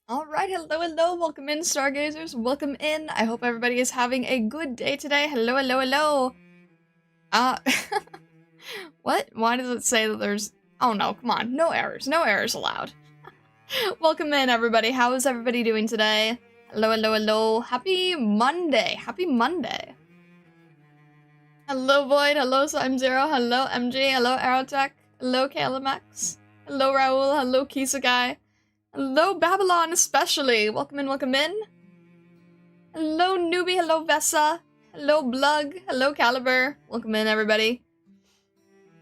Alright, hello, welcome in, Stargazers, welcome in. I hope everybody is having a good day today. Hello. Uh, what? Why does it say that there's... Oh no, come on, no errors allowed. Welcome in, everybody. How is everybody doing today? Hello. Happy Monday. Hello, Void. Hello, Slime Zero. Hello, MG. Hello, Aerotech. Hello, KLMX. Hello, Raul. Hello, Kisagai. Hello, Babylon, especially. Welcome in. Hello, Newbie. Hello, Vessa. Hello, Blug. Hello, Caliber. Welcome in, everybody.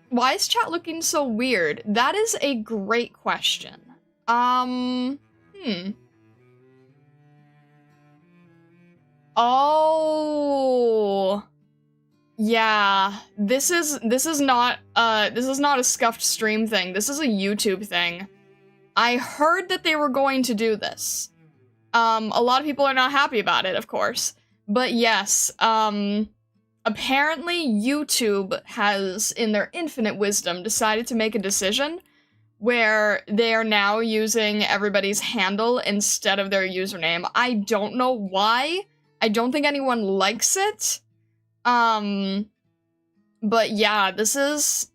Why is chat looking so weird? That is a great question. Oh. Yeah. This is not a scuffed stream thing. This is a YouTube thing. I heard that they were going to do this. A lot of people are not happy about it, of course. But yes, apparently YouTube has, in their infinite wisdom, decided to make a decision where they are now using everybody's handle instead of their username. I don't know why. I don't think anyone likes it. But yeah, this is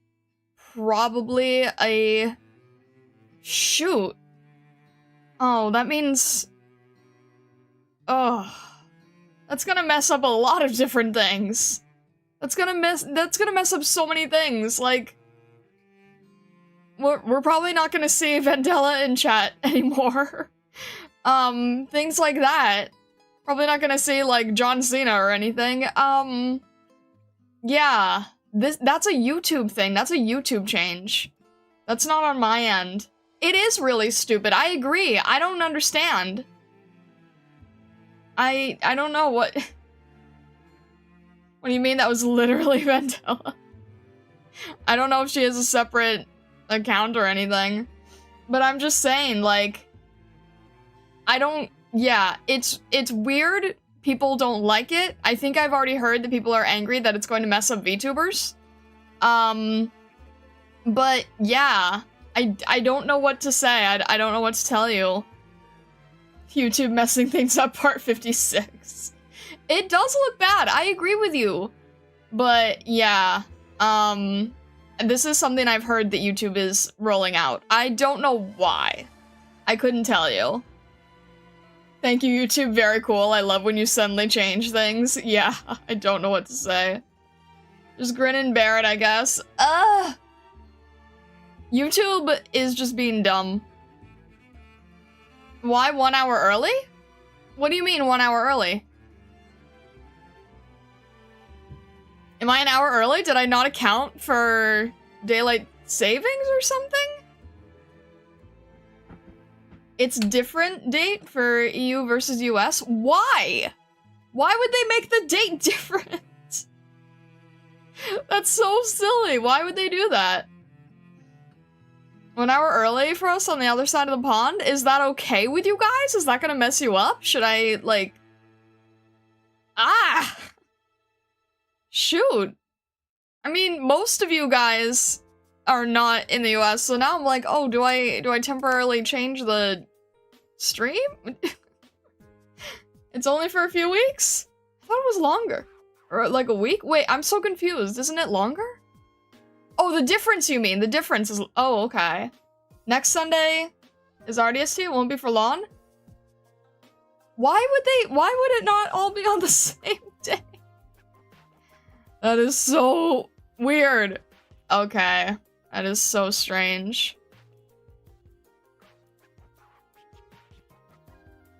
probably a... Shoot. Oh, that means... Oh. That's gonna mess up a lot of different things. That's gonna mess up so many things, like... We're probably not gonna see Vandella in chat anymore. Things like that. Probably not gonna see, like, John Cena or anything. Yeah. That's a YouTube thing. That's a YouTube change. That's not on my end. It is really stupid. I agree. I don't understand. I don't know what... What do you mean that was literally Vandella? I don't know if she has a separate account or anything. But I'm just saying, like... I don't... Yeah, it's weird. People don't like it. I think I've already heard that people are angry that it's going to mess up VTubers. But yeah... I don't know what to say. I don't know what to tell you. YouTube messing things up, part 56. It does look bad. I agree with you. But yeah, this is something I've heard that YouTube is rolling out. I don't know why. I couldn't tell you. Thank you, YouTube. Very cool. I love when you suddenly change things. Yeah, I don't know what to say. Just grin and bear it, I guess. YouTube is just being dumb. Why 1 hour early? What do you mean 1 hour early? Am I an hour early? Did I not account for daylight savings or something? It's different date for EU versus US? Why? Why would they make the date different? That's so silly. Why would they do that? 1 hour early for us on the other side of the pond? Is that okay with you guys? Is that gonna mess you up? Should I, like... Ah! Shoot. I mean, most of you guys are not in the US, so now I'm like, oh, do I temporarily change the stream? It's only for a few weeks? I thought it was longer. Or like a week? Wait, I'm so confused. Isn't it longer? Oh, the difference you mean. The difference is... Oh, okay. Next Sunday is RDST. It won't be for long. Why would it not all be on the same day? That is so weird. Okay. That is so strange.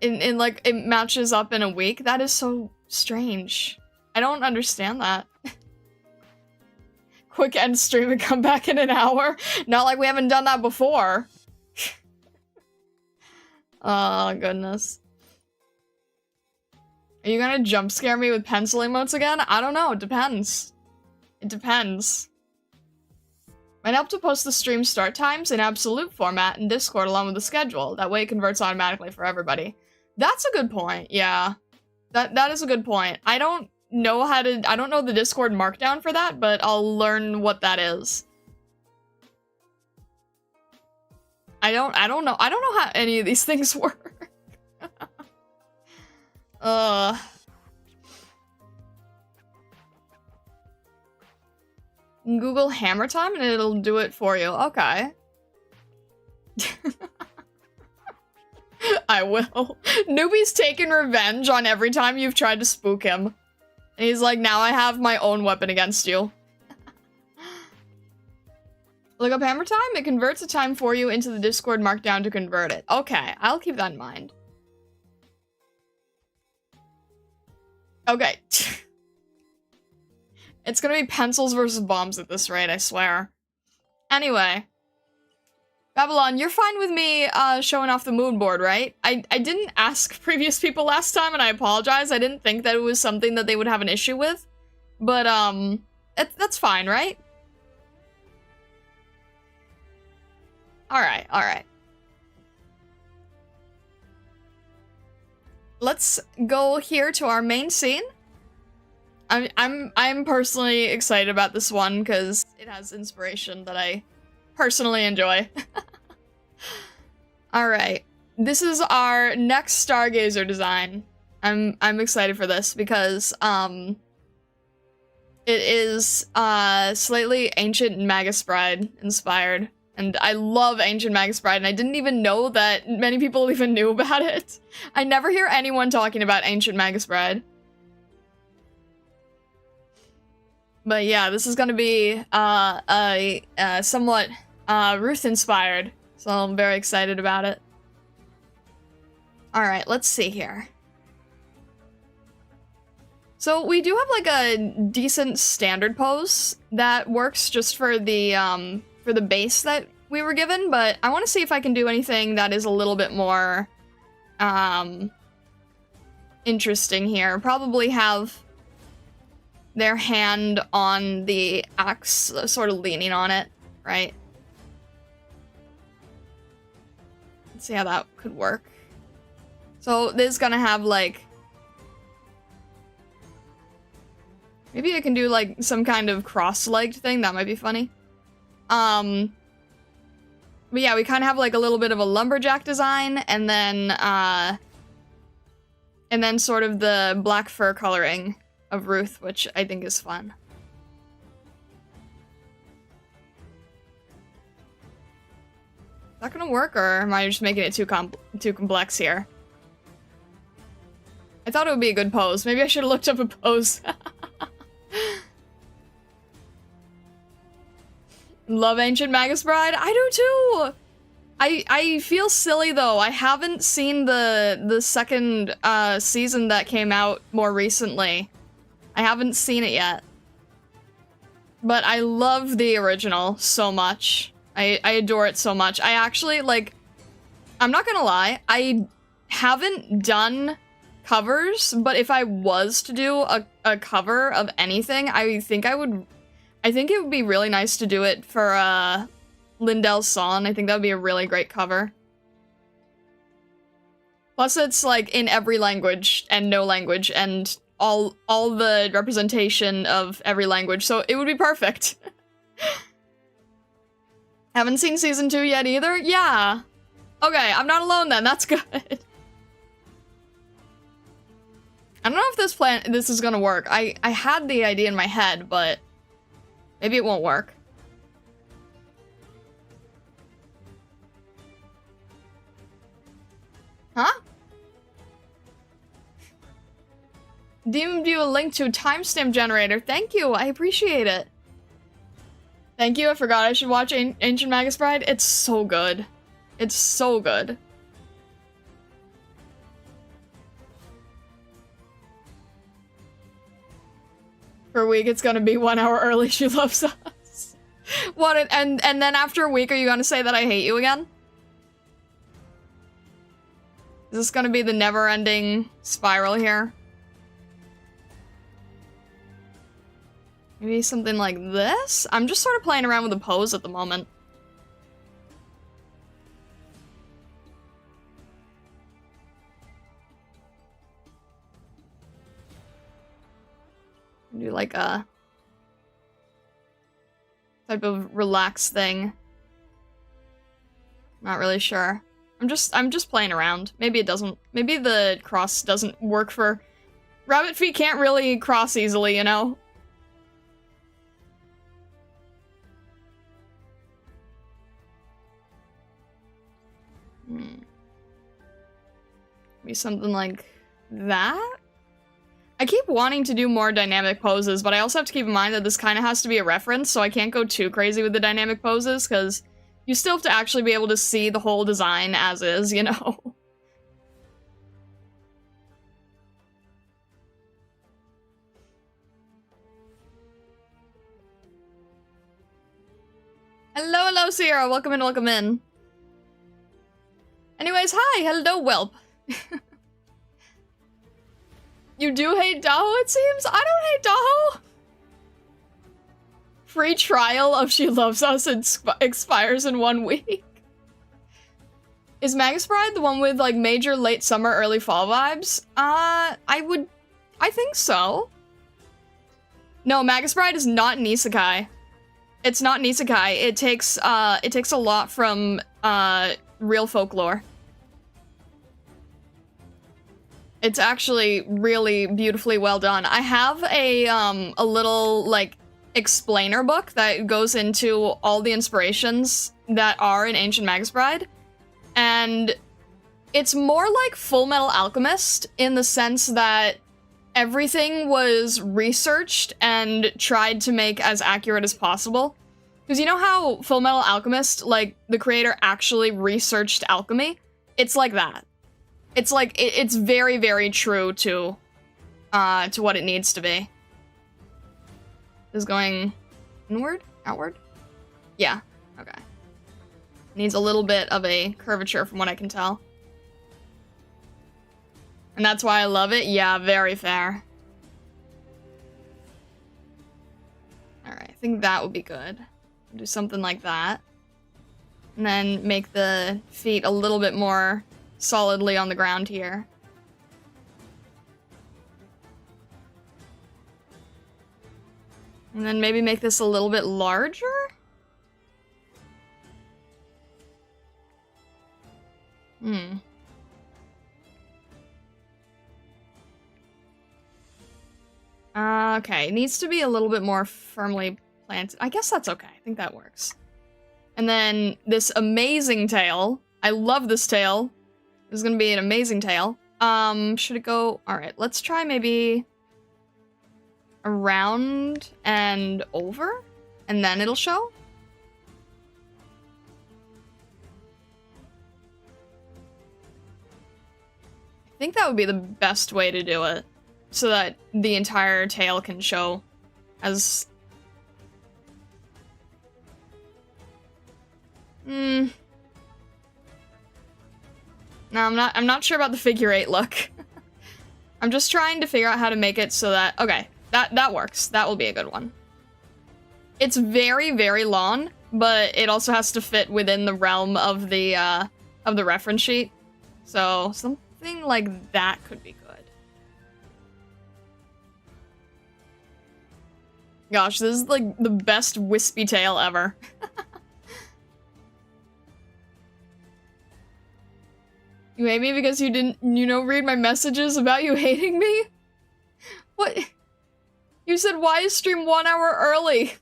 Like, it matches up in a week? That is so strange. I don't understand that. Quick end stream and come back in an hour. Not like we haven't done that before. Oh, goodness. Are you gonna jump scare me with pencil emotes again? I don't know. It depends. It depends. Might help to post the stream start times in absolute format in Discord along with the schedule. That way it converts automatically for everybody. That's a good point. Yeah. That is a good point. I don't know the Discord markdown for that, but I'll learn what that is. I don't know how any of these things work. Google hammer time and it'll do it for you. Okay. I will. Newbie's taking revenge on every time you've tried to spook him. And he's like, now I have my own weapon against you. Look up hammer time. It converts the time for you into the Discord markdown to convert it. Okay, I'll keep that in mind. Okay. It's gonna be pencils versus bombs at this rate, I swear. Anyway. Babylon, you're fine with me showing off the mood board, right? I didn't ask previous people last time, and I apologize. I didn't think that it was something that they would have an issue with. But, that's fine, right? Alright, alright. Let's go here to our main scene. I'm personally excited about this one because it has inspiration that I personally enjoy. Alright. This is our next Stargazer design. I'm excited for this because it is slightly Ancient Magus Bride inspired. And I love Ancient Magus Bride, and I didn't even know that many people even knew about it. I never hear anyone talking about Ancient Magus Bride. But yeah, this is gonna be somewhat Ruth-inspired, so I'm very excited about it. Alright, let's see here. So we do have like a decent standard pose that works just for the base that we were given, but I want to see if I can do anything that is a little bit more interesting here. Probably have their hand on the axe, sort of leaning on it, right? Let's see how that could work. So this is gonna have like, maybe I can do like some kind of cross-legged thing. That might be funny. But yeah, we kind of have like a little bit of a lumberjack design, and then sort of the black fur coloring of Ruth, which I think is fun. Is that gonna work, or am I just making it too complex here? I thought it would be a good pose. Maybe I should have looked up a pose. Love Ancient Magus Bride. I do too. I feel silly though. I haven't seen the second season that came out more recently. I haven't seen it yet. But I love the original so much. I adore it so much. I actually, like, I'm not gonna lie, I haven't done covers, but if I was to do a cover of anything, I think it would be really nice to do it for Lindell's Song. I think that would be a really great cover. Plus it's like in every language and no language and all the representation of every language, so it would be perfect. Haven't seen season 2 yet either? Yeah. Okay, I'm not alone then, that's good. I don't know if this is gonna work. I had the idea in my head, but maybe it won't work. Huh? DM'd you a link to a timestamp generator. Thank you, I appreciate it. Thank you, I forgot I should watch Ancient Magus Bride. It's so good. It's so good. For a week, it's gonna be 1 hour early. She loves us. What? And then after a week, are you gonna say that I hate you again? Is this gonna be the never-ending spiral here? Maybe something like this? I'm just sort of playing around with the pose at the moment. Do like a type of relaxed thing. Not really sure. I'm just playing around. Maybe it doesn't. Maybe the cross doesn't work for rabbit feet. Can't really cross easily, you know. Maybe something like that. I keep wanting to do more dynamic poses, but I also have to keep in mind that this kind of has to be a reference, so I can't go too crazy with the dynamic poses, because you still have to actually be able to see the whole design as is, you know? Hello, Sierra. Welcome in, welcome in. Anyways, hi, hello, whelp. You do hate Daho, it seems? I don't hate Daho. Free trial of She Loves Us expires in 1 week. Is Magus Bride the one with, like, major late summer, early fall vibes? I think so. No, Magus Bride is not an isekai. It's not an isekai. It takes a lot from, real folklore. It's actually really beautifully well done. I have a little, like, explainer book that goes into all the inspirations that are in Ancient Magus Bride, and it's more like Full Metal Alchemist in the sense that everything was researched and tried to make as accurate as possible. Because you know how Full Metal Alchemist, like, the creator actually researched alchemy? It's like that. It's like, it's very, very true to what it needs to be. Is going inward? Outward? Yeah, okay. Needs a little bit of a curvature from what I can tell. And that's why I love it? Yeah, very fair. Alright, I think that would be good. Do something like that. And then make the feet a little bit more solidly on the ground here. And then maybe make this a little bit larger? Okay, it needs to be a little bit more firmly planted. I guess that's okay. I think that works. And then this amazing tail. I love this tail. This is gonna be an amazing tail. Should it go? Alright, let's try maybe around and over, and then it'll show. I think that would be the best way to do it, so that the entire tail can show as... No, I'm not sure about the figure 8 look. I'm just trying to figure out how to make it so that... Okay, that works. That will be a good one. It's very, very long, but it also has to fit within the realm of the reference sheet. So, something like that could be good. Gosh, this is like the best wispy tail ever. You hate me because you didn't, read my messages about you hating me? What? You said, why is stream 1 hour early?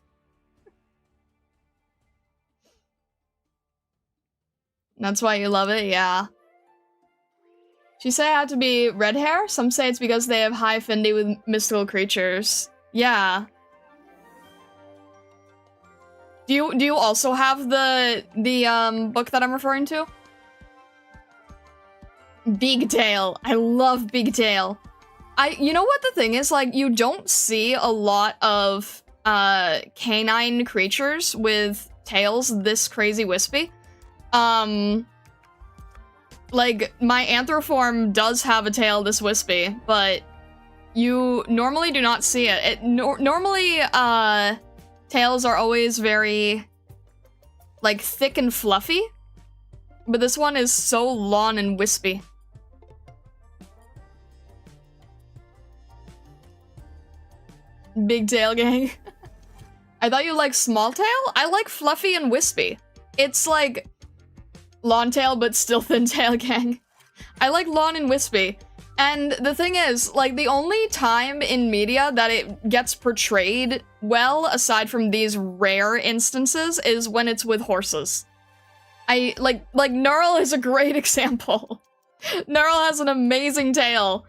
That's why you love it? Yeah. She said I had to be red hair? Some say it's because they have high affinity with mystical creatures. Yeah. Do you also have the book that I'm referring to? Big tail. I love big tail. You know what the thing is? Like, you don't see a lot of canine creatures with tails this crazy wispy. Like, my anthroform does have a tail this wispy, but you normally do not see it. Normally, tails are always very, like, thick and fluffy, but this one is so long and wispy. Big tail gang. I thought you liked small tail? I like fluffy and wispy. It's like Lawn tail, but still thin tail gang. I like lawn and wispy. And the thing is, like, the only time in media that it gets portrayed well, aside from these rare instances, is when it's with horses. Like Knurl is a great example. Knurl has an amazing tail.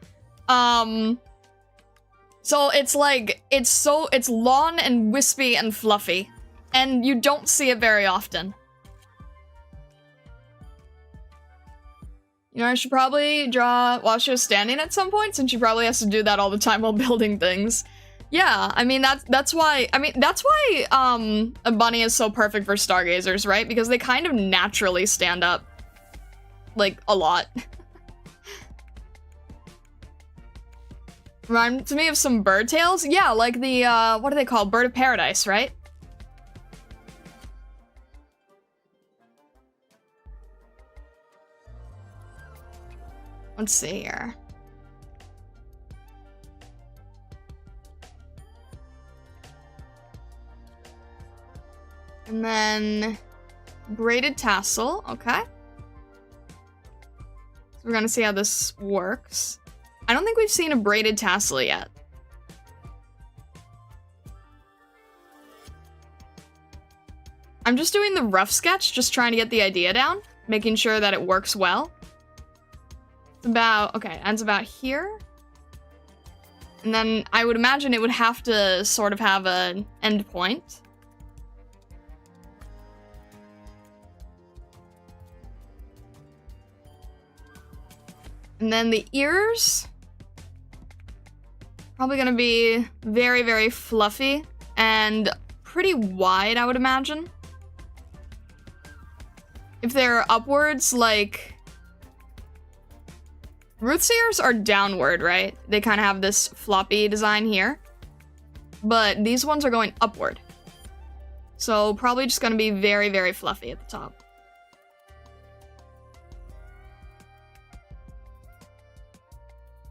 So it's like, it's lawn and wispy and fluffy. And you don't see it very often. You know, I should probably draw while she was standing at some point, since she probably has to do that all the time while building things. Yeah, I mean, that's why a bunny is so perfect for stargazers, right? Because they kind of naturally stand up, like, a lot. Reminds me of some bird tails? Yeah, like the, what are they called? Bird of Paradise, right? Let's see here. And then braided tassel, okay. So we're gonna see how this works. I don't think we've seen a braided tassel yet. I'm just doing the rough sketch, just trying to get the idea down, making sure that it works well. About, okay, ends about here. And then I would imagine it would have to sort of have an end point. And then the ears, probably gonna be very, very fluffy and pretty wide, I would imagine. If they're upwards, like, Ruth's ears are downward, right? They kind of have this floppy design here. But these ones are going upward. So probably just gonna be very, very fluffy at the top.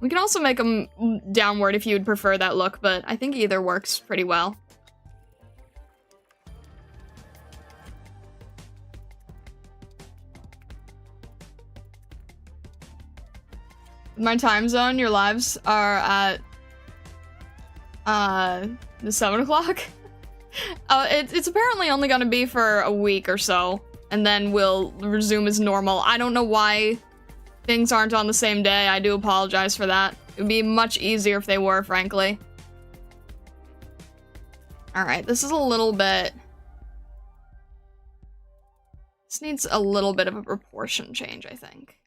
We can also make them downward if you'd prefer that look, but I think either works pretty well. My time zone, your lives are at the 7 o'clock. It's apparently only gonna be for a week or so, and then we'll resume as normal. I don't know why things aren't on the same day. I do apologize for that. It would be much easier if they were, frankly. Alright, this is a little bit... This needs a little bit of a proportion change, I think.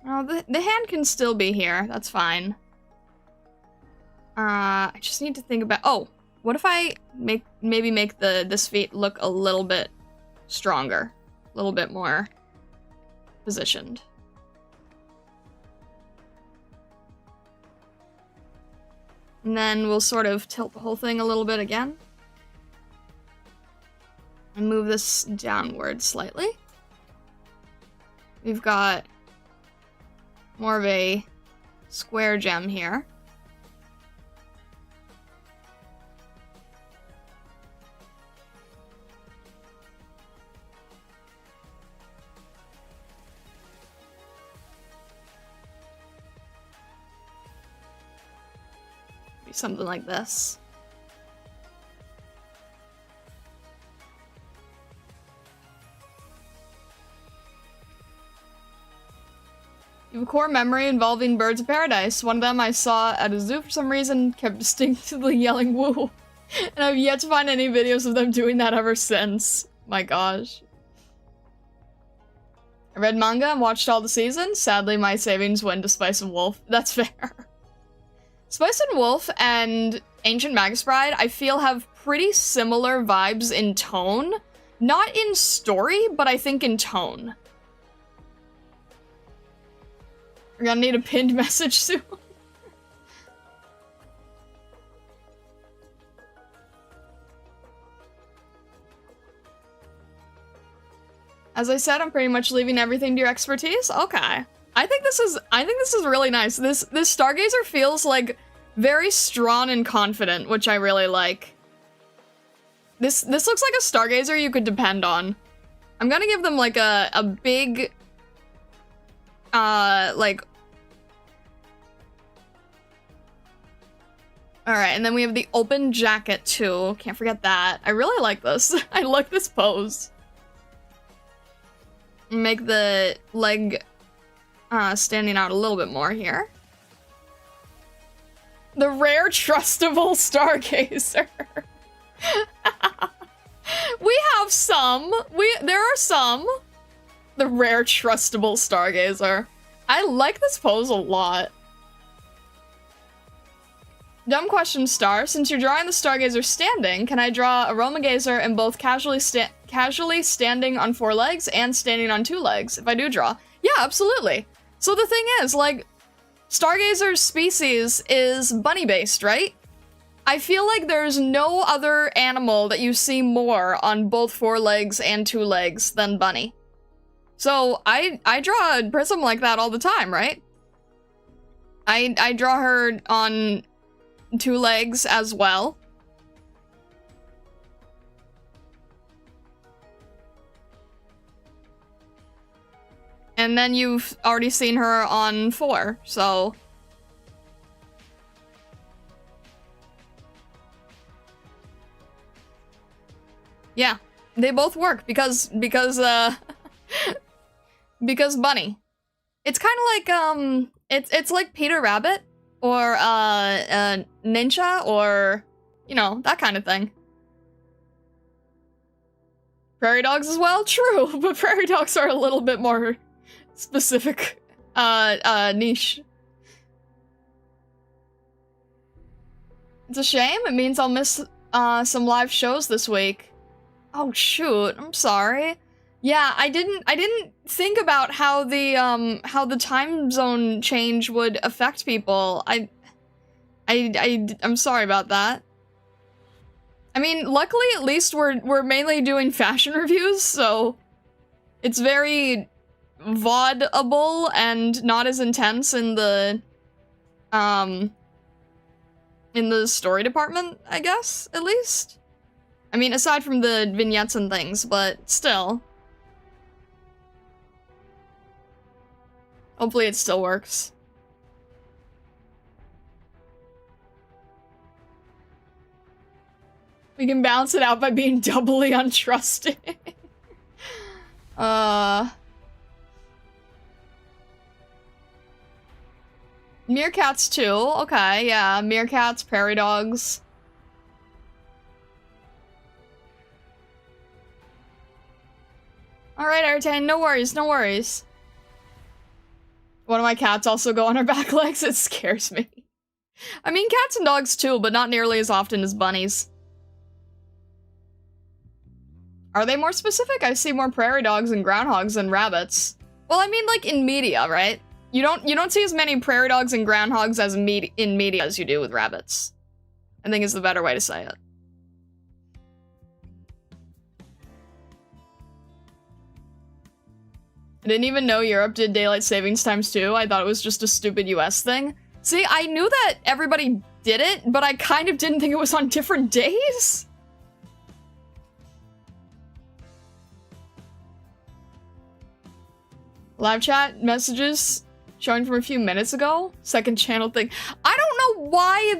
Oh, the hand can still be here. That's fine. I just need to think about... Oh, what if I maybe make this feet look a little bit stronger? A little bit more positioned. And then we'll sort of tilt the whole thing a little bit again. And move this downward slightly. We've got more of a square gem here. Maybe something like this. You have a core memory involving birds of paradise. One of them I saw at a zoo for some reason kept distinctly yelling woo. And I've yet to find any videos of them doing that ever since. My gosh. I read manga and watched all the seasons. Sadly, my savings went to Spice and Wolf. That's fair. Spice and Wolf and Ancient Magus Bride, I feel, have pretty similar vibes in tone. Not in story, but I think in tone. We're gonna need a pinned message soon. As I said, I'm pretty much leaving everything to your expertise. Okay. I think this is really nice. This Stargazer feels like Very strong and confident, which I really like. This looks like a Stargazer you could depend on. I'm gonna give them like a big, like... Alright, and then we have the open jacket too. Can't forget that. I really like this. I like this pose. Make the leg standing out a little bit more here. The rare trustable Stargazer. We have some. There are some. The rare trustable Stargazer. I like this pose a lot. Dumb question, Star. Since you're drawing the Stargazer standing, can I draw a Romagazer in both casually standing on 4 legs and standing on 2 legs if I do draw? Yeah, absolutely. So the thing is, like, Stargazer's species is bunny-based, right? I feel like there's no other animal that you see more on both 4 legs and 2 legs than bunny. So I draw a prism like that all the time, right? I draw her on 2 legs as well. And then you've already seen her on 4, so... Yeah, they both work because because bunny. It's kind of like, it's like Peter Rabbit, or, Ninja, or, you know, that kind of thing. Prairie dogs as well? True, but prairie dogs are a little bit more specific, niche. It's a shame. It means I'll miss, some live shows this week. Oh, shoot. I'm sorry. Yeah, I didn't think about how the time zone change would affect people. I'm sorry about that. I mean, luckily, at least we're mainly doing fashion reviews, so it's very VOD-able and not as intense in the story department, I guess, at least. I mean, aside from the vignettes and things, but still. Hopefully it still works. We can balance it out by being doubly untrusting. Meerkats too. Okay, yeah. Meerkats, prairie dogs. Alright, Airtane, no worries, no worries. One of my cats also go on her back legs. It scares me. I mean, cats and dogs too, but not nearly as often as bunnies. Are they more specific? I see more prairie dogs and groundhogs than rabbits. Well, I mean, like, in media, right? You don't see as many prairie dogs and groundhogs as in media as you do with rabbits. I think is the better way to say it. I didn't even know Europe did daylight savings times too. I thought it was just a stupid US thing. See, I knew that everybody did it, but I kind of didn't think it was on different days. Live chat messages showing from a few minutes ago. Second channel thing. I don't know why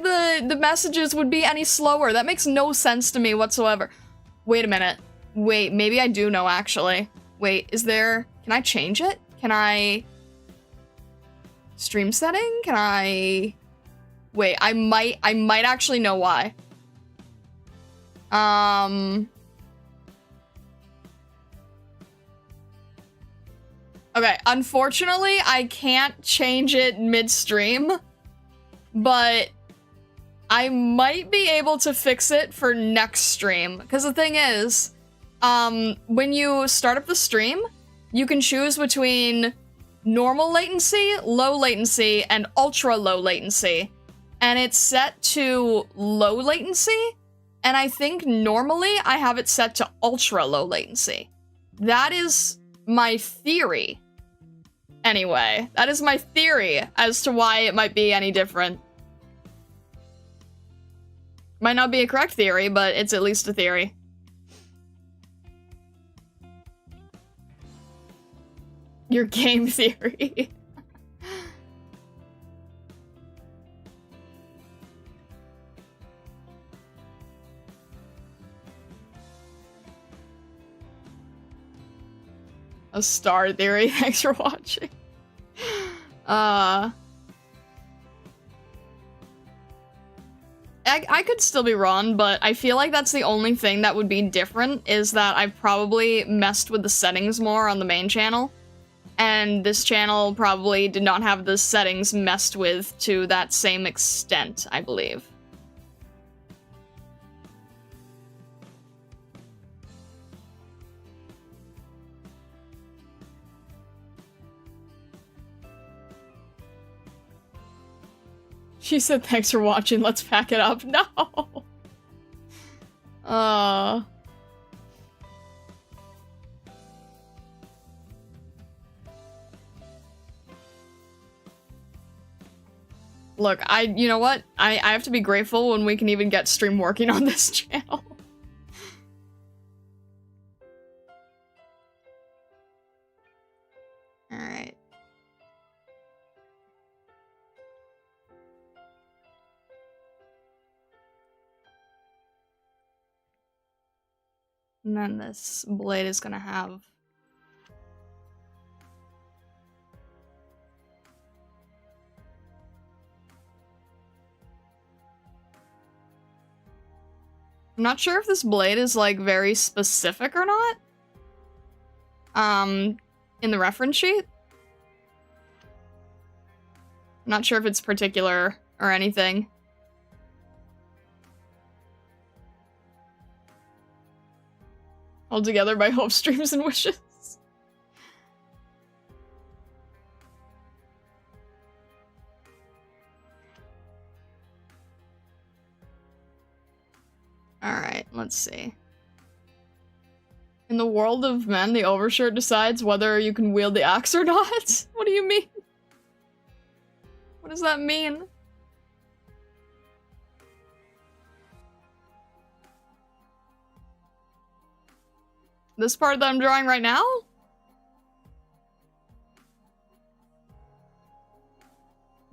the messages would be any slower. That makes no sense to me whatsoever. Wait a minute. Wait, maybe I do know actually. Wait, is there... Can I change it? Can I... Stream setting? Can I... Wait, I might actually know why. Okay, unfortunately, I can't change it mid-stream, but I might be able to fix it for next stream. Because the thing is, when you start up the stream, you can choose between normal latency, low latency, and ultra low latency. And it's set to low latency, and I think normally I have it set to ultra low latency. That is my theory. Anyway, that is my theory as to why it might be any different. Might not be a correct theory, but it's at least a theory. Your game theory. A star theory. Thanks for watching. I could still be wrong, but I feel like that's the only thing that would be different, is that I've probably messed with the settings more on the main channel, and this channel probably did not have the settings messed with to that same extent, I believe. She said, thanks for watching, let's pack it up. No! Look, you know what? I have to be grateful when we can even get stream working on this channel. Alright. And then this blade is gonna have... I'm not sure if this blade is, like, very specific or not. In the reference sheet. I'm not sure if it's particular or anything. All together by hopes, dreams, and wishes. Alright, let's see. In the world of men, the overshirt decides whether you can wield the axe or not? What do you mean? What does that mean? This part that I'm drawing right now?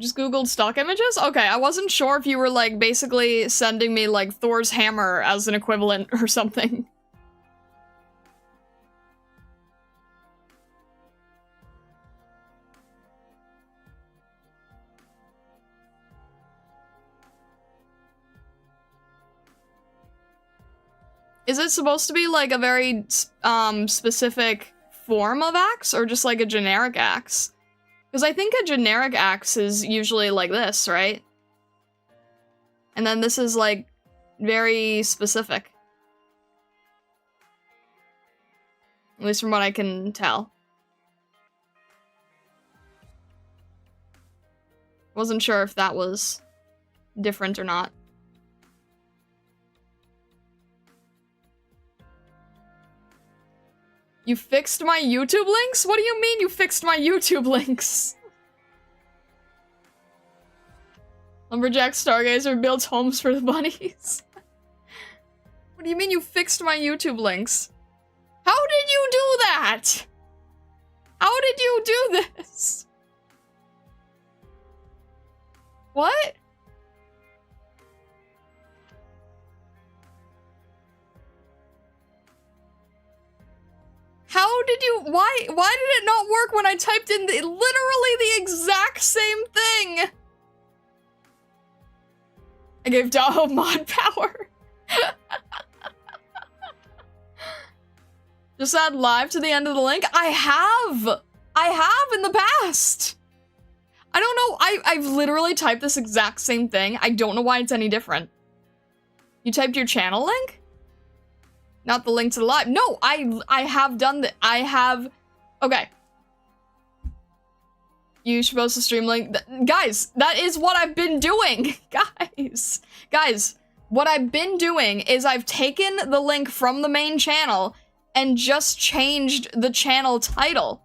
Just googled stock images? Okay, I wasn't sure if you were, like, basically sending me, like, Thor's hammer as an equivalent or something. Is it supposed to be, like, a very, specific form of axe, or just, like, a generic axe? Because I think a generic axe is usually like this, right? And then this is, like, very specific. At least from what I can tell. Wasn't sure if that was different or not. You fixed my YouTube links? What do you mean you fixed my YouTube links? Lumberjack Stargazer builds homes for the bunnies. What do you mean you fixed my YouTube links? How did you do that? How did you do this? What? How did you, why did it not work when I typed in literally the exact same thing? I gave Daho mod power. Just add live to the end of the link. I have in the past. I don't know, I've literally typed this exact same thing. I don't know why it's any different. You typed your channel link? Not the link to the live. No, I have done that. I have. Okay. You supposed to stream link. Guys, that is what I've been doing. Guys, what I've been doing is I've taken the link from the main channel and just changed the channel title.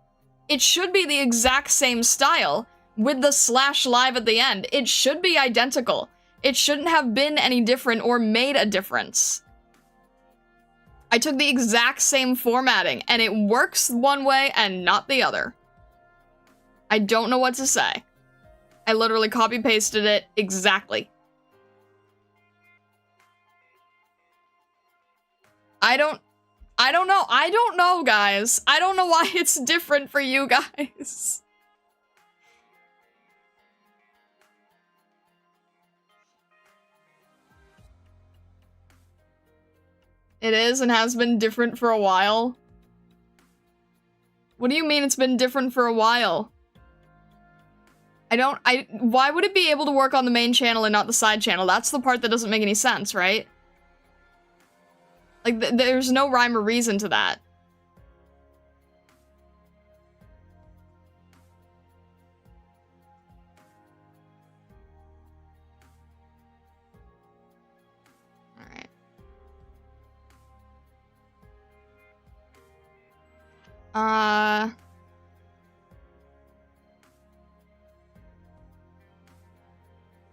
It should be the exact same style with the /live at the end. It should be identical. It shouldn't have been any different or made a difference. I took the exact same formatting, and it works one way and not the other. I don't know what to say. I literally copy-pasted it exactly. I don't know. I don't know, guys. I don't know why it's different for you guys. It is and has been different for a while. What do you mean it's been different for a while? Why would it be able to work on the main channel and not the side channel? That's the part that doesn't make any sense, right? Like, there's no rhyme or reason to that. Alright.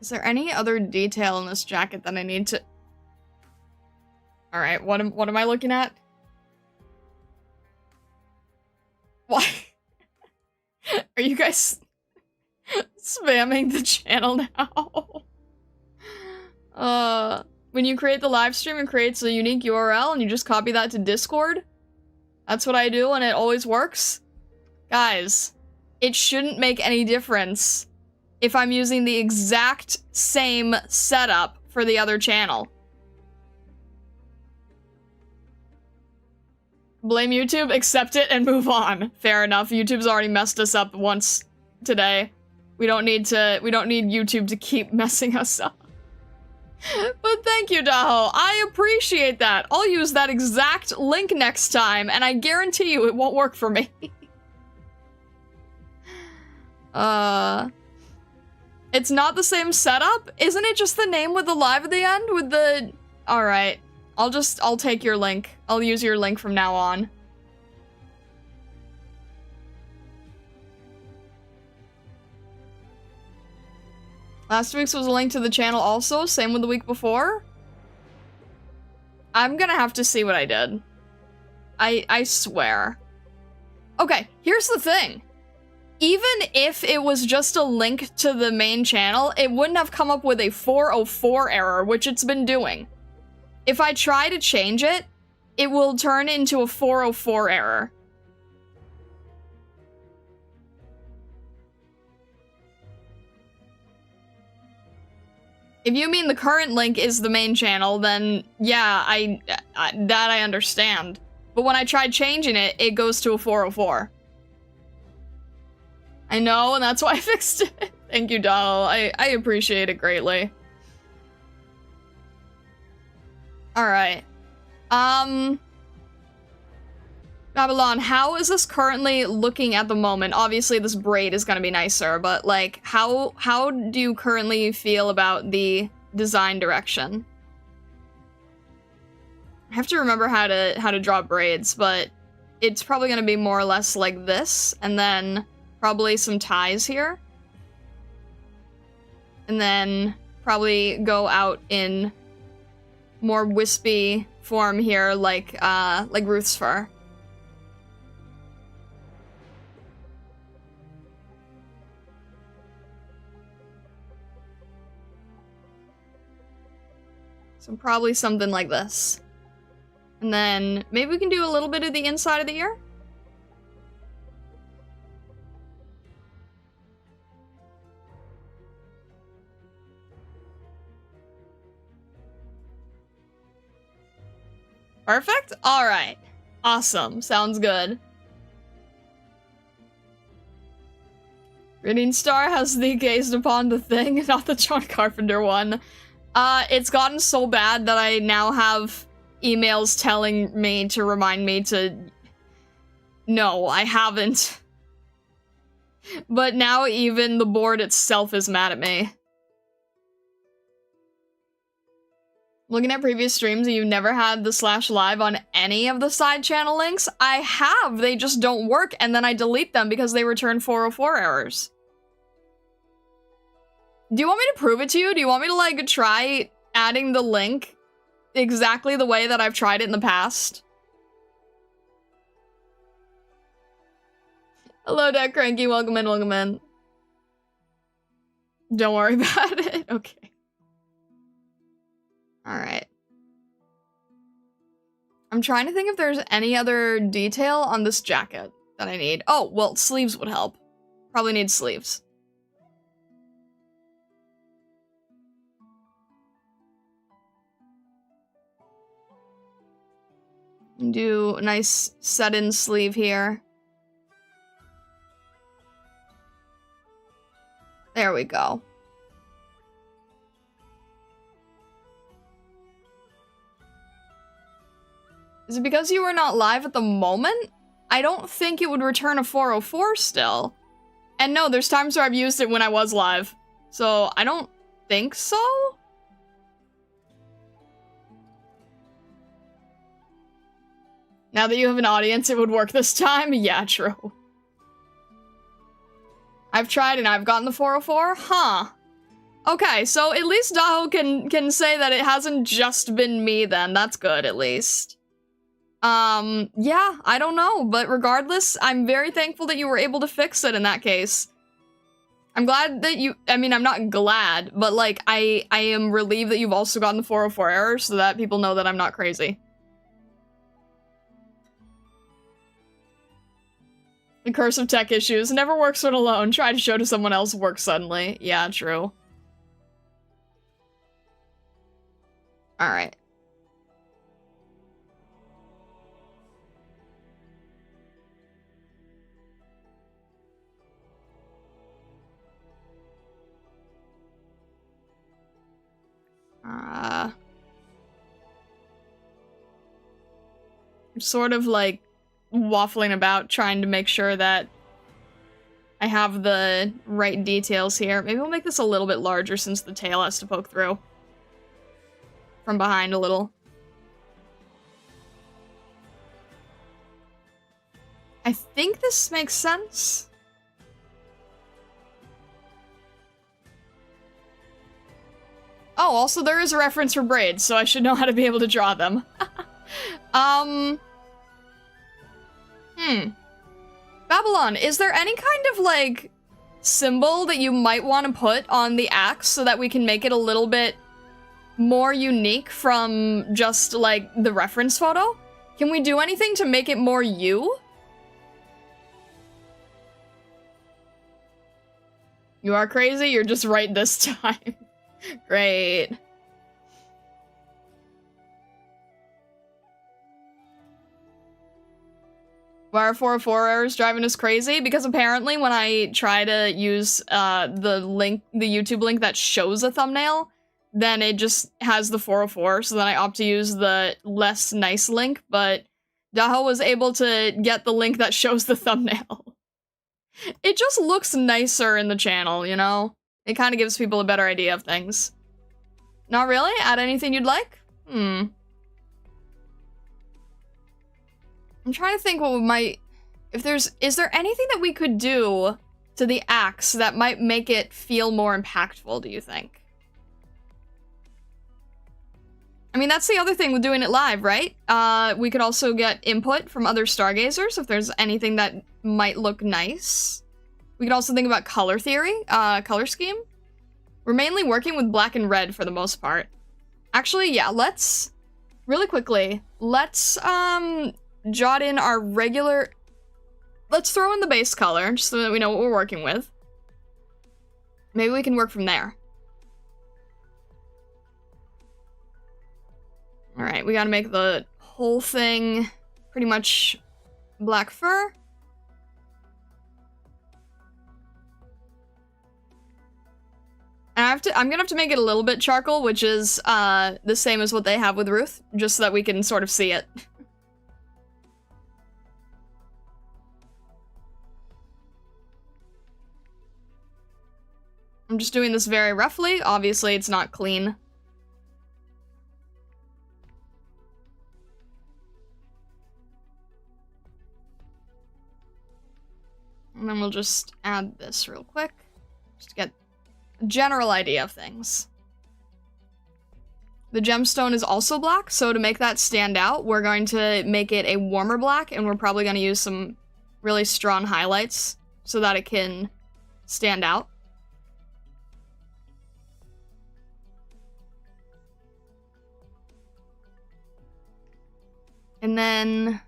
Is there any other detail in this jacket that I need to... Alright, what am I looking at? Why? Are you guys spamming the channel now? When you create the live stream, it creates a unique URL and you just copy that to Discord? That's what I do and it always works? Guys, it shouldn't make any difference if I'm using the exact same setup for the other channel. Blame YouTube, accept it, and move on. Fair enough. YouTube's already messed us up once today. We don't need YouTube to keep messing us up. But thank you, Daho. I appreciate that. I'll use that exact link next time, and I guarantee you it won't work for me. It's not the same setup? Isn't it just the name with the live at the end? With the... Alright. I'll take your link. I'll use your link from now on. Last week's was a link to the channel also, same with the week before. I'm gonna have to see what I did. I swear. Okay, here's the thing. Even if it was just a link to the main channel, it wouldn't have come up with a 404 error, which it's been doing. If I try to change it, it will turn into a 404 error. If you mean the current link is the main channel, then yeah, that I understand. But when I tried changing it, it goes to a 404. I know, and that's why I fixed it. Thank you, doll. I appreciate it greatly. Alright. Babylon, how is this currently looking at the moment? Obviously, this braid is gonna be nicer, but, like, how do you currently feel about the design direction? I have to remember how to draw braids, but it's probably gonna be more or less like this, and then probably some ties here. And then probably go out in more wispy form here, like Ruth's fur. So probably something like this. And then maybe we can do a little bit of the inside of the ear. Perfect? Alright. Awesome. Sounds good. Reading Star has the gazed upon the thing, not the John Carpenter one. It's gotten so bad that I now have emails telling me to remind me to... No, I haven't. But now even the board itself is mad at me. Looking at previous streams, you've never had the /live on any of the side channel links? I have, they just don't work, and then I delete them because they return 404 errors. Do you want me to prove it to you? Do you want me to, like, try adding the link exactly the way that I've tried it in the past? Hello, Deck Cranky. Welcome in, welcome in. Don't worry about it. Okay. Alright. I'm trying to think if there's any other detail on this jacket that I need. Oh, well, sleeves would help. Probably need sleeves. Do a nice set-in sleeve here. There we go. Is it because you were not live at the moment? I don't think it would return a 404 still. And no, there's times where I've used it when I was live. So, I don't think so? Now that you have an audience, it would work this time? Yeah, true. I've tried and I've gotten the 404? Huh. Okay, so at least Daho can say that it hasn't just been me then. That's good, at least. Yeah, I don't know, but regardless, I'm very thankful that you were able to fix it in that case. I'm glad that you, I mean, I'm not glad, but like, I am relieved that you've also gotten the 404 error so that people know that I'm not crazy. The curse of tech issues never works when alone. Try to show to someone else, works suddenly. Yeah, true. Alright. I'm sort of like waffling about trying to make sure that I have the right details here. Maybe we'll make this a little bit larger since the tail has to poke through from behind a little. I think this makes sense. Oh, also there is a reference for braids, so I should know how to be able to draw them. Babylon, is there any kind of, like, symbol that you might want to put on the axe so that we can make it a little bit more unique from just, like, the reference photo? Can we do anything to make it more you? You are crazy? You're just right this time. Great. Why are 404 errors driving us crazy? Because apparently when I try to use the YouTube link that shows a thumbnail, then it just has the 404, so then I opt to use the less nice link, but Daho was able to get the link that shows the thumbnail. It just looks nicer in the channel, you know? It kind of gives people a better idea of things. Not really? Add anything you'd like? I'm trying to think what we might... Is there anything that we could do to the axe that might make it feel more impactful, do you think? I mean, that's the other thing with doing it live, right? We could also get input from other Stargazers if there's anything that might look nice. We could also think about color theory, color scheme. We're mainly working with black and red for the most part. Actually, yeah, let's... Really quickly, let's, jot in our regular... Let's throw in the base color, just so that we know what we're working with. Maybe we can work from there. Alright, we gotta make the whole thing pretty much black fur. And I'm gonna have to make it a little bit charcoal, which is the same as what they have with Ruth, just so that we can sort of see it. I'm just doing this very roughly. Obviously, it's not clean. And then we'll just add this real quick. Just to get general idea of things. The gemstone is also black, so to make that stand out, we're going to make it a warmer black, and we're probably going to use some really strong highlights so that it can stand out. And then...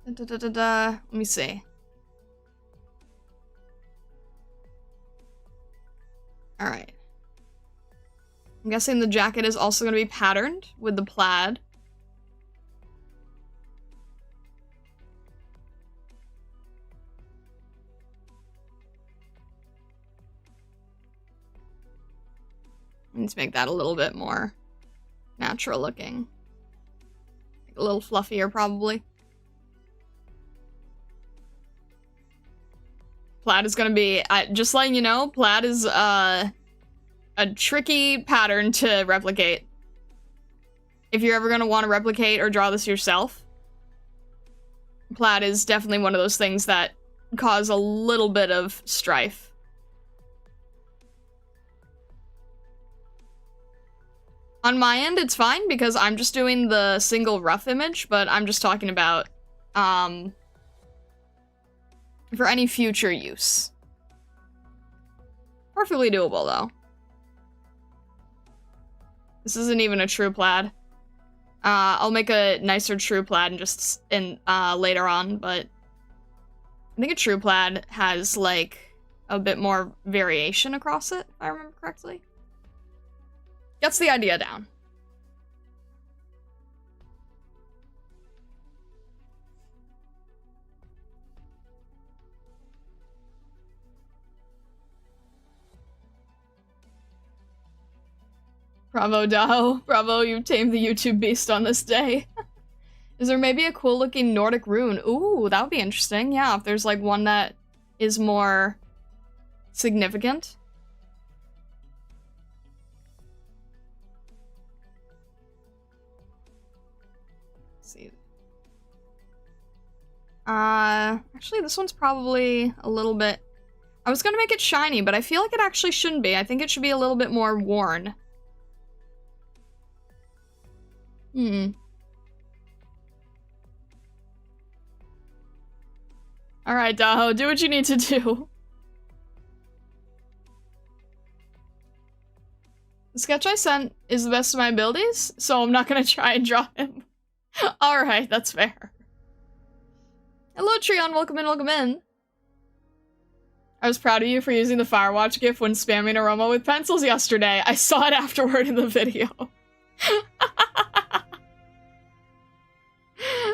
let me see. Alright. I'm guessing the jacket is also going to be patterned with the plaid. Let's make that a little bit more natural looking. A little fluffier, probably. Plaid is gonna be, just letting you know, plaid is a tricky pattern to replicate. If you're ever gonna want to replicate or draw this yourself, plaid is definitely one of those things that cause a little bit of strife. On my end, it's fine because I'm just doing the single rough image, but I'm just talking about, for any future use. Perfectly doable, though. This isn't even a true plaid. I'll make a nicer true plaid later on, but I think a true plaid has, like, a bit more variation across it, if I remember correctly. Gets the idea down. Bravo, Daho. Bravo, you tamed the YouTube beast on this day. Is there maybe a cool looking Nordic rune? Ooh, that would be interesting. Yeah, if there's like one that is more significant. Let's see. Actually, this one's probably a little bit... I was gonna make it shiny, but I feel like it actually shouldn't be. I think it should be a little bit more worn. Alright, Daho, do what you need to do. The sketch I sent is the best of my abilities, so I'm not gonna try and draw him. Alright, that's fair. Hello, Treon, welcome in, welcome in. I was proud of you for using the Firewatch gif when spamming Aroma with pencils yesterday. I saw it afterward in the video.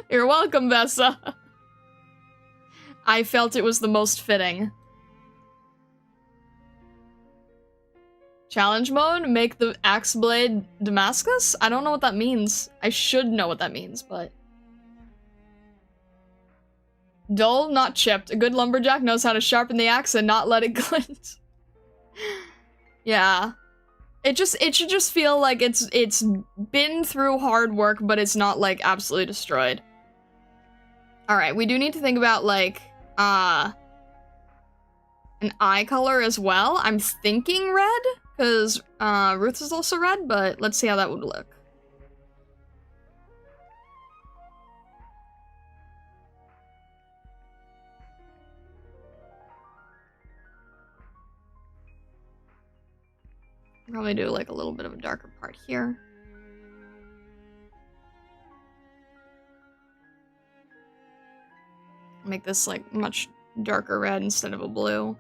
You're welcome, Vessa. I felt it was the most fitting. Challenge mode? Make the axe blade Damascus? I don't know what that means. I should know what that means, but... Dull, not chipped. A good lumberjack knows how to sharpen the axe and not let it glint. Yeah. It should just feel like it's been through hard work, but it's not, like, absolutely destroyed. Alright, we do need to think about, like, an eye color as well. I'm thinking red, because, Ruth is also red, but let's see how that would look. Probably do, like, a little bit of a darker part here. Make this, like, much darker red instead of a blue.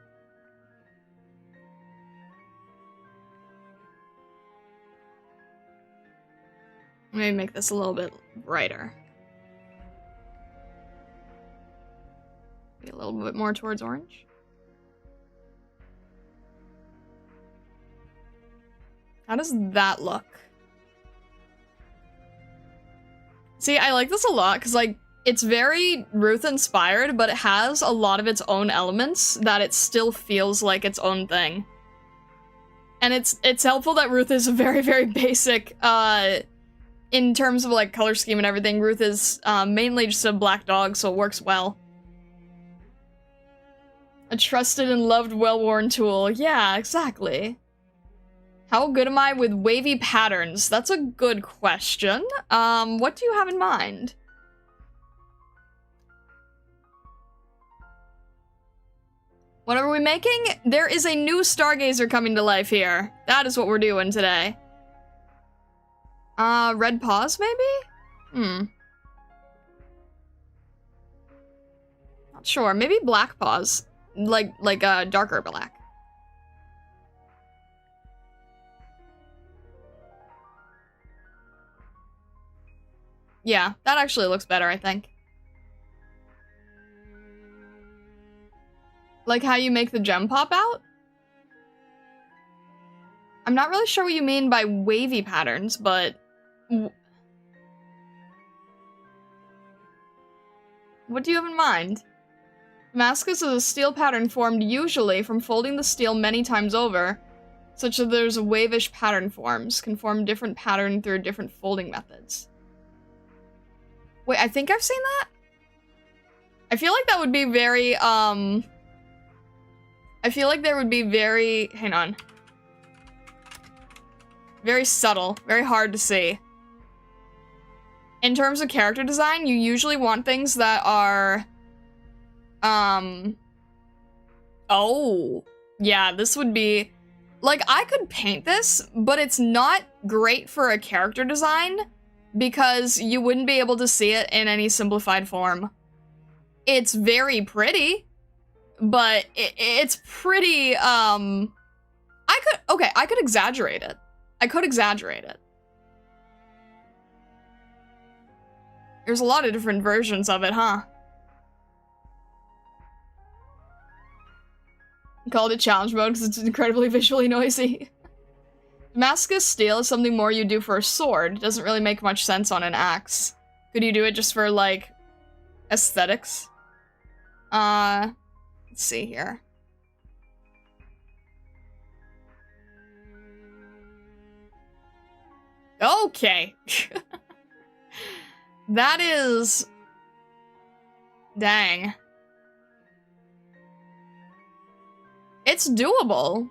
Maybe make this a little bit brighter. Maybe a little bit more towards orange. How does that look? See, I like this a lot, because, like, it's very Ruth-inspired, but it has a lot of its own elements that it still feels like its own thing. And it's helpful that Ruth is very, very basic, in terms of, like, color scheme and everything. Ruth is, mainly just a black dog, so it works well. A trusted and loved, well-worn tool. Yeah, exactly. How good am I with wavy patterns? That's a good question. What do you have in mind? What are we making? There is a new Stargazer coming to life here. That is what we're doing today. Red paws, maybe? Not sure. Maybe black paws. Like darker black. Yeah, that actually looks better, I think. Like how you make the gem pop out? I'm not really sure what you mean by wavy patterns, but... What do you have in mind? Damascus is a steel pattern formed usually from folding the steel many times over, such that there's wavish pattern forms, can form different pattern through different folding methods. Wait, I think I've seen that? I feel like that would be very, I feel like there would be very, hang on. Very subtle, very hard to see. In terms of character design, you usually want things that are, oh, yeah, this would be, like, I could paint this, but it's not great for a character design because you wouldn't be able to see it in any simplified form. It's very pretty, but it's pretty, I could exaggerate it. I could exaggerate it. There's a lot of different versions of it, huh? I called it challenge mode because it's incredibly visually noisy. Damascus steel is something more you do for a sword. It doesn't really make much sense on an axe. Could you do it just for, like, aesthetics? Let's see here. Okay. That is... Dang. It's doable.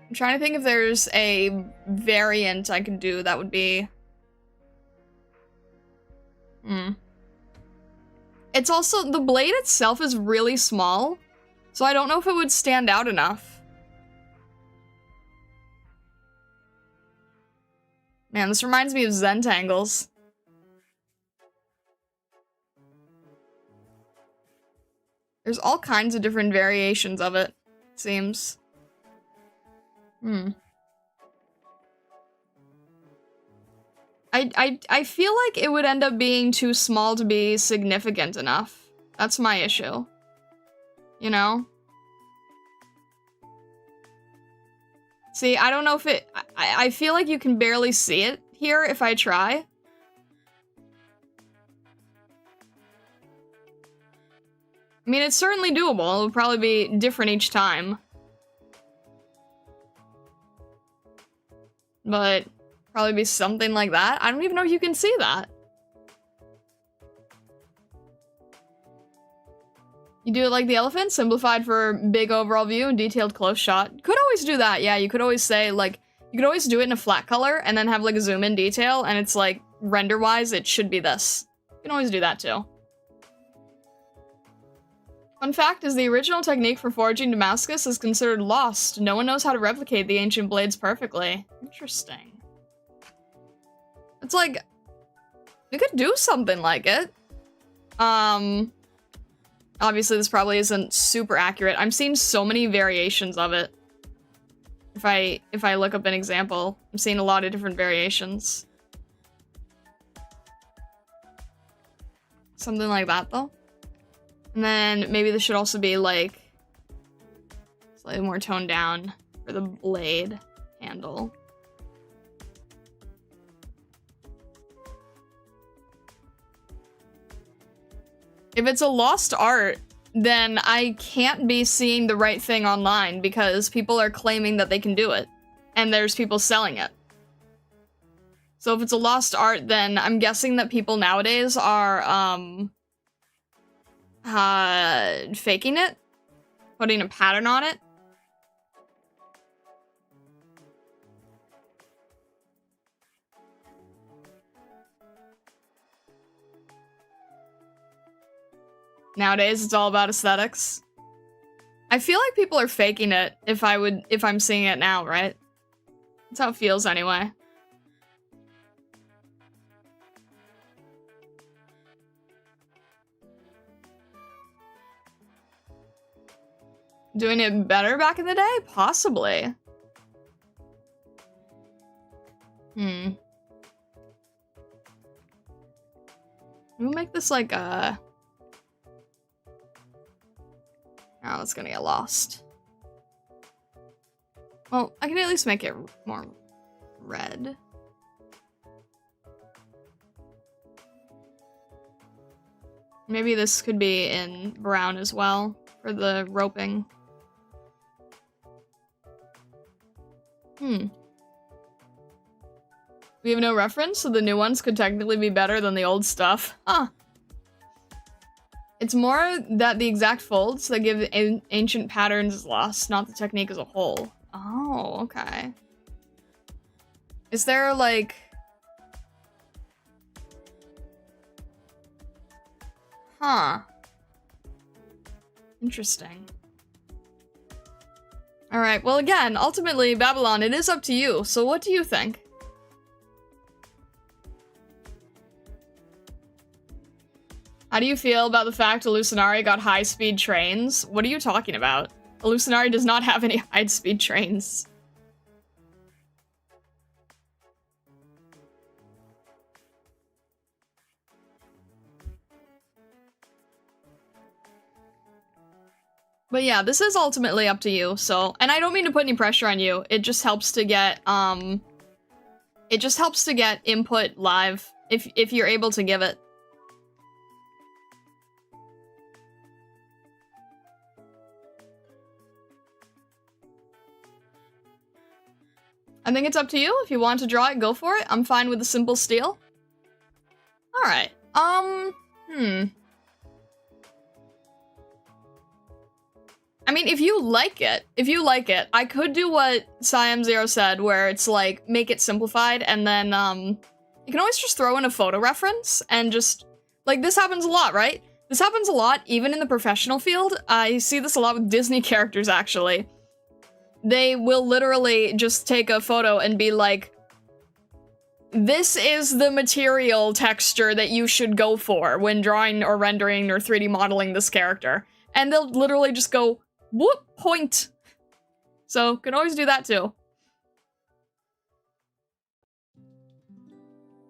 I'm trying to think if there's a variant I could do that would be... It's also... The blade itself is really small, so I don't know if it would stand out enough. Man, this reminds me of Zentangles. There's all kinds of different variations of it, it seems. I feel like it would end up being too small to be significant enough. That's my issue. You know? See, I don't know if it... I feel like you can barely see it here if I try. I mean, it's certainly doable. It'll probably be different each time. But probably be something like that. I don't even know if you can see that. You do it like the elephant, simplified for big overall view and detailed close shot. Could always do that, yeah. You could always say, like, you could always do it in a flat color and then have, like, a zoom in detail, and it's, like, render-wise, it should be this. You can always do that, too. Fun fact is the original technique for forging Damascus is considered lost. No one knows how to replicate the ancient blades perfectly. Interesting. It's like, we could do something like it. Obviously this probably isn't super accurate. I'm seeing so many variations of it. If I look up an example, I'm seeing a lot of different variations. Something like that, though. And then maybe this should also be, like, slightly more toned down for the blade handle. If it's a lost art, then I can't be seeing the right thing online because people are claiming that they can do it. And there's people selling it. So if it's a lost art, then I'm guessing that people nowadays are, Faking it? Putting a pattern on it? Nowadays, it's all about aesthetics. I feel like people are faking it if I'm seeing it now, right? That's how it feels anyway. Doing it better back in the day? Possibly. We'll make this like a... Oh, it's gonna get lost. Well, I can at least make it more red. Maybe this could be in brown as well for the roping. We have no reference, so the new ones could technically be better than the old stuff. Huh. It's more that the exact folds that give ancient patterns is lost, not the technique as a whole. Oh, okay. Is there, like... Huh. Interesting. Alright, well again, ultimately, Babylon, it is up to you, so what do you think? How do you feel about the fact Illusionari got high-speed trains? What are you talking about? Illusionari does not have any high-speed trains. But yeah, this is ultimately up to you, so... And I don't mean to put any pressure on you, it just helps to get, it just helps to get input live, if you're able to give it. I think it's up to you. If you want to draw it, go for it. I'm fine with the simple steel. Alright, I mean, if you like it, I could do what Siam0 said, where it's like, make it simplified, and then, you can always just throw in a photo reference, and just, like, this happens a lot, right? This happens a lot, even in the professional field. I see this a lot with Disney characters, actually. They will literally just take a photo and be like, this is the material texture that you should go for when drawing or rendering or 3D modeling this character. And they'll literally just go, whoop, point. So, can always do that too.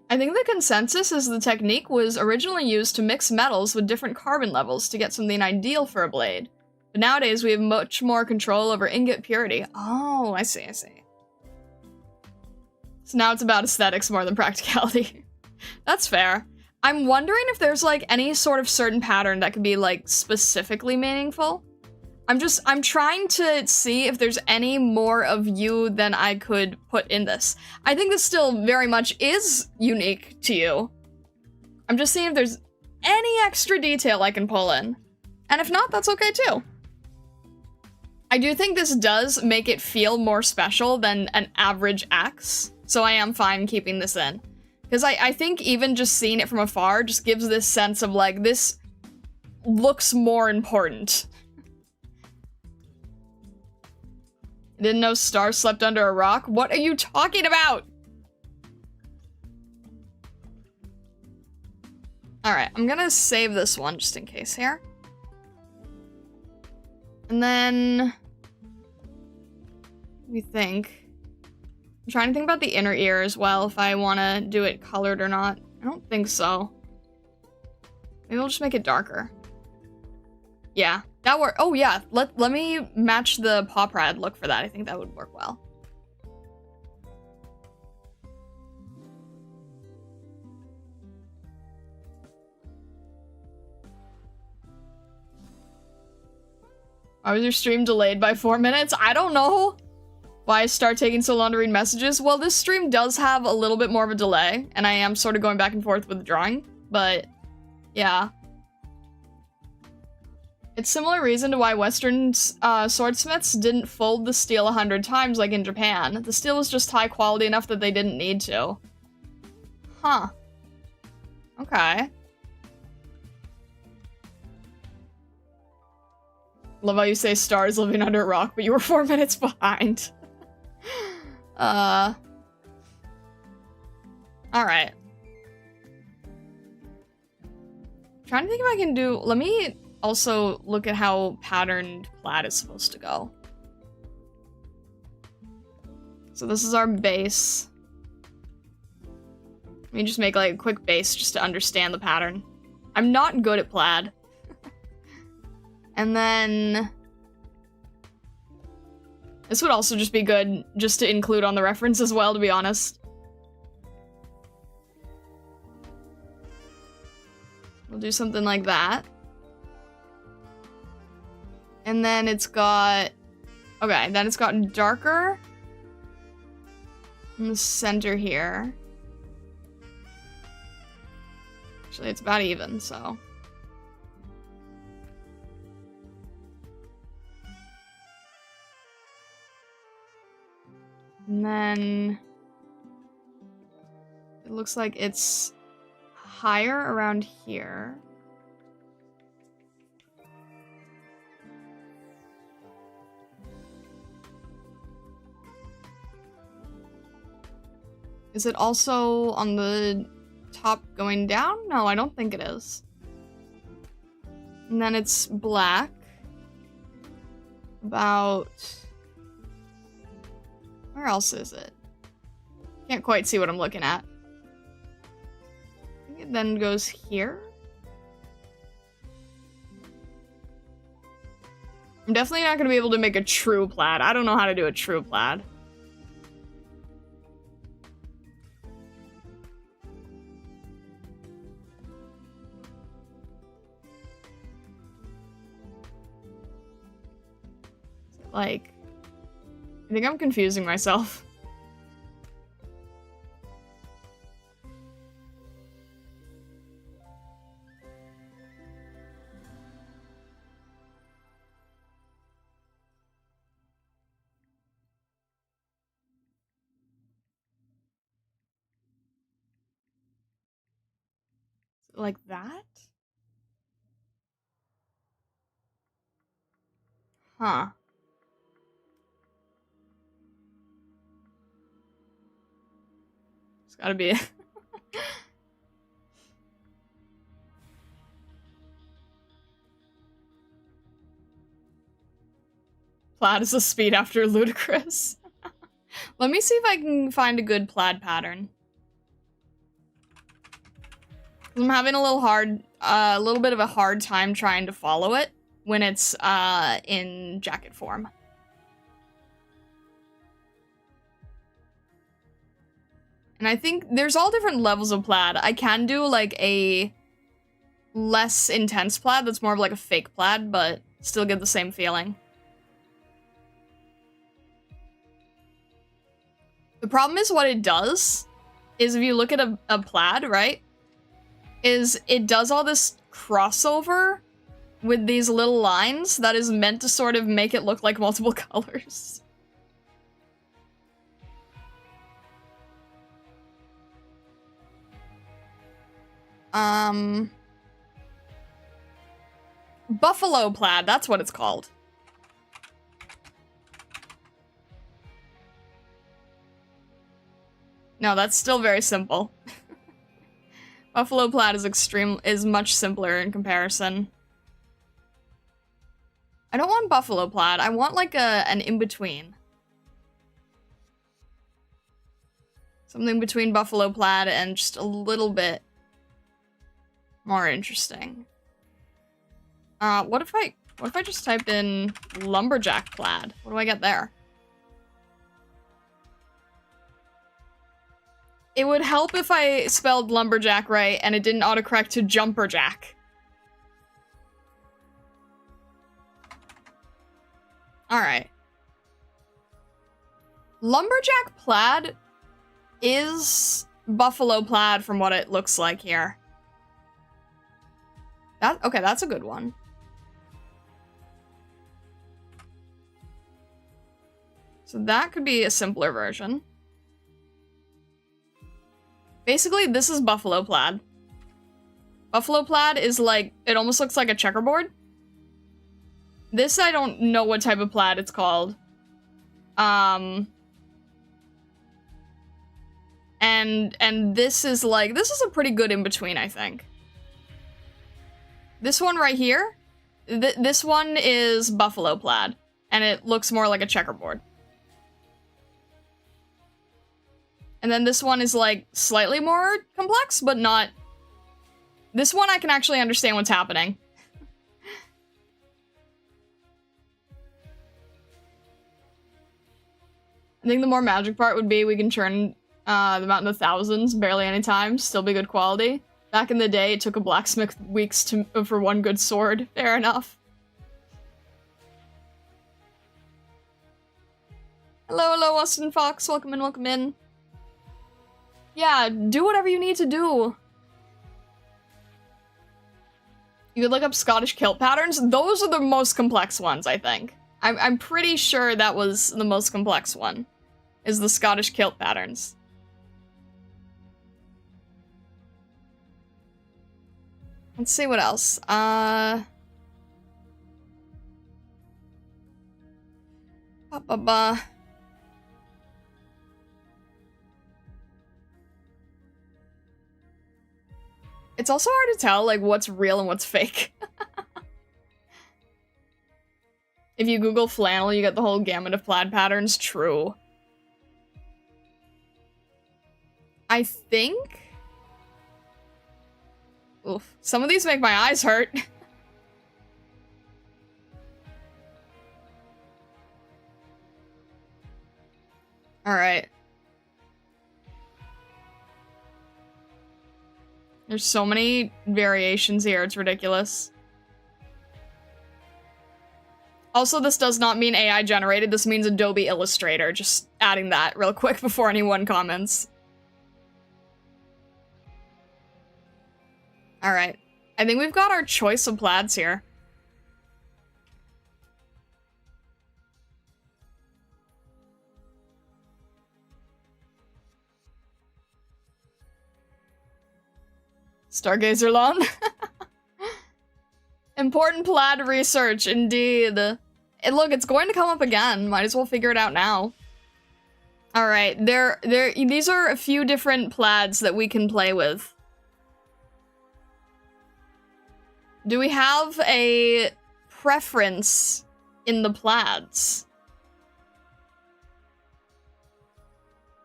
I think the consensus is the technique was originally used to mix metals with different carbon levels to get something ideal for a blade. But nowadays, we have much more control over ingot purity. Oh, I see, I see. So now it's about aesthetics more than practicality. That's fair. I'm wondering if there's, like, any sort of certain pattern that could be, like, specifically meaningful. I'm trying to see if there's any more of you than I could put in this. I think this still very much is unique to you. I'm just seeing if there's any extra detail I can pull in. And if not, that's okay too. I do think this does make it feel more special than an average X, so I am fine keeping this in. Because I think even just seeing it from afar just gives this sense of, like, this looks more important. Didn't know Star slept under a rock? What are you talking about? Alright, I'm gonna save this one just in case here. And then... let me think. I'm trying to think about the inner ear as well, if I want to do it colored or not. I don't think so. Maybe we'll just make it darker. Yeah, that worked. Oh yeah, let me match the Pop Rad look for that. I think that would work well. Why was your stream delayed by 4 minutes? I don't know. Why I start taking so long to read messages? Well, this stream does have a little bit more of a delay, and I am sort of going back and forth with the drawing, but yeah. It's similar reason to why Western swordsmiths didn't fold the steel 100 times like in Japan. The steel was just high quality enough that they didn't need to. Huh. Okay. Love how you say stars living under a rock, but you were 4 minutes behind. Alright. Trying to think if I can do... Let me also look at how patterned plaid is supposed to go. So this is our base. Let me just make like a quick base just to understand the pattern. I'm not good at plaid. And then... This would also just be good just to include on the reference as well, to be honest. We'll do something like that. And then it's got... Okay, then it's got darker in the center here. Actually, it's about even, so... And then... It looks like it's higher around here. Is it also on the top going down? No, I don't think it is. And then it's black. About... Where else is it? Can't quite see what I'm looking at. I think it then goes here. I'm definitely not going to be able to make a true plaid. I don't know how to do a true plaid. Like, I think I'm confusing myself. Like that? Huh. It's gotta be... Plaid is a speed after ludicrous. Let me see if I can find a good plaid pattern. I'm having a little bit of a hard time trying to follow it when it's in jacket form. And I think there's all different levels of plaid. I can do like a less intense plaid that's more of like a fake plaid, but still get the same feeling. The problem is what it does is if you look at a plaid, right, is it does all this crossover with these little lines that is meant to sort of make it look like multiple colors. Buffalo plaid, that's what it's called. No, that's still very simple. Buffalo plaid is much simpler in comparison. I don't want buffalo plaid. I want like an in-between. Something between buffalo plaid and just a little bit more interesting. What if I just type in lumberjack plaid? What do I get there? It would help if I spelled lumberjack right and it didn't autocorrect to jumperjack. Alright. Lumberjack plaid is buffalo plaid from what it looks like here. Okay, that's a good one. So that could be a simpler version. Basically, this is buffalo plaid. Buffalo plaid is like, it almost looks like a checkerboard. This, I don't know what type of plaid it's called. And this is like, this is a pretty good in-between, I think. This one right here, this one is buffalo plaid, and it looks more like a checkerboard. And then this one is like slightly more complex, but not... This one I can actually understand what's happening. I think the more magic part would be we can turn them out into thousands, barely any time, still be good quality. Back in the day, it took a blacksmith weeks for one good sword. Fair enough. Hello, hello, Austin Fox. Welcome in, welcome in. Yeah, do whatever you need to do. You could look up Scottish kilt patterns. Those are the most complex ones, I think. I'm pretty sure that was the most complex one, is the Scottish kilt patterns. Let's see what else. It's also hard to tell, like, what's real and what's fake. If you Google flannel, you get the whole gamut of plaid patterns. True. I think... Oof. Some of these make my eyes hurt. Alright. There's so many variations here, it's ridiculous. Also, this does not mean AI generated, this means Adobe Illustrator. Just adding that real quick before anyone comments. Alright. I think we've got our choice of plaids here. Stargazer lawn. Important plaid research, indeed. And look, it's going to come up again. Might as well figure it out now. Alright, these are a few different plaids that we can play with. Do we have a preference in the plaids?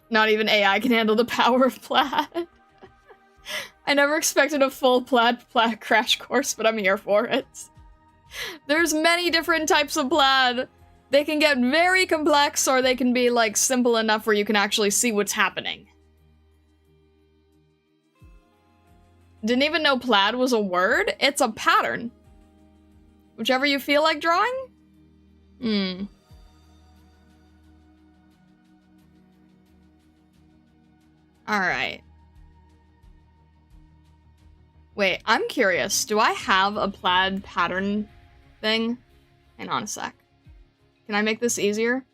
Not even AI can handle the power of plaid. I never expected a full plaid crash course, but I'm here for it. There's many different types of plaid. They can get very complex, or they can be, like, simple enough where you can actually see what's happening. Didn't even know plaid was a word? It's a pattern. Whichever you feel like drawing? Alright. Wait, I'm curious. Do I have a plaid pattern thing? Hang on a sec. Can I make this easier?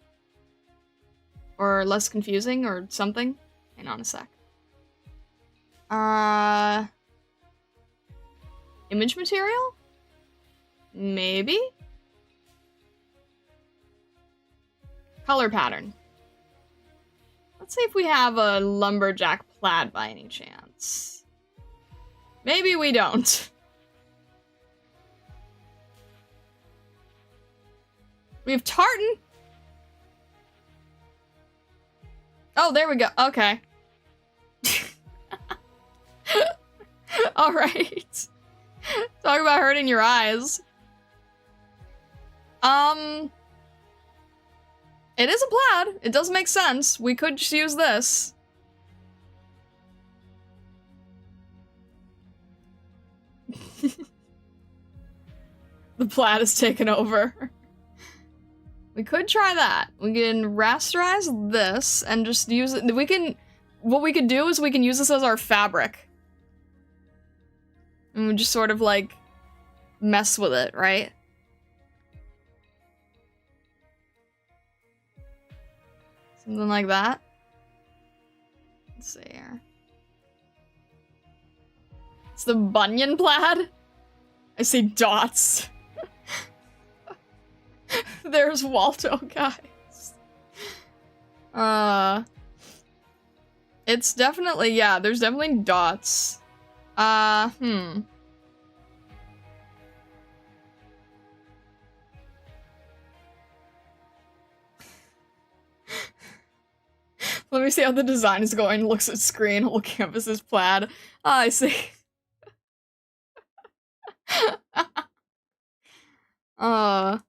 Or less confusing or something? Hang on a sec. Image material? Maybe? Color pattern. Let's see if we have a lumberjack plaid by any chance. Maybe we don't. We have tartan. Oh, there we go. Okay. All right. Talk about hurting your eyes. It is a plaid. It does make sense. We could just use this. The plaid is taken over. We could try that. We can rasterize this and just use it. What we could do is we can use this as our fabric. And we just sort of like mess with it, right? Something like that. Let's see here. It's the bunion plaid. I see dots. There's Waldo, guys. It's definitely, yeah, there's definitely dots. Let me see how the design is going. Looks at screen, whole campus is plaid. Ah, I see. I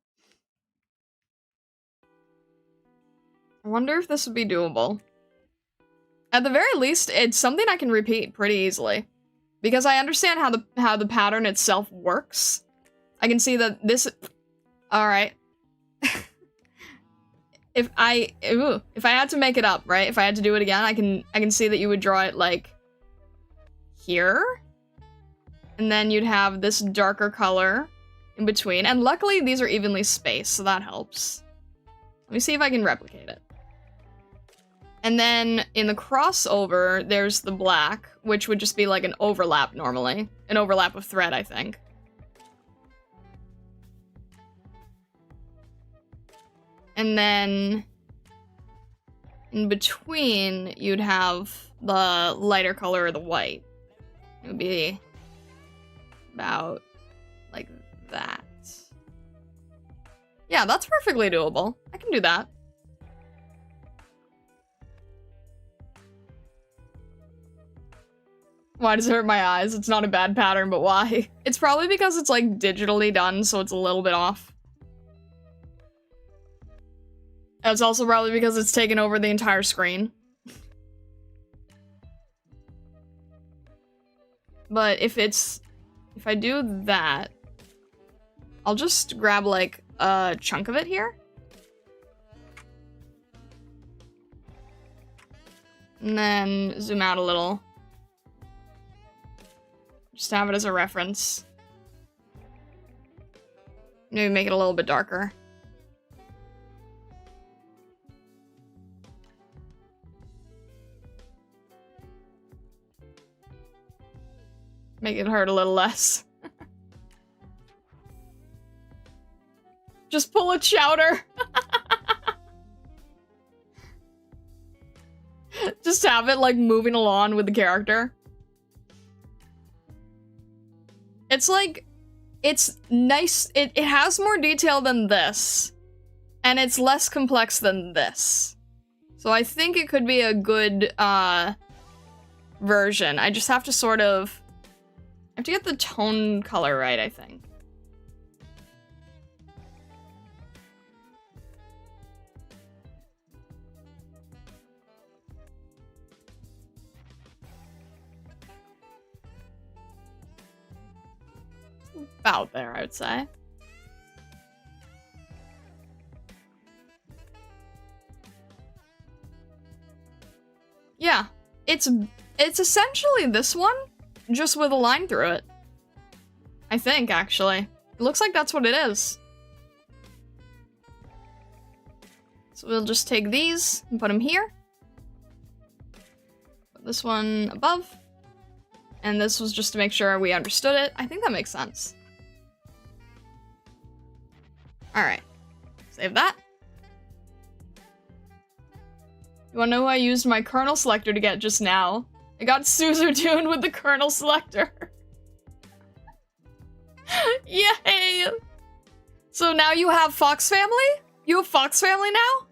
wonder if this would be doable. At the very least, it's something I can repeat pretty easily. Because I understand how the pattern itself works. I can see that this... Alright. If I had to make it up, right? If I had to do it again, I can see that you would draw it like here. And then you'd have this darker color in between. And luckily these are evenly spaced, so that helps. Let me see if I can replicate it. And then in the crossover, there's the black, which would just be like an overlap normally. An overlap of thread, I think. And then in between, you'd have the lighter color of the white. It would be about like that. Yeah, that's perfectly doable. I can do that. Why does it hurt my eyes? It's not a bad pattern, but why? It's probably because it's like digitally done, so it's a little bit off. It's also probably because it's taken over the entire screen. But if I do that, I'll just grab like a chunk of it here. And then zoom out a little. Just have it as a reference. Maybe make it a little bit darker. Make it hurt a little less. Just pull a chowder. Just have it like moving along with the character. It's like, it's nice. It has more detail than this, and it's less complex than this. So I think it could be a good version. I just have to sort of, I have to get the tone color right, I think. About there, I would say. Yeah, it's essentially this one, just with a line through it. I think, actually. It looks like that's what it is. So we'll just take these and put them here. Put this one above. And this was just to make sure we understood it. I think that makes sense. Alright. Save that. You wanna know who I used my kernel selector to get just now? I got Suzudune with the kernel selector. Yay! So now you have Fox Family? You have Fox Family now?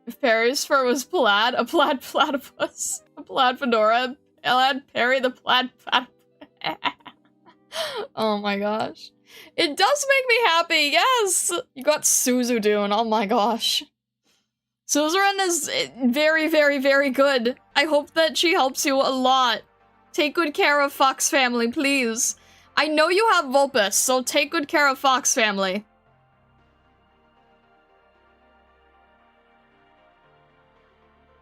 If Perry's fur was plaid, a plaid platypus, a plaid fedora, plaid Perry the plaid platypus. Oh my gosh. It does make me happy, yes! You got Suzudune, oh my gosh. Suzerain is very, very, very good. I hope that she helps you a lot. Take good care of Fox Family, please. I know you have Vulpus, so take good care of Fox Family.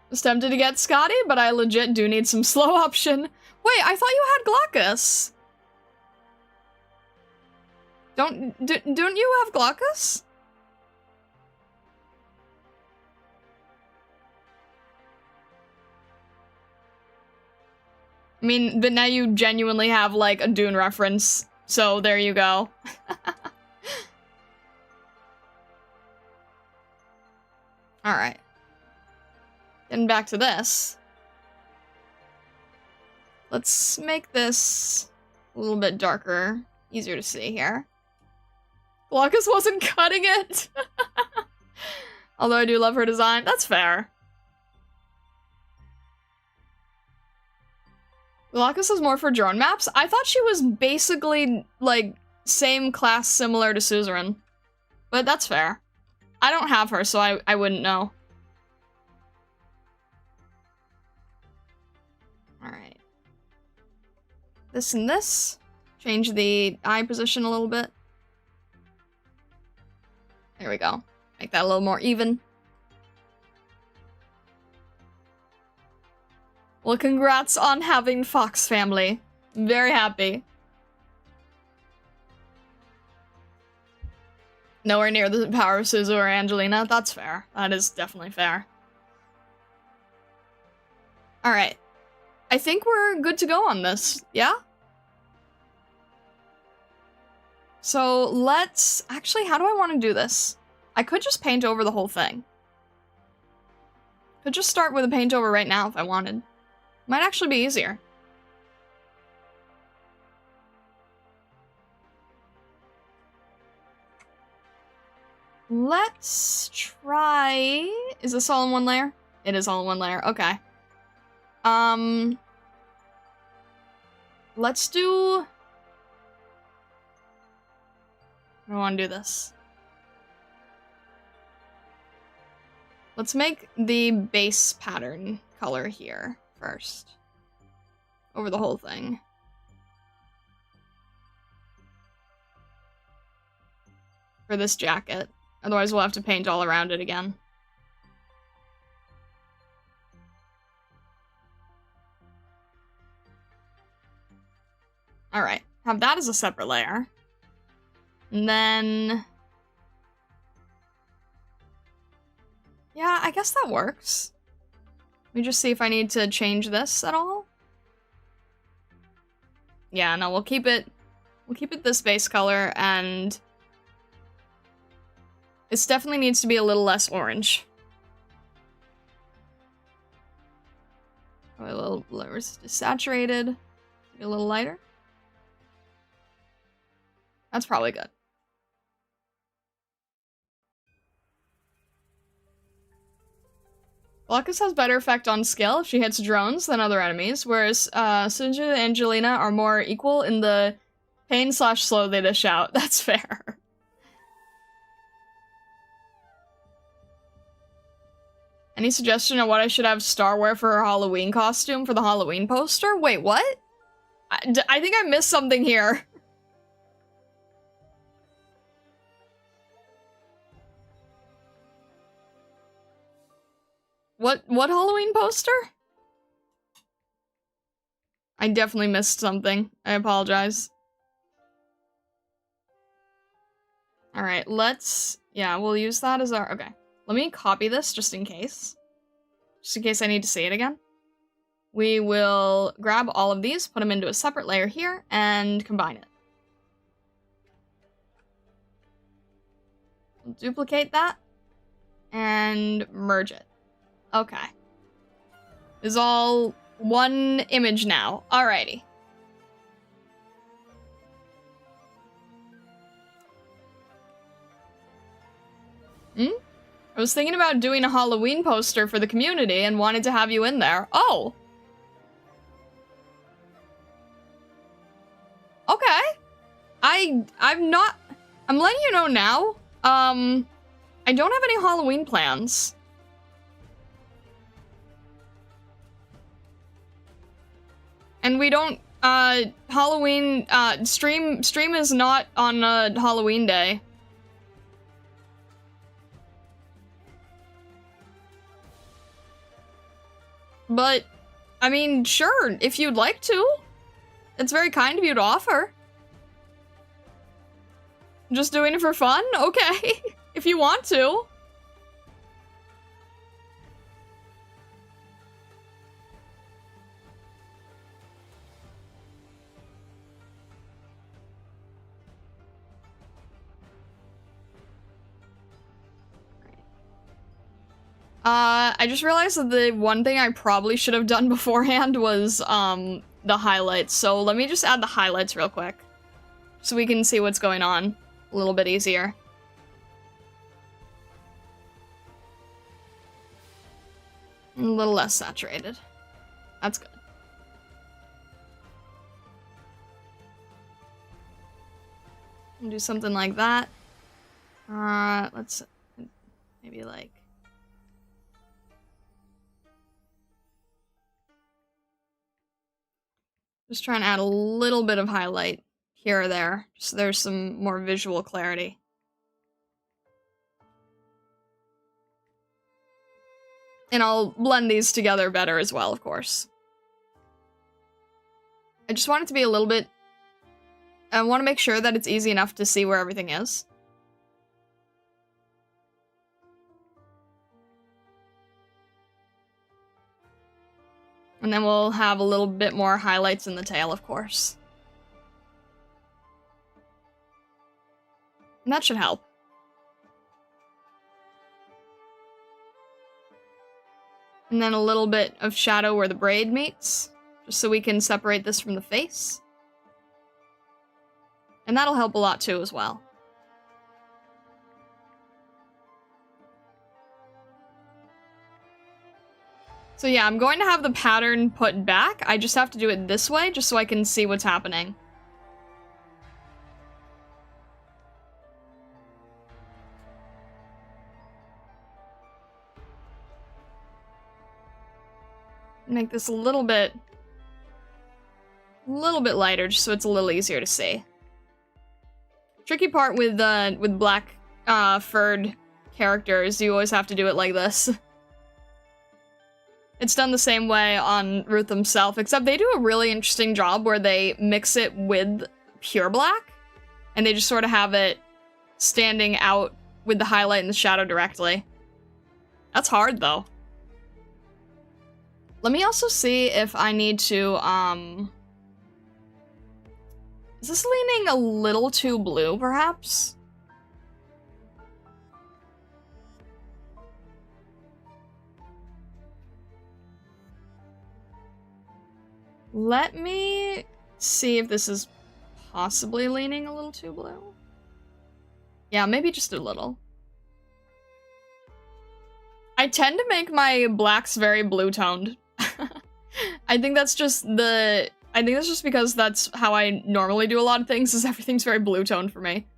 I was tempted to get Scotty, but I legit do need some slow option. Wait, I thought you had Glaucus. Don't you have Glaucus? I mean, but now you genuinely have, like, a Dune reference, so there you go. Alright. Getting back to this. Let's make this a little bit darker, easier to see here. Glaucus wasn't cutting it! Although I do love her design. That's fair. Glaucus is more for drone maps? I thought she was basically, like, same class similar to Suzerain. But that's fair. I don't have her, so I wouldn't know. Alright. This and this. Change the eye position a little bit. There we go. Make that a little more even. Well, congrats on having Fox family. I'm very happy. Nowhere near the power of Suzu or Angelina. That's fair. That is definitely fair. Alright. I think we're good to go on this. Yeah? So let's... Actually, how do I want to do this? I could just paint over the whole thing. Could just start with a paint over right now if I wanted. Might actually be easier. Let's try... Is this all in one layer? It is all in one layer. Okay. Let's do... I want to do this. Let's make the base pattern color here first. Over the whole thing. For this jacket. Otherwise we'll have to paint all around it again. Alright. Have that as a separate layer. And then... Yeah, I guess that works. Let me just see if I need to change this at all. Yeah, no, we'll keep it this base color, and this definitely needs to be a little less orange. A little saturated, maybe a little lighter. That's probably good. Glaucus has better effect on skill if she hits drones than other enemies, whereas Sunju and Angelina are more equal in the pain/slow they dish out. That's fair. Any suggestion on what I should have Star wear for her Halloween costume for the Halloween poster? Wait, what? I think I missed something here. What Halloween poster? I definitely missed something. I apologize. Alright, yeah, we'll use that as our... Okay. Let me copy this just in case. Just in case I need to see it again. We will grab all of these, put them into a separate layer here, and combine it. We'll duplicate that, and merge it. Okay. It's all one image now. Alrighty. I was thinking about doing a Halloween poster for the community and wanted to have you in there. Oh! Okay. I'm letting you know now. I don't have any Halloween plans. And we don't, Halloween, stream is not on, Halloween day. But, I mean, sure, if you'd like to. It's very kind of you to offer. Just doing it for fun? Okay. If you want to. I just realized that the one thing I probably should have done beforehand was, the highlights. So let me just add the highlights real quick. So we can see what's going on a little bit easier. A little less saturated. That's good. Do something like that. Let's maybe like... Just try and add a little bit of highlight here or there, so there's some more visual clarity. And I'll blend these together better as well, of course. I just want it to be a little bit... I want to make sure that it's easy enough to see where everything is. And then we'll have a little bit more highlights in the tail, of course. And that should help. And then a little bit of shadow where the braid meets, just so we can separate this from the face. And that'll help a lot too as well. So yeah, I'm going to have the pattern put back. I just have to do it this way, just so I can see what's happening. Make this a little bit lighter, just so it's a little easier to see. Tricky part with black furred characters, you always have to do it like this. It's done the same way on Ruth himself, except they do a really interesting job where they mix it with pure black, and they just sort of have it standing out with the highlight and the shadow directly. That's hard, though. Let me also see if I need to, is this leaning a little too blue, perhaps? Let me see if this is possibly leaning a little too blue. Yeah, maybe just a little. I tend to make my blacks very blue-toned. I think that's just because that's how I normally do a lot of things, is everything's very blue-toned for me.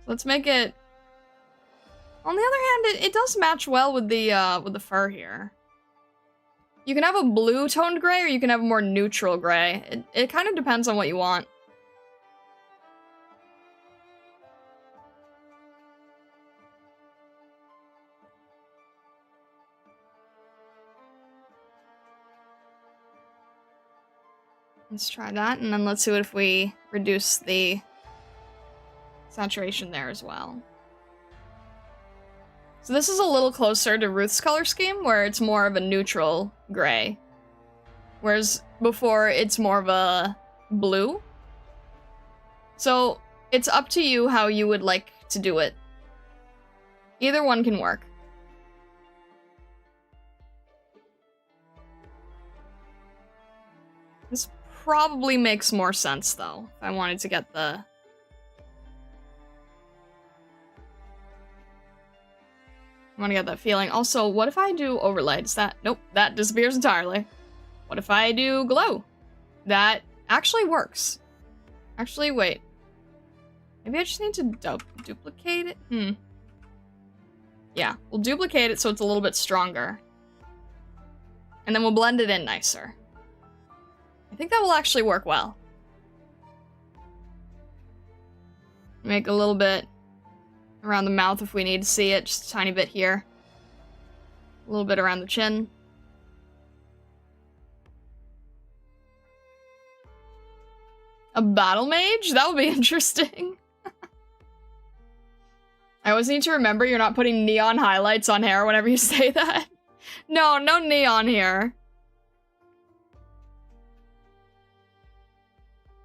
Let's make it... On the other hand, it does match well with the fur here. You can have a blue-toned gray, or you can have a more neutral gray. It kind of depends on what you want. Let's try that, and then let's see what if we reduce the saturation there as well. So this is a little closer to Ruth's color scheme, where it's more of a neutral gray. Whereas before, it's more of a blue. So it's up to you how you would like to do it. Either one can work. This probably makes more sense, though, if I wanted to get the... I want to get that feeling. Also, what if I do overlay? Does that... Nope, that disappears entirely. What if I do glow? That actually works. Actually, wait. Maybe I just need to duplicate it? Yeah, we'll duplicate it so it's a little bit stronger. And then we'll blend it in nicer. I think that will actually work well. Make a little bit around the mouth if we need to see it, just a tiny bit here. A little bit around the chin. A battle mage? That would be interesting. I always need to remember you're not putting neon highlights on hair whenever you say that. No, no neon here.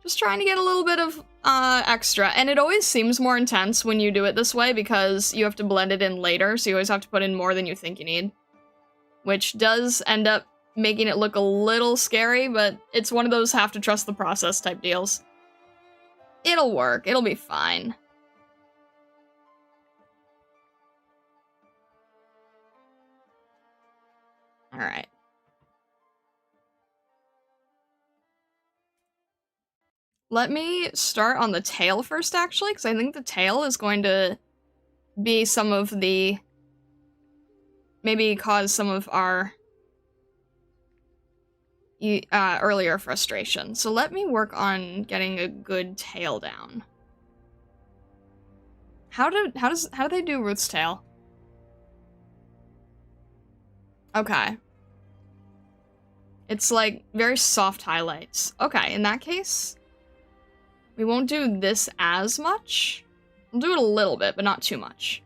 Just trying to get a little bit of extra. And it always seems more intense when you do it this way because you have to blend it in later, so you always have to put in more than you think you need. Which does end up making it look a little scary, but it's one of those have to trust the process type deals. It'll work. It'll be fine. Alright. Let me start on the tail first, actually, because I think the tail is going to be some of the... maybe cause some of our earlier frustration. So let me work on getting a good tail down. How do they do Ruth's tail? Okay. It's like very soft highlights. Okay, in that case, we won't do this as much. We'll do it a little bit, but not too much.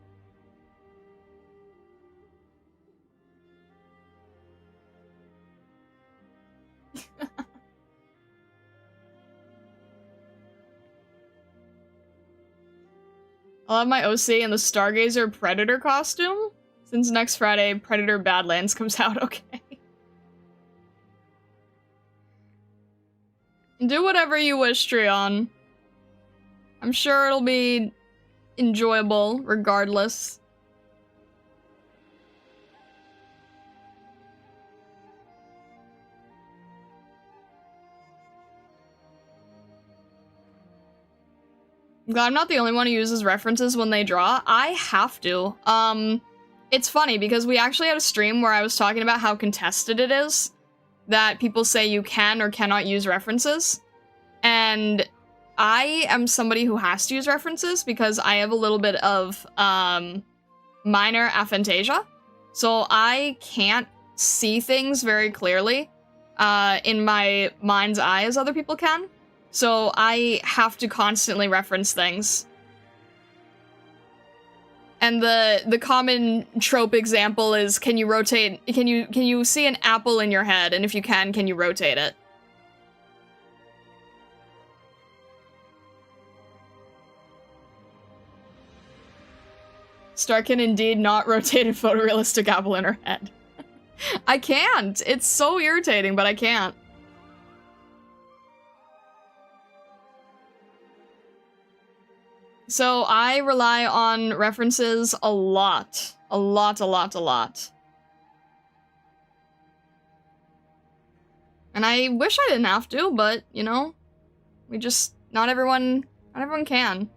I'll have my OC in the Stargazer Predator costume. Since next Friday, Predator Badlands comes out, okay. Do whatever you wish, Trion. I'm sure it'll be enjoyable, regardless. God, I'm not the only one who uses references when they draw. I have to. It's funny because we actually had a stream where I was talking about how contested it is that people say you can or cannot use references. And I am somebody who has to use references because I have a little bit of minor aphantasia. So I can't see things very clearly in my mind's eye as other people can. So I have to constantly reference things. And the common trope example is, can you see an apple in your head? And if you can you rotate it? Stark can indeed not rotate a photorealistic apple in her head. I can't! It's so irritating, but I can't. So I rely on references a lot. A lot. And I wish I didn't have to, but, you know, not everyone can.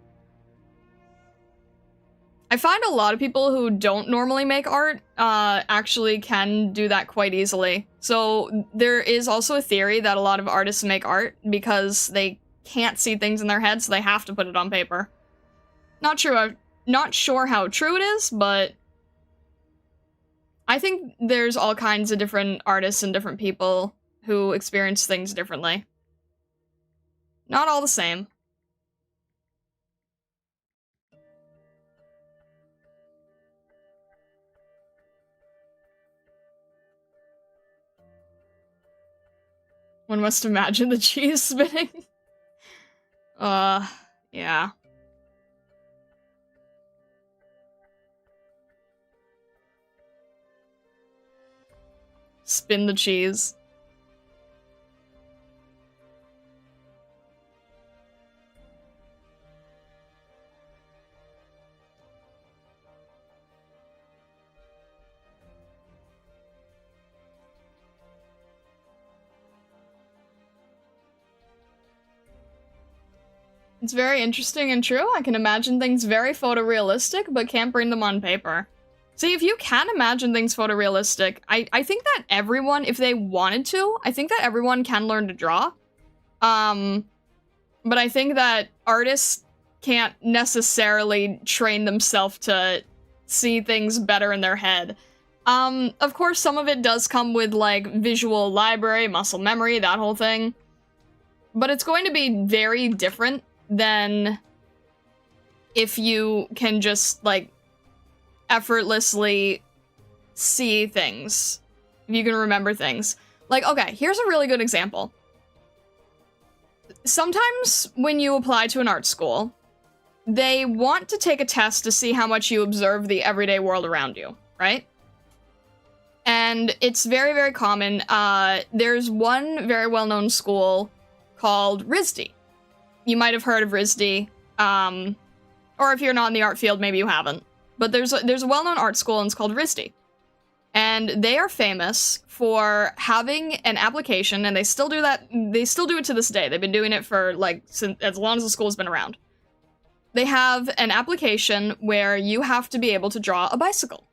I find a lot of people who don't normally make art, actually can do that quite easily. So there is also a theory that a lot of artists make art because they can't see things in their head, so they have to put it on paper. Not sure how true it is, but I think there's all kinds of different artists and different people who experience things differently. Not all the same. One must imagine the cheese spinning. Yeah. Spin the cheese. It's very interesting and true. I can imagine things very photorealistic, but can't bring them on paper. See, if you can imagine things photorealistic, I think that everyone, if they wanted to, I think that everyone can learn to draw. But I think that artists can't necessarily train themselves to see things better in their head. Of course, some of it does come with, like, visual library, muscle memory, that whole thing. but it's going to be very different than if you can just, like, effortlessly see things. If you can remember things. Like, okay, here's a really good example. Sometimes when you apply to an art school, they want to take a test to see how much you observe the everyday world around you, right? And it's very, very common. There's one very well-known school called RISD. You might have heard of RISD, or if you're not in the art field, maybe you haven't. But there's a well-known art school, and it's called RISD. And they are famous for having an application, and they still do that. They still do it to this day. They've been doing it for, like, since, as long as the school's been around. They have an application where you have to be able to draw a bicycle.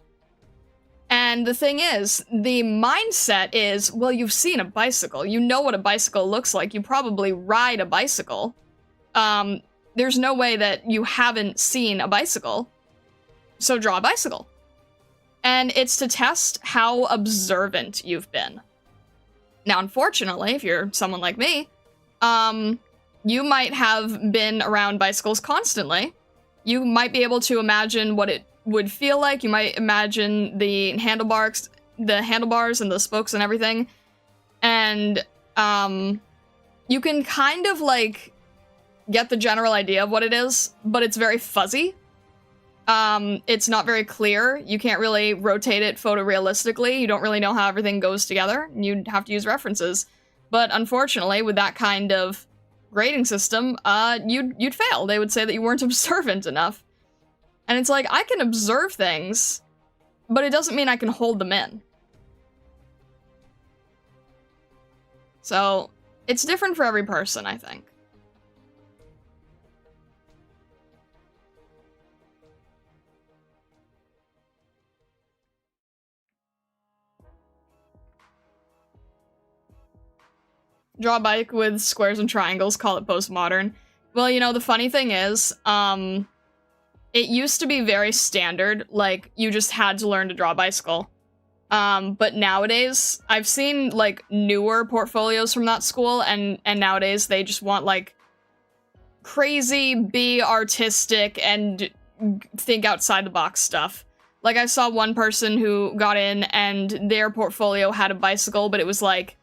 And the thing is, the mindset is, well, you've seen a bicycle. You know what a bicycle looks like. You probably ride a bicycle. There's no way that you haven't seen a bicycle. So draw a bicycle. And it's to test how observant you've been. Now, unfortunately, if you're someone like me, you might have been around bicycles constantly. You might be able to imagine what it would feel like. You might imagine the handlebars and the spokes and everything. And you can kind of, like, get the general idea of what it is, but it's very fuzzy. It's not very clear. You can't really rotate it photorealistically. You don't really know how everything goes together. You'd have to use references. But unfortunately, with that kind of grading system, you'd fail. They would say that you weren't observant enough. And it's like, I can observe things, but it doesn't mean I can hold them in. So, it's different for every person, I think. Draw a bike with squares and triangles, call it postmodern. Well, you know, the funny thing is, it used to be very standard, like, you just had to learn to draw a bicycle. But nowadays, I've seen, like, newer portfolios from that school, and nowadays they just want, like, crazy, be artistic, and think outside the box stuff. Like, I saw one person who got in, and their portfolio had a bicycle, but it was, like,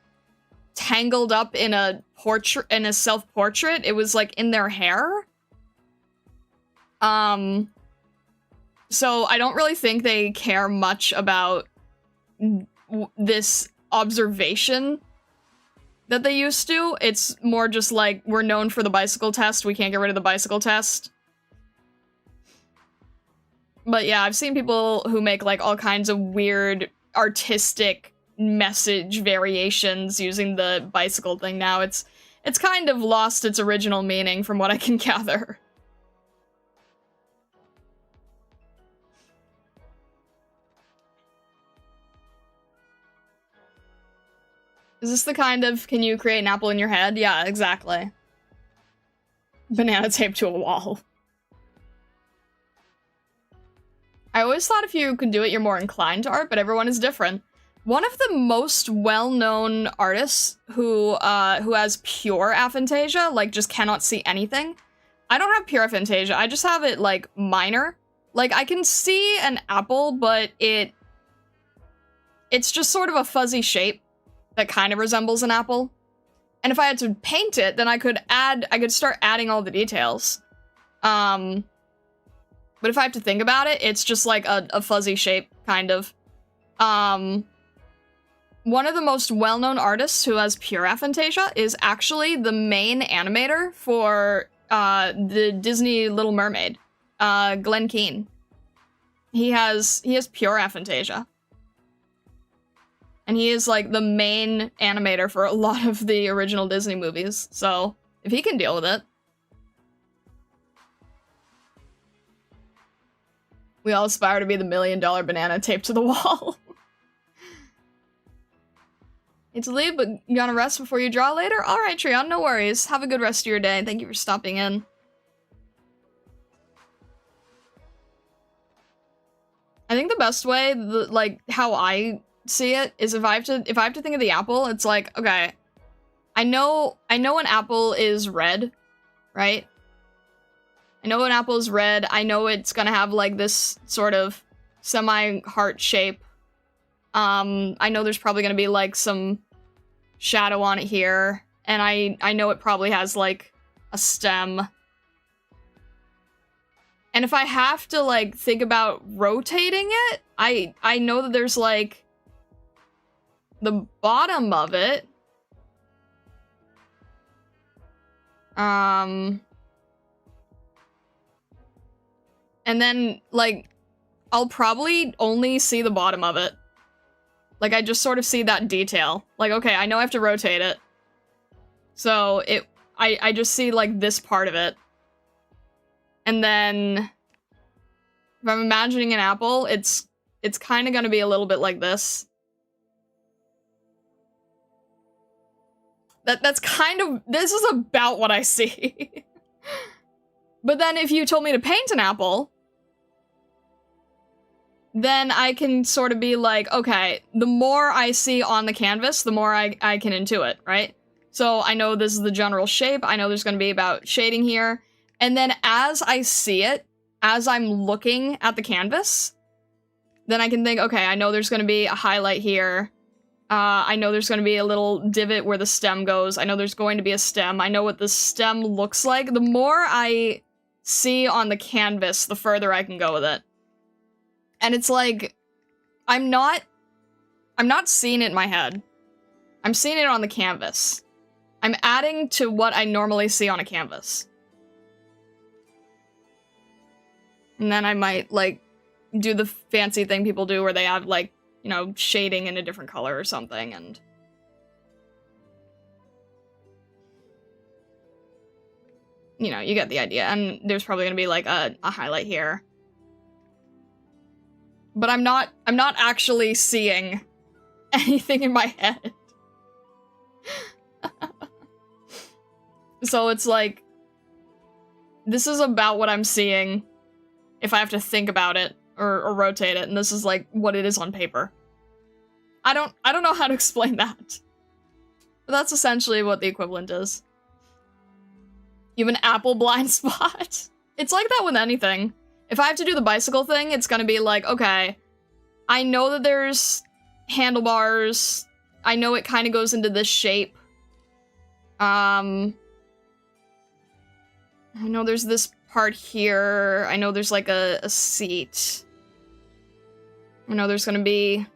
tangled up in a portrait, in a self-portrait. It was, like, in their hair. So I don't really think they care much about this observation that they used to. It's more just like, we're known for the bicycle test, we can't get rid of the bicycle test. But yeah, I've seen people who make, like, all kinds of weird artistic message variations using the bicycle thing now. It's kind of lost its original meaning from what I can gather. Is this the kind of, can you create an apple in your head? Yeah, exactly. Banana tape to a wall. I always thought if you could do it, you're more inclined to art, but everyone is different. One of the most well-known artists who has pure aphantasia, like, just cannot see anything. I don't have pure aphantasia, I just have it, like, minor. Like, I can see an apple, but it's just sort of a fuzzy shape that kind of resembles an apple. And if I had to paint it, then I could start adding all the details. But if I have to think about it, it's just like a fuzzy shape, kind of. One of the most well-known artists who has pure aphantasia is actually the main animator for the Disney Little Mermaid, Glenn Keane. He has pure aphantasia. And he is, like, the main animator for a lot of the original Disney movies, so if he can deal with it. We all aspire to be the $1 million banana taped to the wall. It's late, but you gonna rest before you draw later? Alright, Treon, no worries. Have a good rest of your day. Thank you for stopping in. I think the best way, like, how I see it, is if I have to think of the apple, it's like, okay, I know an apple is red, right? I know an apple is red. I know it's gonna have like this sort of semi-heart shape. I know there's probably gonna be like some shadow on it here, and I know it probably has like a stem. And if I have to like think about rotating it, I know that there's like the bottom of it. And then, like, I'll probably only see the bottom of it. Like, I just sort of see that detail. Like, okay, I know I have to rotate it. So, I just see, like, this part of it. And then, if I'm imagining an apple, it's kind of gonna be a little bit like this. That's kind of, this is about what I see. But then if you told me to paint an apple, then I can sort of be like, okay, the more I see on the canvas, the more I can intuit, right? So I know this is the general shape, I know there's gonna be about shading here, and then as I see it, as I'm looking at the canvas, then I can think, okay, I know there's gonna be a highlight here, I know there's gonna be a little divot where the stem goes, I know there's going to be a stem, I know what the stem looks like. The more I see on the canvas, the further I can go with it. And it's like, I'm not seeing it in my head. I'm seeing it on the canvas. I'm adding to what I normally see on a canvas. And then I might, like, do the fancy thing people do where they have, like, you know, shading in a different color or something, and... you know, you get the idea. And there's probably gonna be, like, a highlight here. But I'm not actually seeing anything in my head. So it's like, this is about what I'm seeing if I have to think about it or rotate it, and this is like what it is on paper. I don't know how to explain that. But that's essentially what the equivalent is. You have an apple blind spot. It's like that with anything. If I have to do the bicycle thing, it's gonna be like, okay, I know that there's handlebars. I know it kind of goes into this shape. I know there's this part here. I know there's like a seat. I know there's gonna be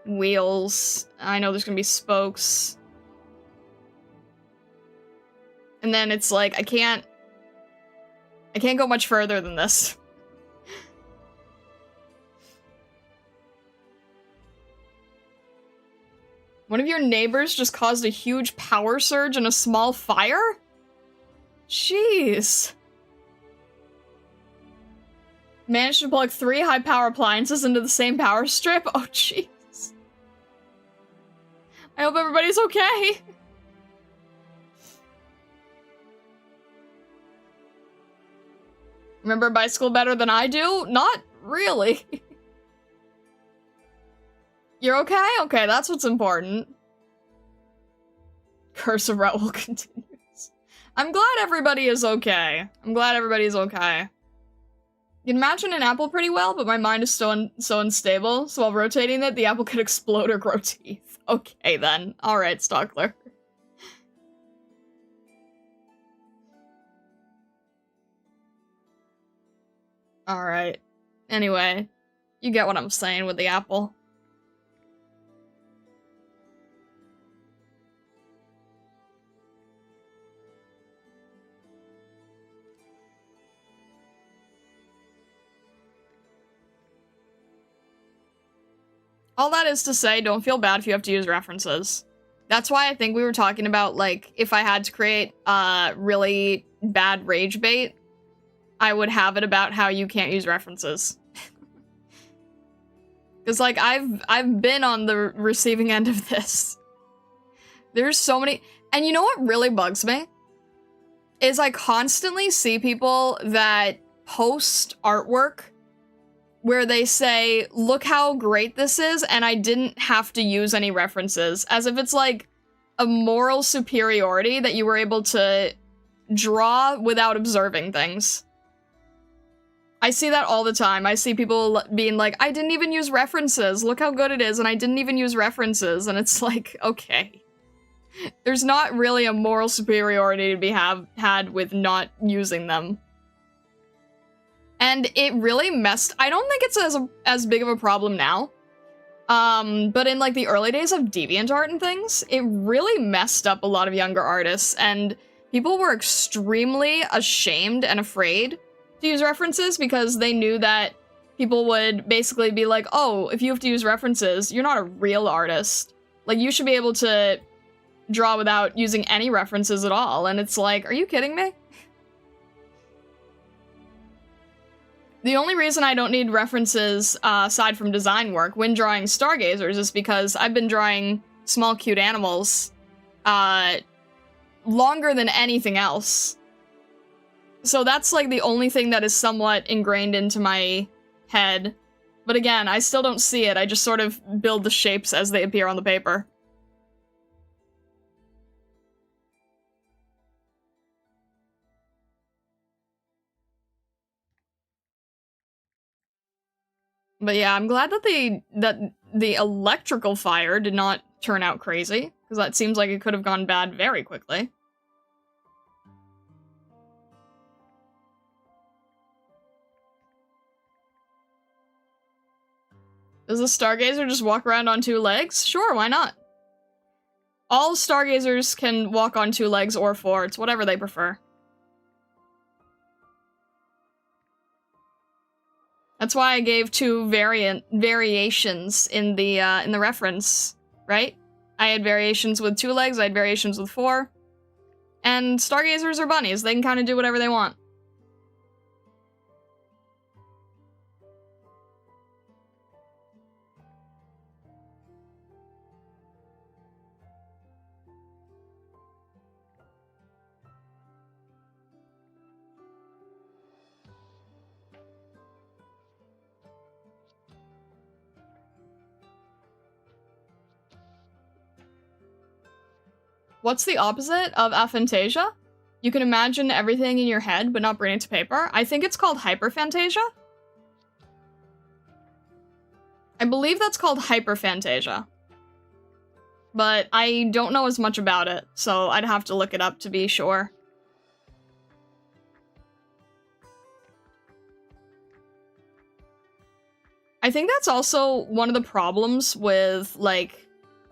wheels. I know there's gonna be spokes. And then it's like, I can't go much further than this. One of your neighbors just caused a huge power surge and a small fire? Jeez. Managed to plug 3 high power appliances into the same power strip? Oh, jeez. I hope everybody's okay. Remember bicycle better than I do? Not really. You're okay? Okay, that's what's important. Curse of Raoul continues. I'm glad everybody is okay. I'm glad everybody's okay. You can imagine an apple pretty well, but my mind is so unstable, so while rotating it, the apple could explode or grow teeth. Okay then. Alright, Stockler. Alright. Anyway, you get what I'm saying with the apple. All that is to say, don't feel bad if you have to use references. That's why I think we were talking about, like, if I had to create really bad rage bait, I would have it about how you can't use references. Because, like, I've been on the receiving end of this. There's so many... And you know what really bugs me? Is I constantly see people that post artwork where they say, look how great this is, and I didn't have to use any references. As if it's like, a moral superiority that you were able to draw without observing things. I see that all the time. I see people being like, I didn't even use references. Look how good it is, and I didn't even use references. And it's like, okay. There's not really a moral superiority to be had with not using them. And it really messed... I don't think it's as big of a problem now. But in, like, the early days of DeviantArt and things, it really messed up a lot of younger artists, and people were extremely ashamed and afraid to use references because they knew that people would basically be like, oh, if you have to use references, you're not a real artist. Like, you should be able to draw without using any references at all. And it's like, are you kidding me? The only reason I don't need references, aside from design work, when drawing Stargazers is because I've been drawing small, cute animals, longer than anything else. So that's, like, the only thing that is somewhat ingrained into my head. But again, I still don't see it. I just sort of build the shapes as they appear on the paper. But yeah, I'm glad that the electrical fire did not turn out crazy, because that seems like it could have gone bad very quickly. Does the Stargazer just walk around on 2 legs? Sure, why not? All Stargazers can walk on 2 legs or 4, it's whatever they prefer. That's why I gave 2 variations in the reference, right? I had variations with 2 legs, I had variations with 4. And Stargazers are bunnies, they can kind of do whatever they want. What's the opposite of aphantasia? You can imagine everything in your head, but not bring it to paper. I think it's called hyperphantasia. I believe that's called hyperphantasia. But I don't know as much about it, so I'd have to look it up to be sure. I think that's also one of the problems with, like...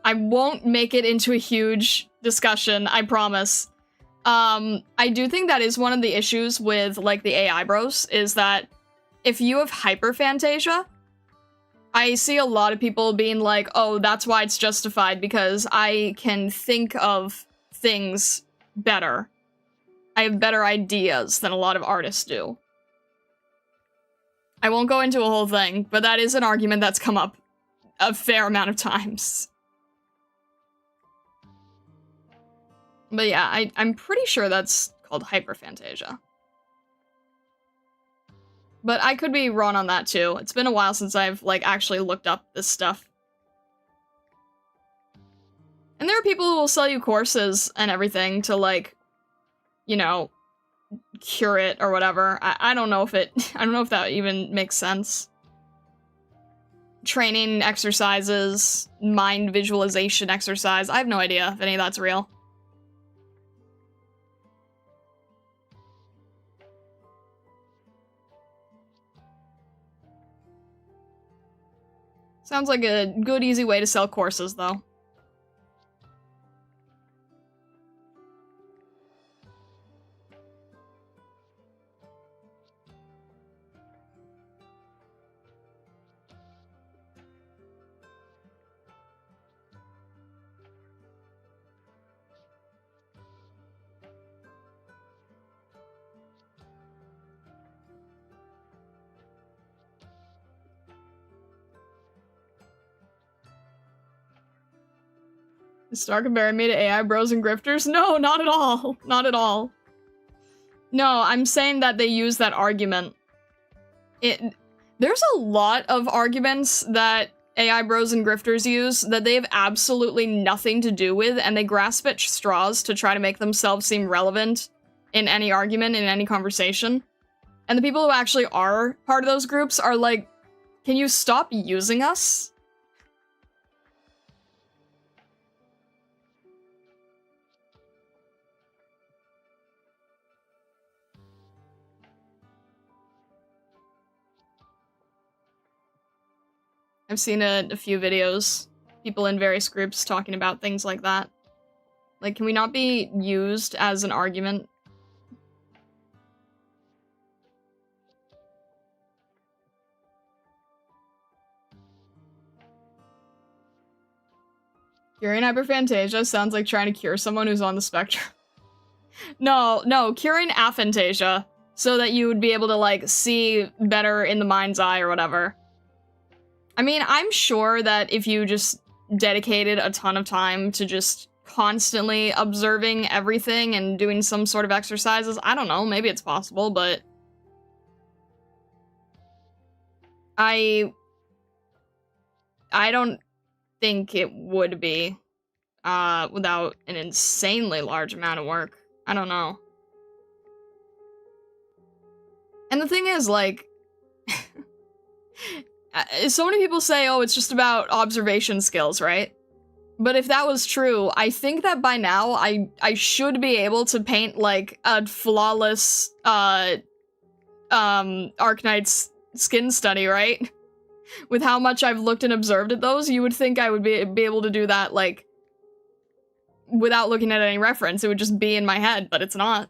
I won't make it into a huge discussion, I promise. I do think that is one of the issues with, like, the AI bros, is that if you have hyperphantasia, I see a lot of people being like, oh, that's why it's justified, because I can think of things better. I have better ideas than a lot of artists do. I won't go into a whole thing, but that is an argument that's come up a fair amount of times. But yeah, I'm pretty sure that's called hyperphantasia. But I could be wrong on that too. It's been a while since I've, like, actually looked up this stuff. And there are people who will sell you courses and everything to, like, you know, cure it or whatever. I don't know if it... I don't know if that even makes sense. Training exercises, mind visualization exercise. I have no idea if any of that's real. Sounds like a good, easy way to sell courses, though. Stargazer made it AI bros and grifters? No, not at all. Not at all. No, I'm saying that they use that argument. There's a lot of arguments that AI bros and grifters use that they have absolutely nothing to do with, and they grasp at straws to try to make themselves seem relevant in any argument, in any conversation. And the people who actually are part of those groups are like, can you stop using us? I've seen a few videos, people in various groups talking about things like that. Like, can we not be used as an argument? Curing hyperphantasia sounds like trying to cure someone who's on the spectrum. No, curing aphantasia so that you would be able to, like, see better in the mind's eye or whatever. I mean, I'm sure that if you just dedicated a ton of time to just constantly observing everything and doing some sort of exercises, I don't know, maybe it's possible, but I don't think it would be without an insanely large amount of work. I don't know. And the thing is, like, so many people say, oh, it's just about observation skills, right? But if that was true, I think that by now I should be able to paint, like, a flawless Arknight's skin study, right? With how much I've looked and observed at those, you would think I would be able to do that, like, without looking at any reference. It would just be in my head, but it's not.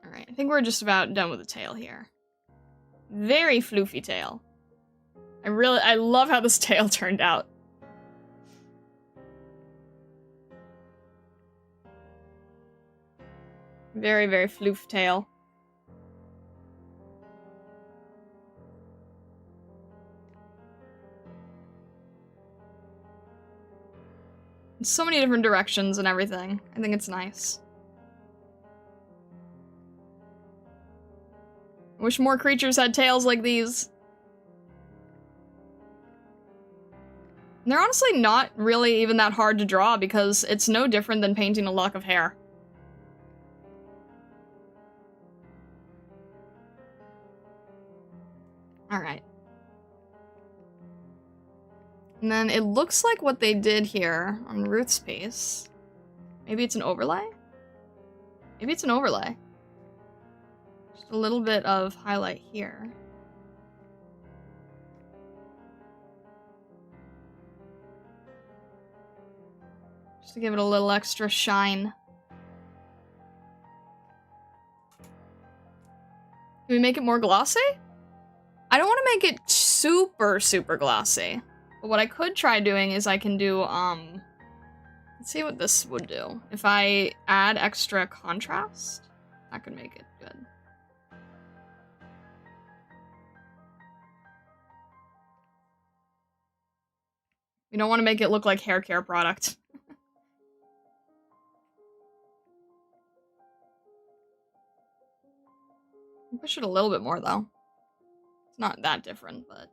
Alright, I think we're just about done with the tail here. Very floofy tail. I love how this tail turned out. Very, very floof tail. So many different directions and everything. I think it's nice. Wish more creatures had tails like these. And they're honestly not really even that hard to draw because it's no different than painting a lock of hair. Alright. And then it looks like what they did here on Ruth's piece. Maybe it's an overlay? Maybe it's an overlay. Just a little bit of highlight here. Just to give it a little extra shine. Can we make it more glossy? I don't want to make it super, super glossy. But what I could try doing is I can do, let's see what this would do. If I add extra contrast, that could make it good. We don't want to make it look like hair care product. Push it a little bit more, though. It's not that different, but...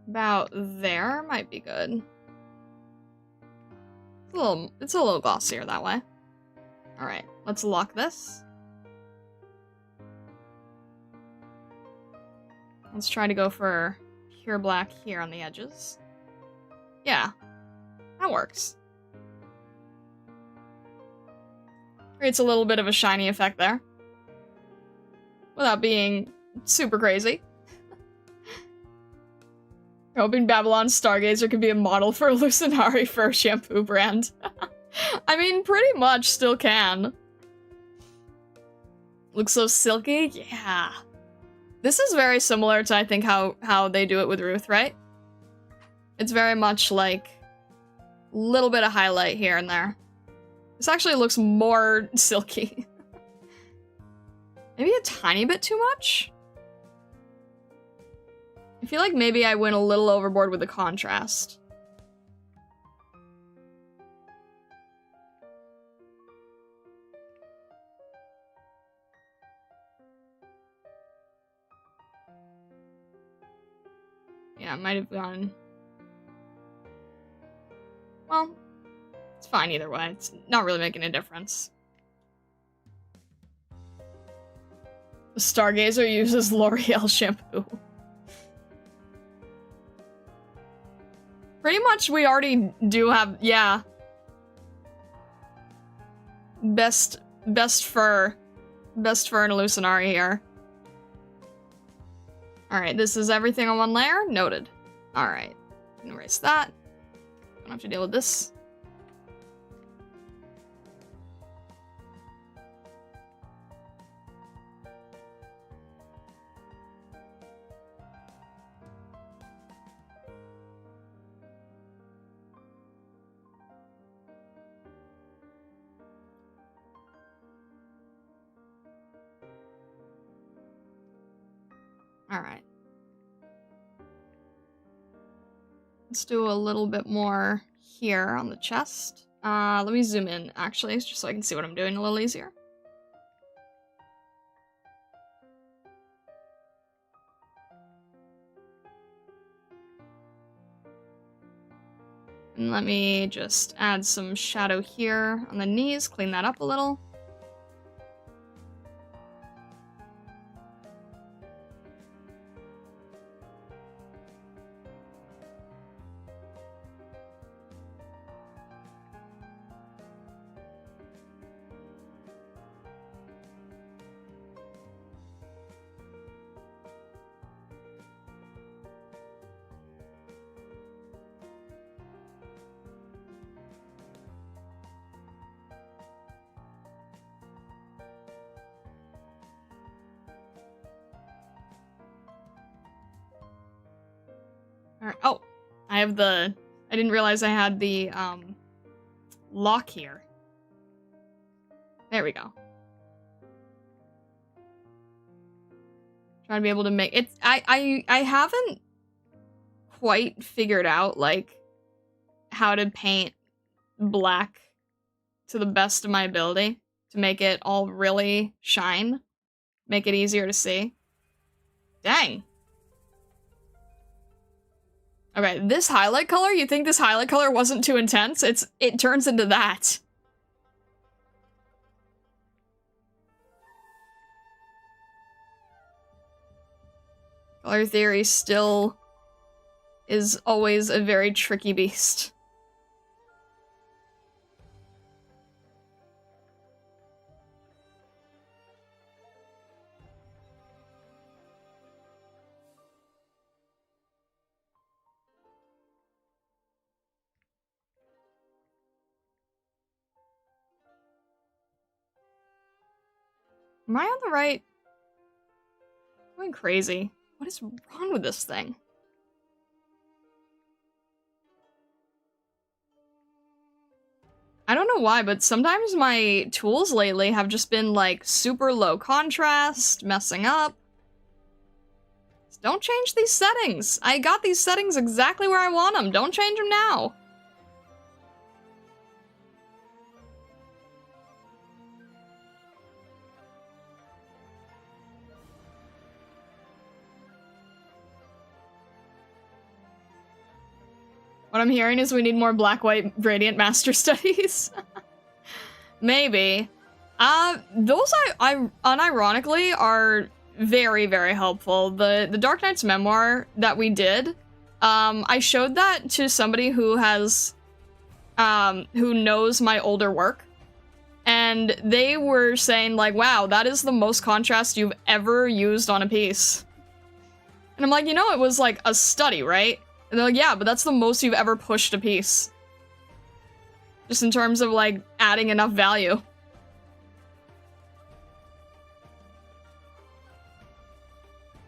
About there might be good. It's a little glossier that way. Alright, let's lock this. Let's try to go for pure black here on the edges. Yeah, that works. Creates a little bit of a shiny effect there. Without being super crazy. Hoping Babylon Stargazer could be a model for a Lucinari fur shampoo brand. I mean, pretty much still can. Looks so silky? Yeah. This is very similar to, I think, how they do it with Ruth, right? It's very much like a little bit of highlight here and there. This actually looks more silky. Maybe a tiny bit too much? I feel like maybe I went a little overboard with the contrast. Yeah, it might have gone... Well, it's fine either way. It's not really making a difference. The Stargazer uses L'Oreal shampoo. Pretty much we already do have, yeah. Best fur. Best fur in a Lucinari here. Alright, this is everything on one layer? Noted. Alright. Erase that. Don't have to deal with this. Alright. Let's do a little bit more here on the chest. Let me zoom in, actually, just so I can see what I'm doing a little easier. And let me just add some shadow here on the knees, clean that up a little. Oh, I have the... I didn't realize I had the, lock here. There we go. Trying to be able to make... It's... I haven't quite figured out, like, how to paint black to the best of my ability to make it all really shine. Make it easier to see. Dang. Okay, this highlight color, you think this highlight color wasn't too intense? It turns into that. Color theory still is always a very tricky beast. Am I on the right? I'm going crazy. What is wrong with this thing? I don't know why, but sometimes my tools lately have just been like super low contrast, messing up. Just don't change these settings. I got these settings exactly where I want them. Don't change them now. What I'm hearing is we need more black-white Radiant Master Studies. Maybe. Those I unironically are very, very helpful. The Dark Knight's memoir that we did, I showed that to somebody who has, who knows my older work. And they were saying like, wow, that is the most contrast you've ever used on a piece. And I'm like, you know, it was like a study, right? And they're like, yeah, but that's the most you've ever pushed a piece. Just in terms of, like, adding enough value.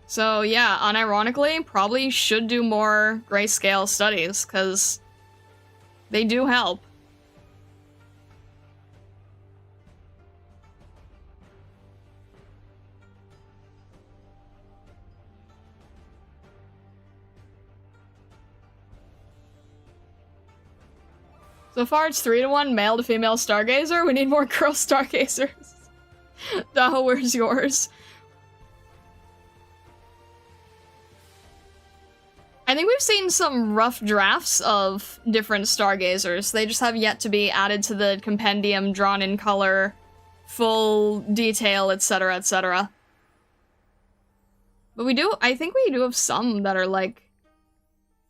So, yeah, unironically, probably should do more grayscale studies, because they do help. So far, it's 3-to-1 male to female Stargazer. We need more girl Stargazers. Daho, where's yours? I think we've seen some rough drafts of different Stargazers. They just have yet to be added to the compendium, drawn in color, full detail, etc., etc. But I think we do have some that are, like,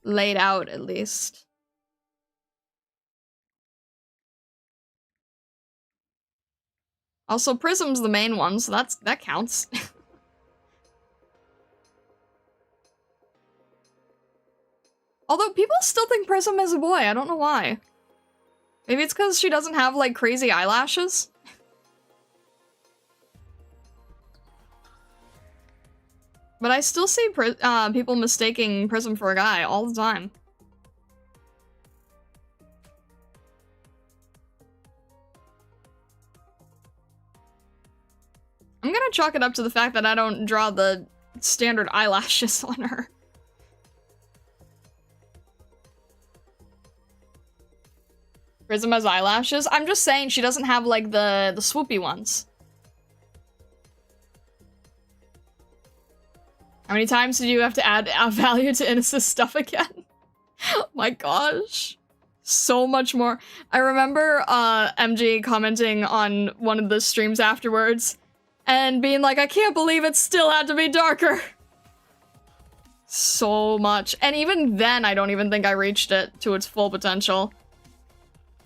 laid out, at least. Also, Prism's the main one, so that counts. Although, people still think Prism is a boy, I don't know why. Maybe it's because she doesn't have, like, crazy eyelashes? But I still see people mistaking Prism for a guy all the time. I'm gonna chalk it up to the fact that I don't draw the standard eyelashes on her. Prism has eyelashes? I'm just saying she doesn't have, like, the swoopy ones. How many times did you have to add value to Innis's stuff again? Oh my gosh. So much more. I remember MG commenting on one of the streams afterwards and being like, I can't believe it still had to be darker. So much. And even then, I don't even think I reached it to its full potential.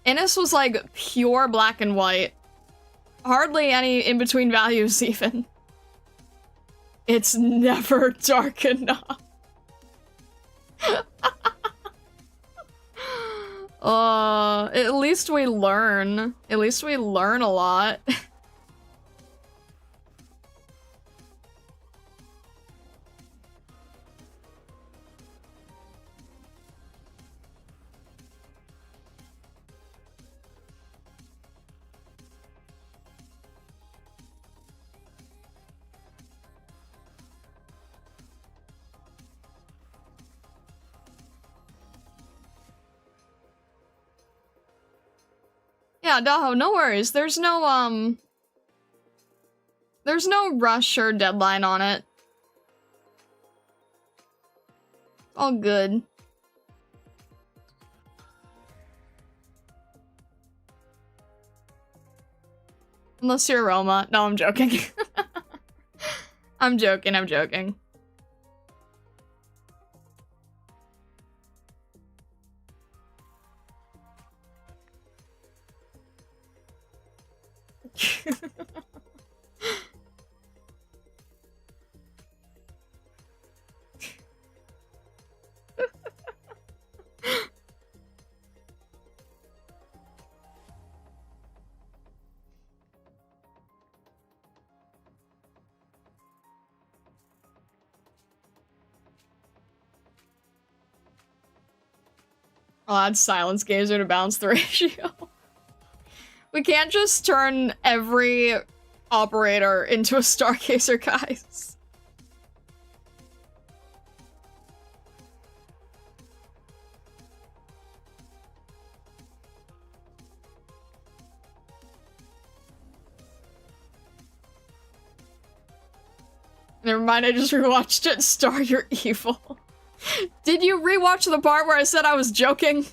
Innis was like pure black and white. Hardly any in-between values even. It's never dark enough. At least we learn. At least we learn a lot. Yeah, Daho, no worries. There's no rush or deadline on it. All good. Unless you're Roma. No, I'm joking. I'm joking. I'll add Silence Gazer to balance the ratio. We can't just turn every operator into a Stargazer, guys. Never mind, I just rewatched it. Star, you're evil. Did you rewatch the part where I said I was joking?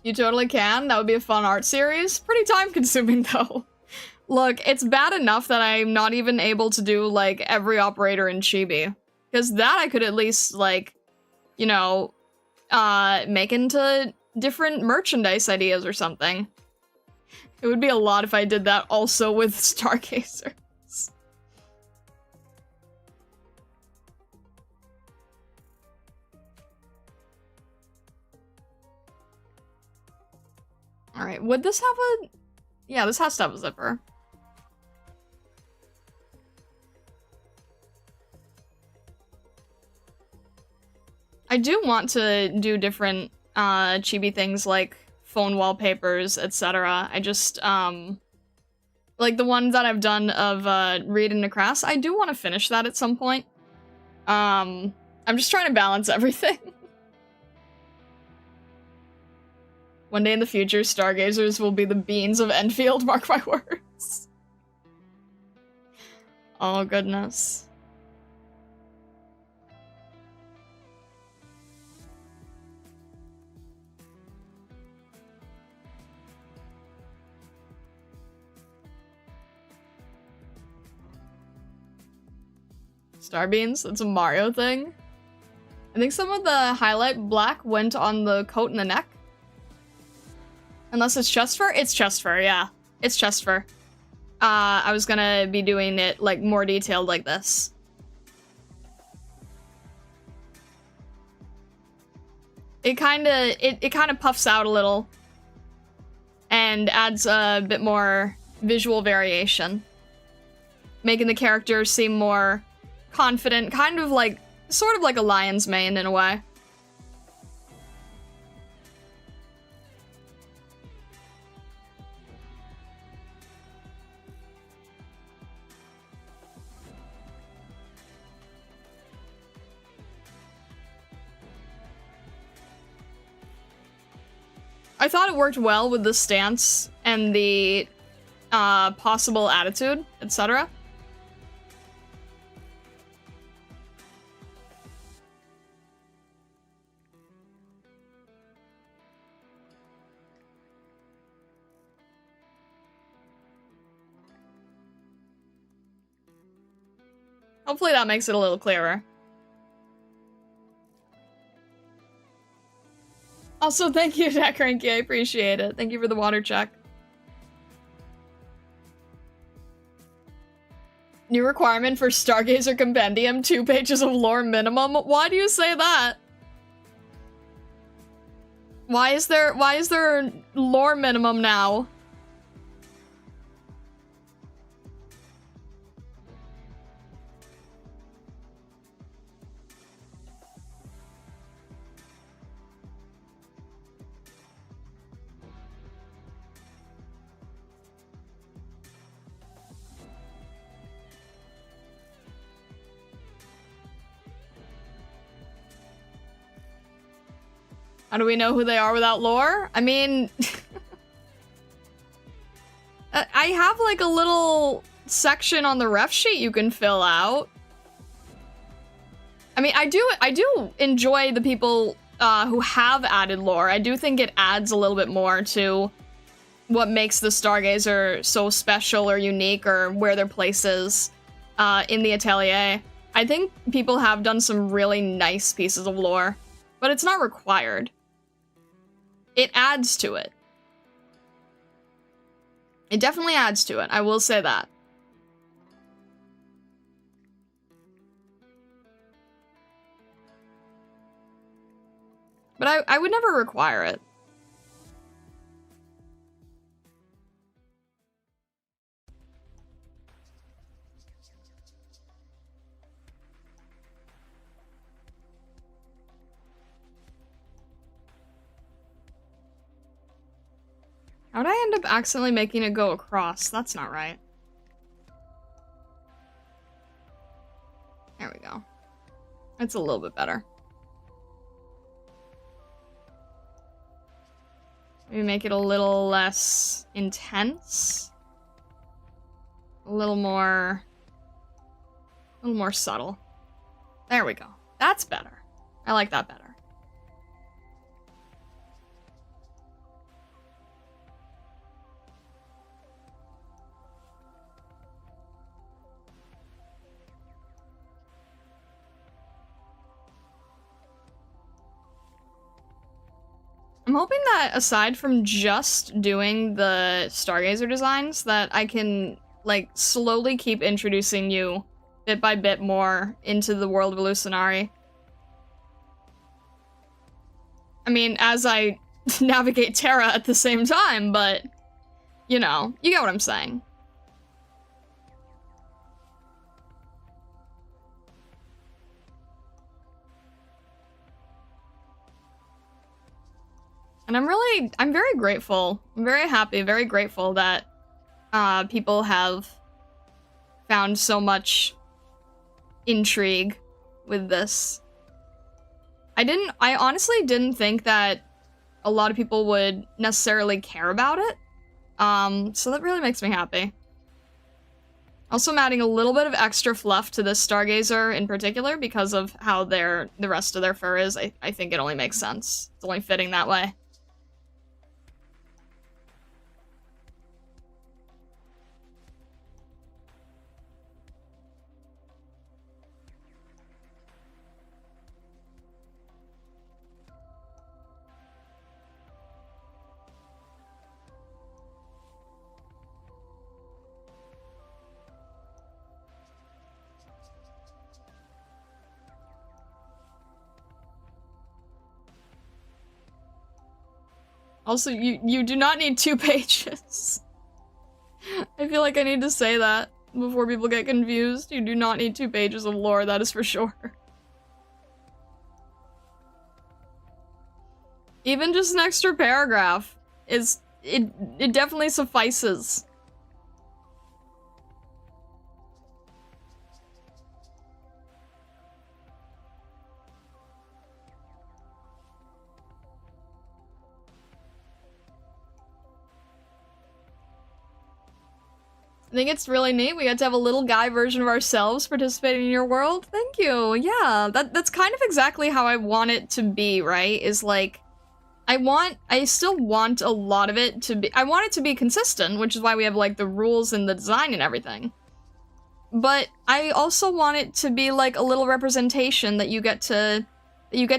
You totally can. That would be a fun art series. Pretty time-consuming, though. Look, it's bad enough that I'm not even able to do, like, every operator in Chibi. Because that I could at least, like, you know, make into different merchandise ideas or something. It would be a lot if I did that also with Stargazers. Alright, would this have a... Yeah, this has to have a zipper. I do want to do different chibi things like phone wallpapers, etc. I just, like the one that I've done of Reed and Necras, I do want to finish that at some point. I'm just trying to balance everything. One day in the future, Stargazers will be the beans of Enfield, mark my words. Oh, goodness. Starbeans? That's a Mario thing? I think some of the highlight black went on the coat and the neck. Unless it's chest fur? It's chest fur, yeah. It's chest fur. I was gonna be doing it, like, more detailed like this. It kinda puffs out a little. And adds a bit more visual variation. Making the character seem more confident, kind of like, sort of like a lion's mane in a way. I thought it worked well with the stance and the possible attitude, etc. Hopefully that makes it a little clearer. Also, thank you, Jack Cranky. I appreciate it. Thank you for the water check. New requirement for Stargazer Compendium, 2 pages of lore minimum. Why do you say that? Why is there lore minimum now? How do we know who they are without lore? I mean... I have, like, a little section on the ref sheet you can fill out. I mean, I do enjoy the people who have added lore. I do think it adds a little bit more to what makes the Stargazer so special or unique or where their place is in the atelier. I think people have done some really nice pieces of lore, but it's not required. It adds to it. It definitely adds to it, I will say that. But I would never require it. How'd I end up accidentally making it go across? That's not right. There we go. That's a little bit better. Maybe make it a little less intense. A little more subtle. There we go. That's better. I like that better. I'm hoping that aside from just doing the Stargazer designs, that I can, like, slowly keep introducing you bit by bit more into the world of Illusionari. I mean, as I navigate Terra at the same time, but, you know, you get what I'm saying. And I'm very grateful. I'm very happy, very grateful that people have found so much intrigue with this. I honestly didn't think that a lot of people would necessarily care about it. So that really makes me happy. Also, I'm adding a little bit of extra fluff to this Stargazer in particular because of how the rest of their fur is. I think it only makes sense. It's only fitting that way. Also, you do not need 2 pages. I feel like I need to say that before people get confused. You do not need 2 pages of lore, that is for sure. Even just an extra paragraph it definitely suffices. I think it's really neat. We get to have a little guy version of ourselves participating in your world. Thank you. Yeah, that's kind of exactly how I want it to be, right? Is like, I still want a lot of it to be, I want it to be consistent, which is why we have like the rules and the design and everything. But I also want it to be like a little representation that you get to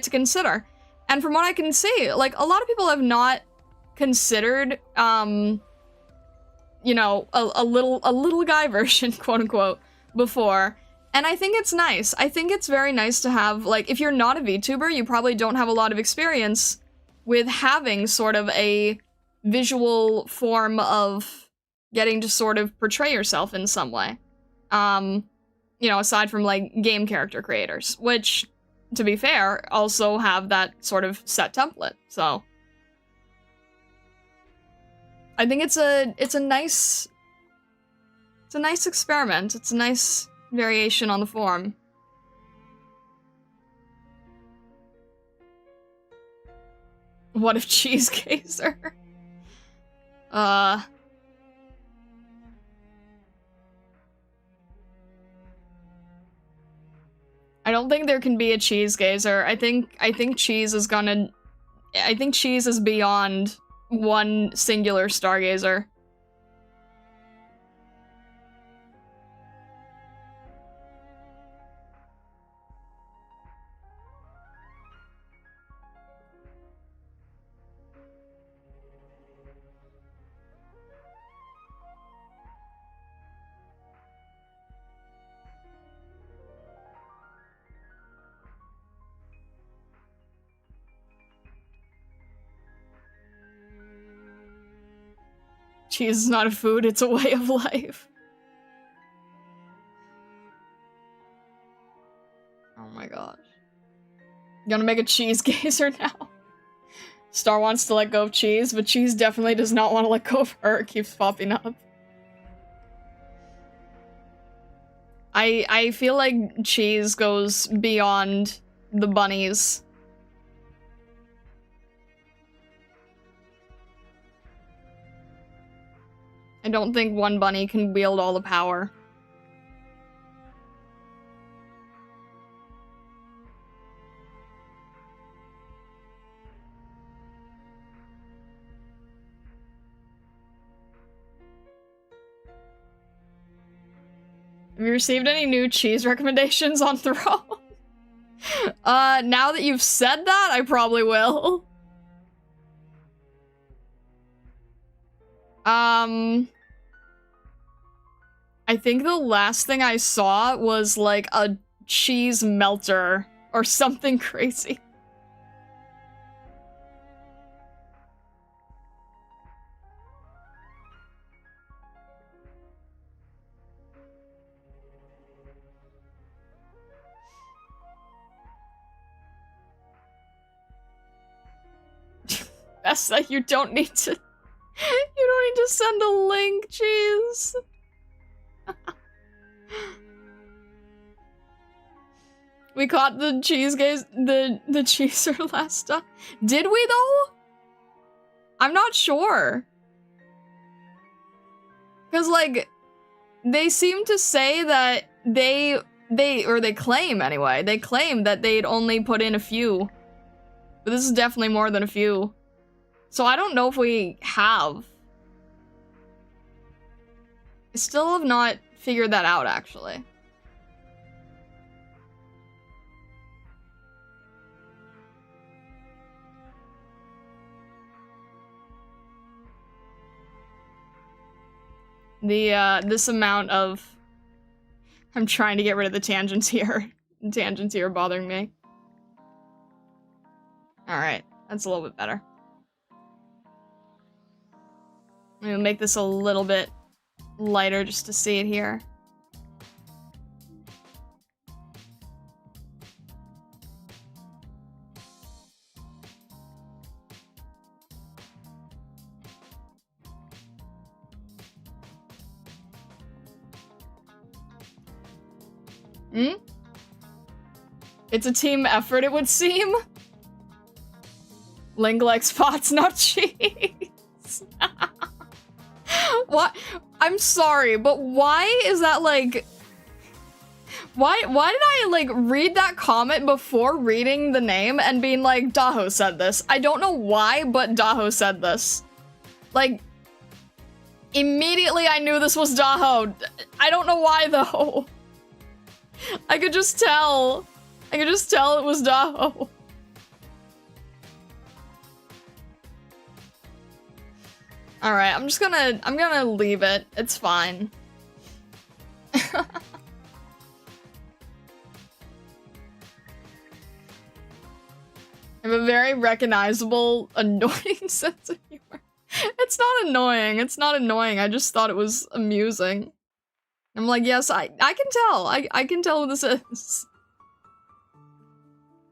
consider. And from what I can see, like a lot of people have not considered, you know, a little guy version, quote unquote, before. And I think it's nice. I think it's very nice to have, like, if you're not a VTuber, you probably don't have a lot of experience with having sort of a visual form of getting to sort of portray yourself in some way. You know, aside from, like, game character creators, which, to be fair, also have that sort of set template, so. I think it's a nice experiment. It's a nice variation on the form. What if Cheesegazer? I don't think there can be a Cheesegazer. I think cheese is gonna, I think cheese is beyond one singular Stargazer. Cheese is not a food, it's a way of life. Oh my gosh. You gonna make a Cheesegazer now? Star wants to let go of cheese, but cheese definitely does not want to let go of her. It keeps popping up. I feel like cheese goes beyond the bunnies. I don't think one bunny can wield all the power. Have you received any new cheese recommendations on Throne? Now that you've said that, I probably will. I think the last thing I saw was like a cheese melter or something crazy. That's that you don't need to send a link, jeez. We caught the the cheeser last time. Did we though? I'm not sure. Cause like they seem to say that they claim anyway. They claim that they'd only put in a few. But this is definitely more than a few. So I don't know if we have. I still have not figured that out, actually. This amount of... I'm trying to get rid of the tangents here. The tangents here are bothering me. Alright, that's a little bit better. I'm gonna make this a little bit lighter just to see it here. It's a team effort, it would seem. Ling likes pots, not cheese. What? I'm sorry, but why is that like... Why did I like read that comment before reading the name and being like, Daho said this? I don't know why, but Daho said this. Like, immediately I knew this was Daho. I don't know why though. I could just tell. I could just tell it was Daho. Alright, I'm gonna leave it. It's fine. I have a very recognizable, annoying sense of humor. It's not annoying. It's not annoying. I just thought it was amusing. I'm like, yes, I can tell. I can tell who this is.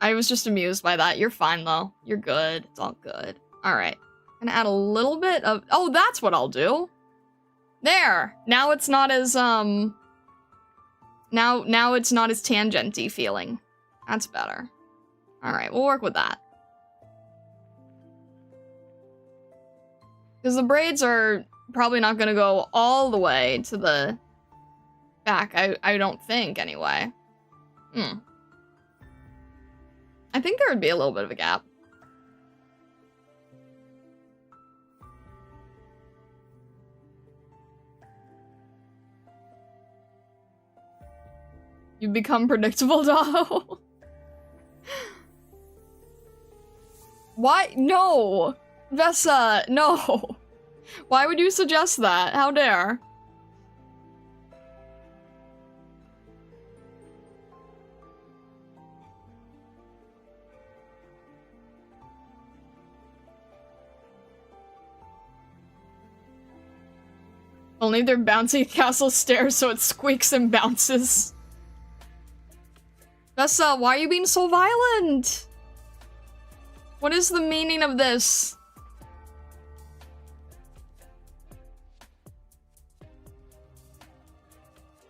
I was just amused by that. You're fine, though. You're good. It's all good. Alright. I'm gonna add a little bit of... Oh, that's what I'll do. There. Now it's not as, Now it's not as tangent-y feeling. That's better. Alright, we'll work with that. Because the braids are probably not gonna go all the way to the back. I don't think, anyway. I think there would be a little bit of a gap. You become predictable, Daho. Why? No! Vesa, no! Why would you suggest that? How dare? Only they're bouncy castle stairs so it squeaks and bounces. Vesa, why are you being so violent? What is the meaning of this?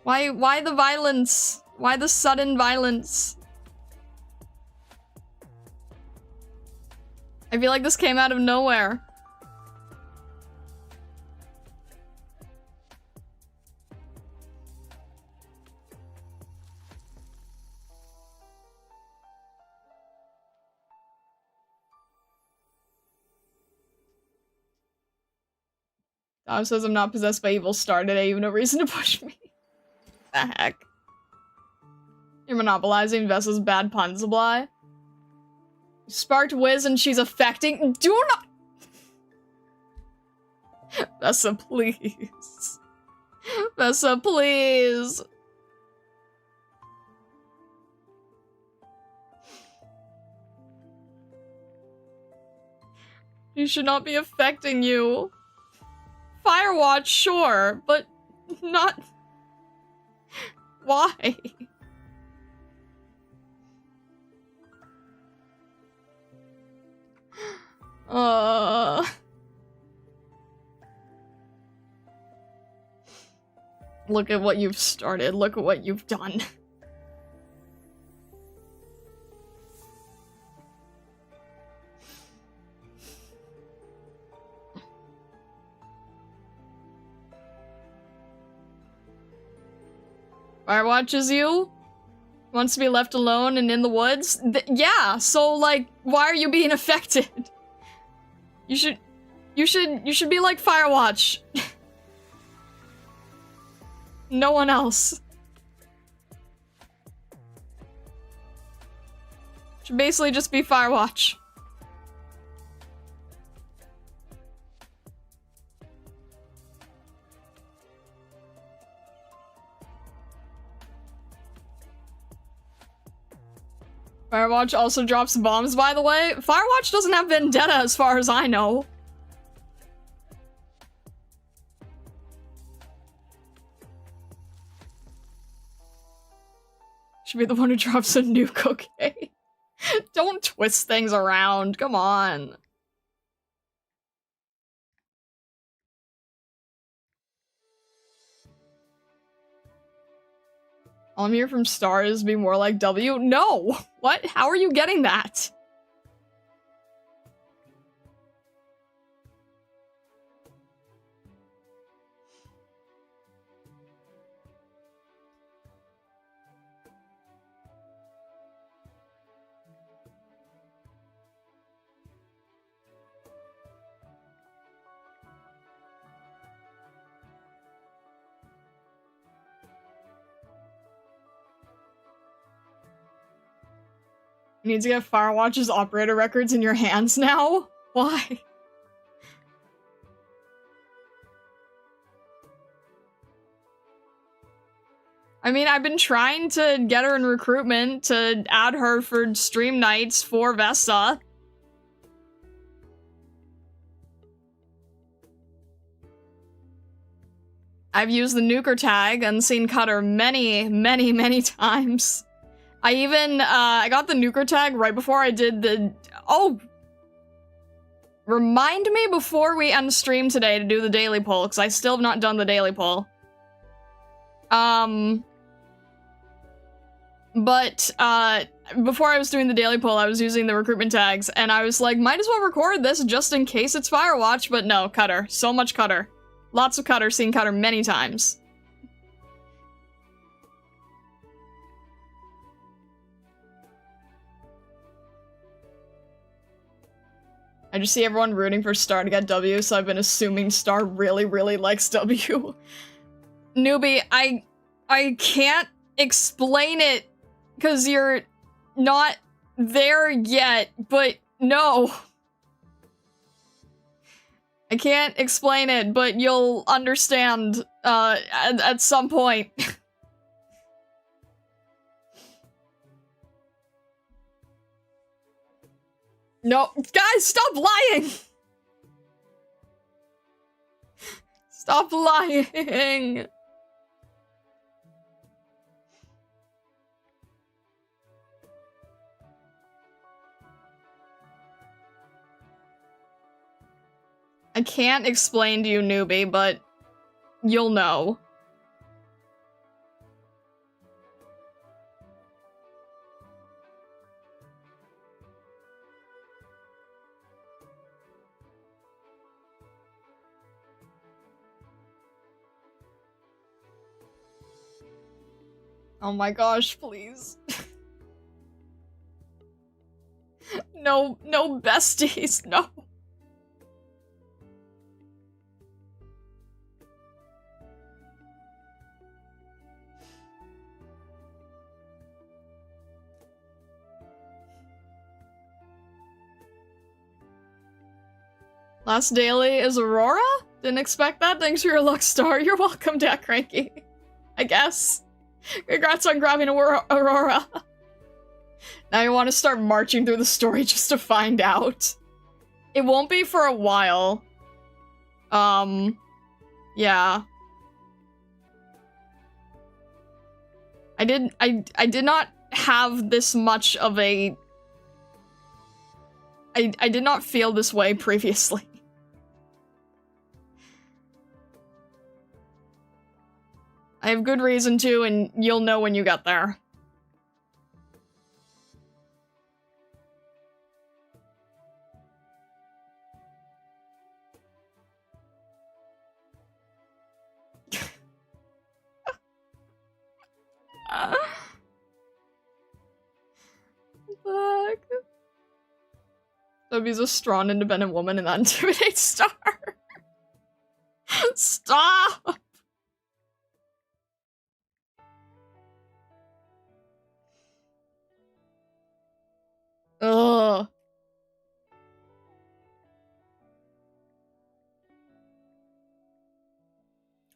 Why the violence? Why the sudden violence? I feel like this came out of nowhere. Dom says I'm not possessed by evil star today, you have no reason to push me. The heck? You're monopolizing Vessa's bad pun supply. Sparked Wiz and she's affecting- Do not- Vessa, please. Vessa, please. You should not be affecting you. Firewatch, sure, but not... Why? Look at what you've started. Look at what you've done. Firewatches you? Wants to be left alone and in the woods? Yeah, so like, why are you being affected? You should be like Firewatch. No one else. Should basically just be Firewatch. Firewatch also drops bombs, by the way. Firewatch doesn't have vendetta as far as I know. Should be the one who drops a nuke, okay? Don't twist things around, come on. All I'm here from stars be more like W? No! What? How are you getting that? You need to get Firewatch's operator records in your hands now? Why? I mean, I've been trying to get her in recruitment to add her for stream nights for Vessa. I've used the nuker tag and seen Cutter many, many, many times. I even, I got the nuker tag right before I did the... Oh! Remind me before we end stream today to do the daily poll, because I still have not done the daily poll. But, before I was doing the daily poll, I was using the recruitment tags, and I was like, might as well record this just in case it's Firewatch, but no, Cutter. So much Cutter. Lots of Cutter, seen Cutter many times. I just see everyone rooting for Star to get W, so I've been assuming Star really, really likes W. Newbie, I can't explain it, because you're not there yet, but no. I can't explain it, but you'll understand, at some point. No, guys, stop lying! Stop lying! I can't explain to you, newbie, but you'll know. Oh my gosh, please. No, no besties, no. Last daily is Aurora? Didn't expect that. Thanks for your luck star. You're welcome, Jack Cranky. I guess. Congrats on grabbing Aurora. Now you want to start marching through the story just to find out. It won't be for a while. Yeah. I did not have this much of a... I did not feel this way previously. I have good reason to, and you'll know when you get there. Fuck. Toby's a strong, independent woman, and that intimidates Star. Stop! Ugh.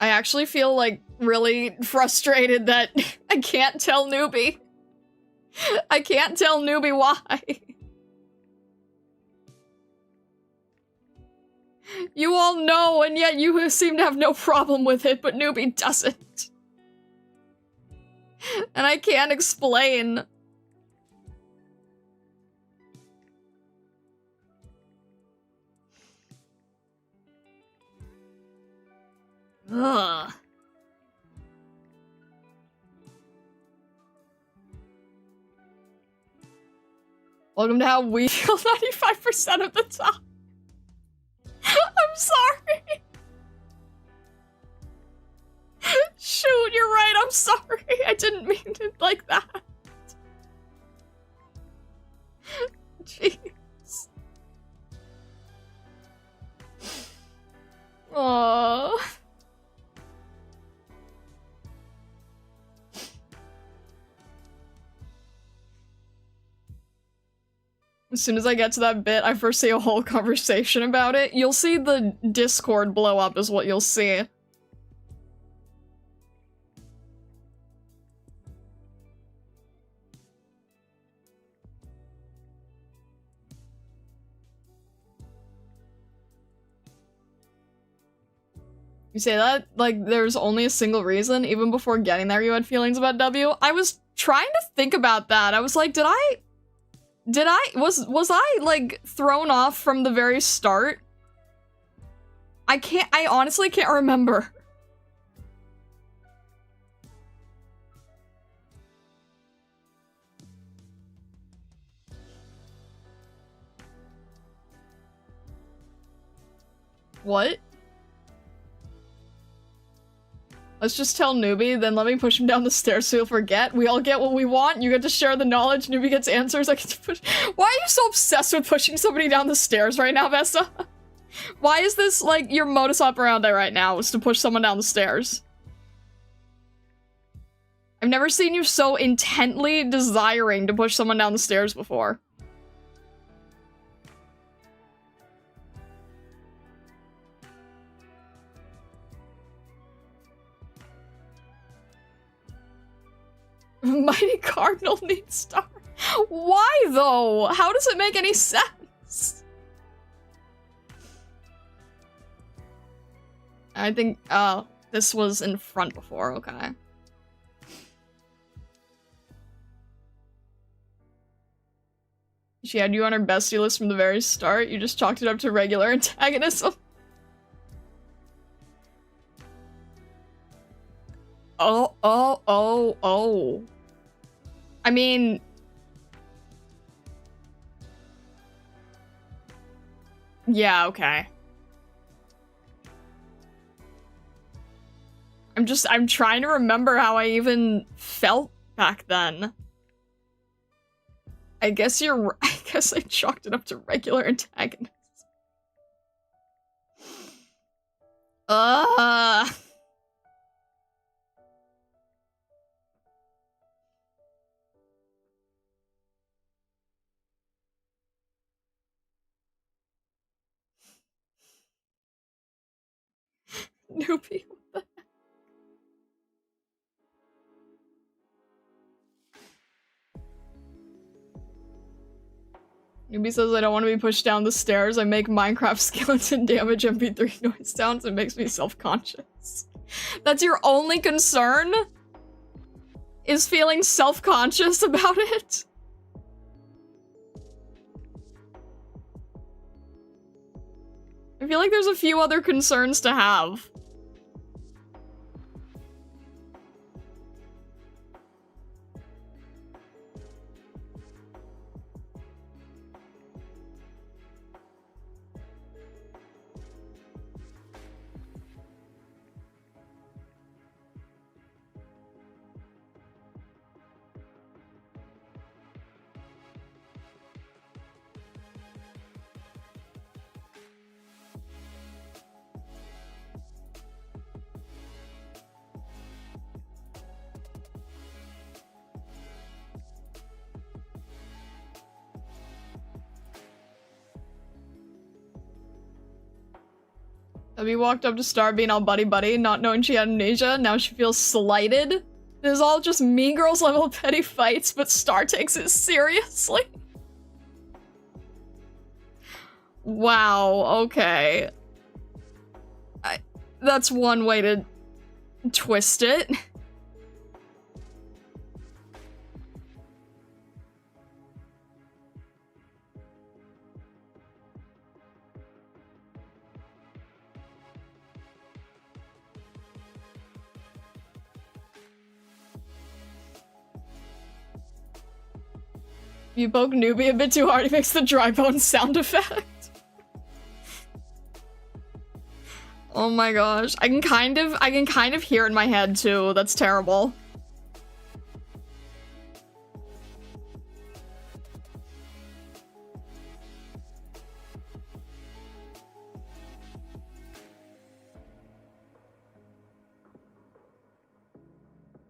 I actually feel, like, really frustrated that I can't tell Newbie. I can't tell Newbie why. You all know, and yet you seem to have no problem with it, but Newbie doesn't. And I can't explain. Ugh. Welcome to how we feel 95% of the time. I'm sorry. Shoot, you're right, I'm sorry. I didn't mean it like that. Jeez. Aww. As soon as I get to that bit, I first see a whole conversation about it. You'll see the Discord blow up is what you'll see. You say that like there's only a single reason. Even before getting there, you had feelings about W. I was trying to think about that. I was like, was I like thrown off from the very start? I honestly can't remember. What? Let's just tell Newbie, then let me push him down the stairs so he'll forget. We all get what we want. You get to share the knowledge. Newbie gets answers. I get to push. Why are you so obsessed with pushing somebody down the stairs right now, Vesta? Why is this, like, your modus operandi right now, is to push someone down the stairs? I've never seen you so intently desiring to push someone down the stairs before. Mighty Cardinal needs star. Why, though? How does it make any sense? I think, oh, this was in front before, okay. She had you on her bestie list from the very start. You just chalked it up to regular antagonism. Oh. I mean... Yeah, okay. I'm trying to remember how I even felt back then. I guess I chalked it up to regular antagonists. Newbie. Newbie says, I don't want to be pushed down the stairs. I make Minecraft skeleton damage MP3 noise sounds. It makes me self-conscious. That's your only concern? Is feeling self-conscious about it? I feel like there's a few other concerns to have. Abby walked up to Star being all buddy-buddy, not knowing she had amnesia. Now she feels slighted. It is all just Mean Girls level petty fights, but Star takes it seriously. Wow, okay. That's one way to twist it. You poke Newbie a bit too hard, he makes the dry bone sound effect. Oh my gosh. I can kind of hear it in my head too. That's terrible.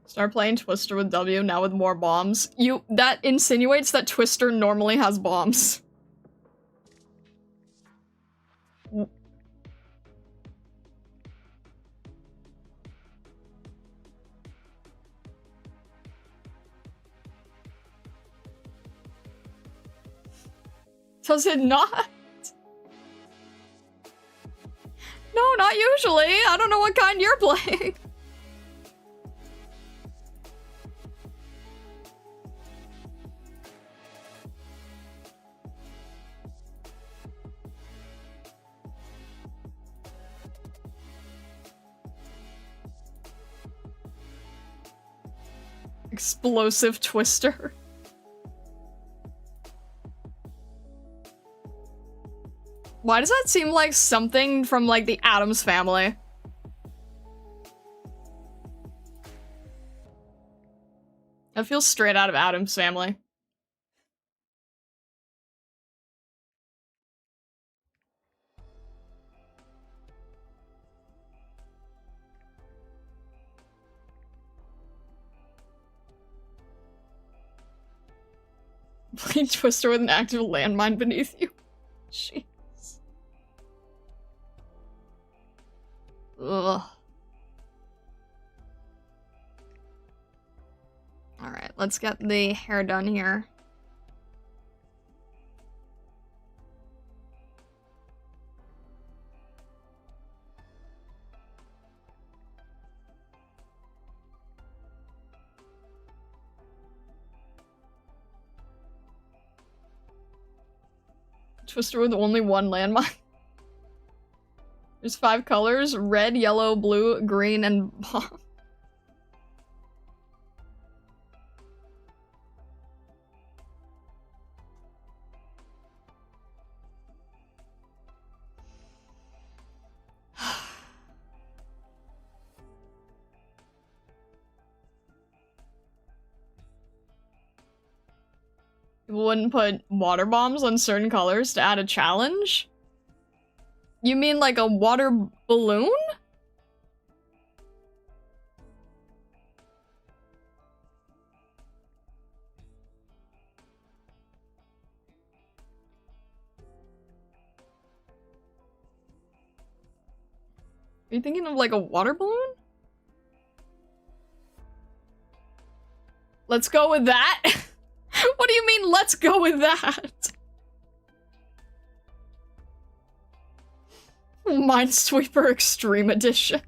Start playing Twister with W, now with more bombs. That insinuates that Twister normally has bombs. Does it not? No, not usually. I don't know what kind you're playing. Explosive Twister. Why does that seem like something from, like, the Addams Family? That feels straight out of Addams Family. Playing Twister with an active landmine beneath you. Jeez. Ugh. Alright, let's get the hair done here. Twister with only one landmine. There's 5 colors: red, yellow, blue, green, and bomb. People wouldn't put water bombs on certain colors to add a challenge? You mean like a water balloon? you thinking of like a water balloon? Let's go with that? What do you mean, let's go with that? Minesweeper Extreme Edition.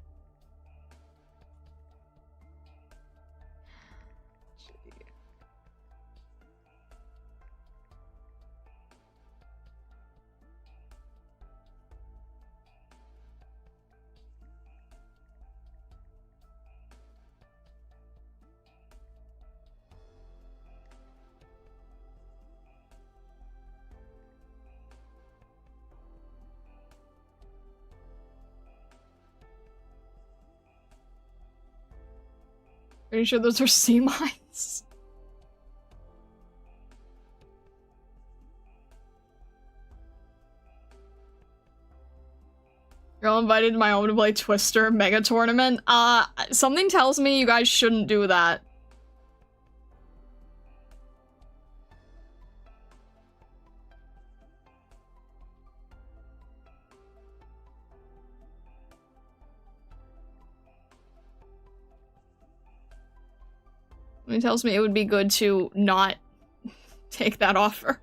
Are you sure those are sea mines? You're all invited to my home to play Twister Mega Tournament. Something tells me you guys shouldn't do that. It tells me it would be good to not take that offer.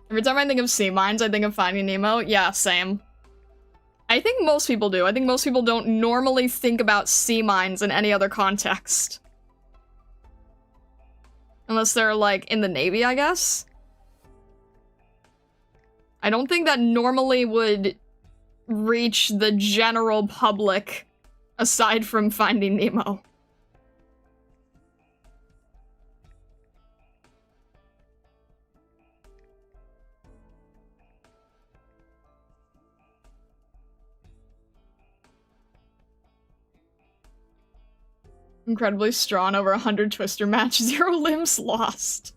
Every time I think of sea mines, I think of Finding Nemo. Yeah, same. I think most people do. I think most people don't normally think about sea mines in any other context. Unless they're, like, in the Navy, I guess. I don't think that normally would reach the general public aside from Finding Nemo. Incredibly strong, over 100 Twister match, 0 limbs lost.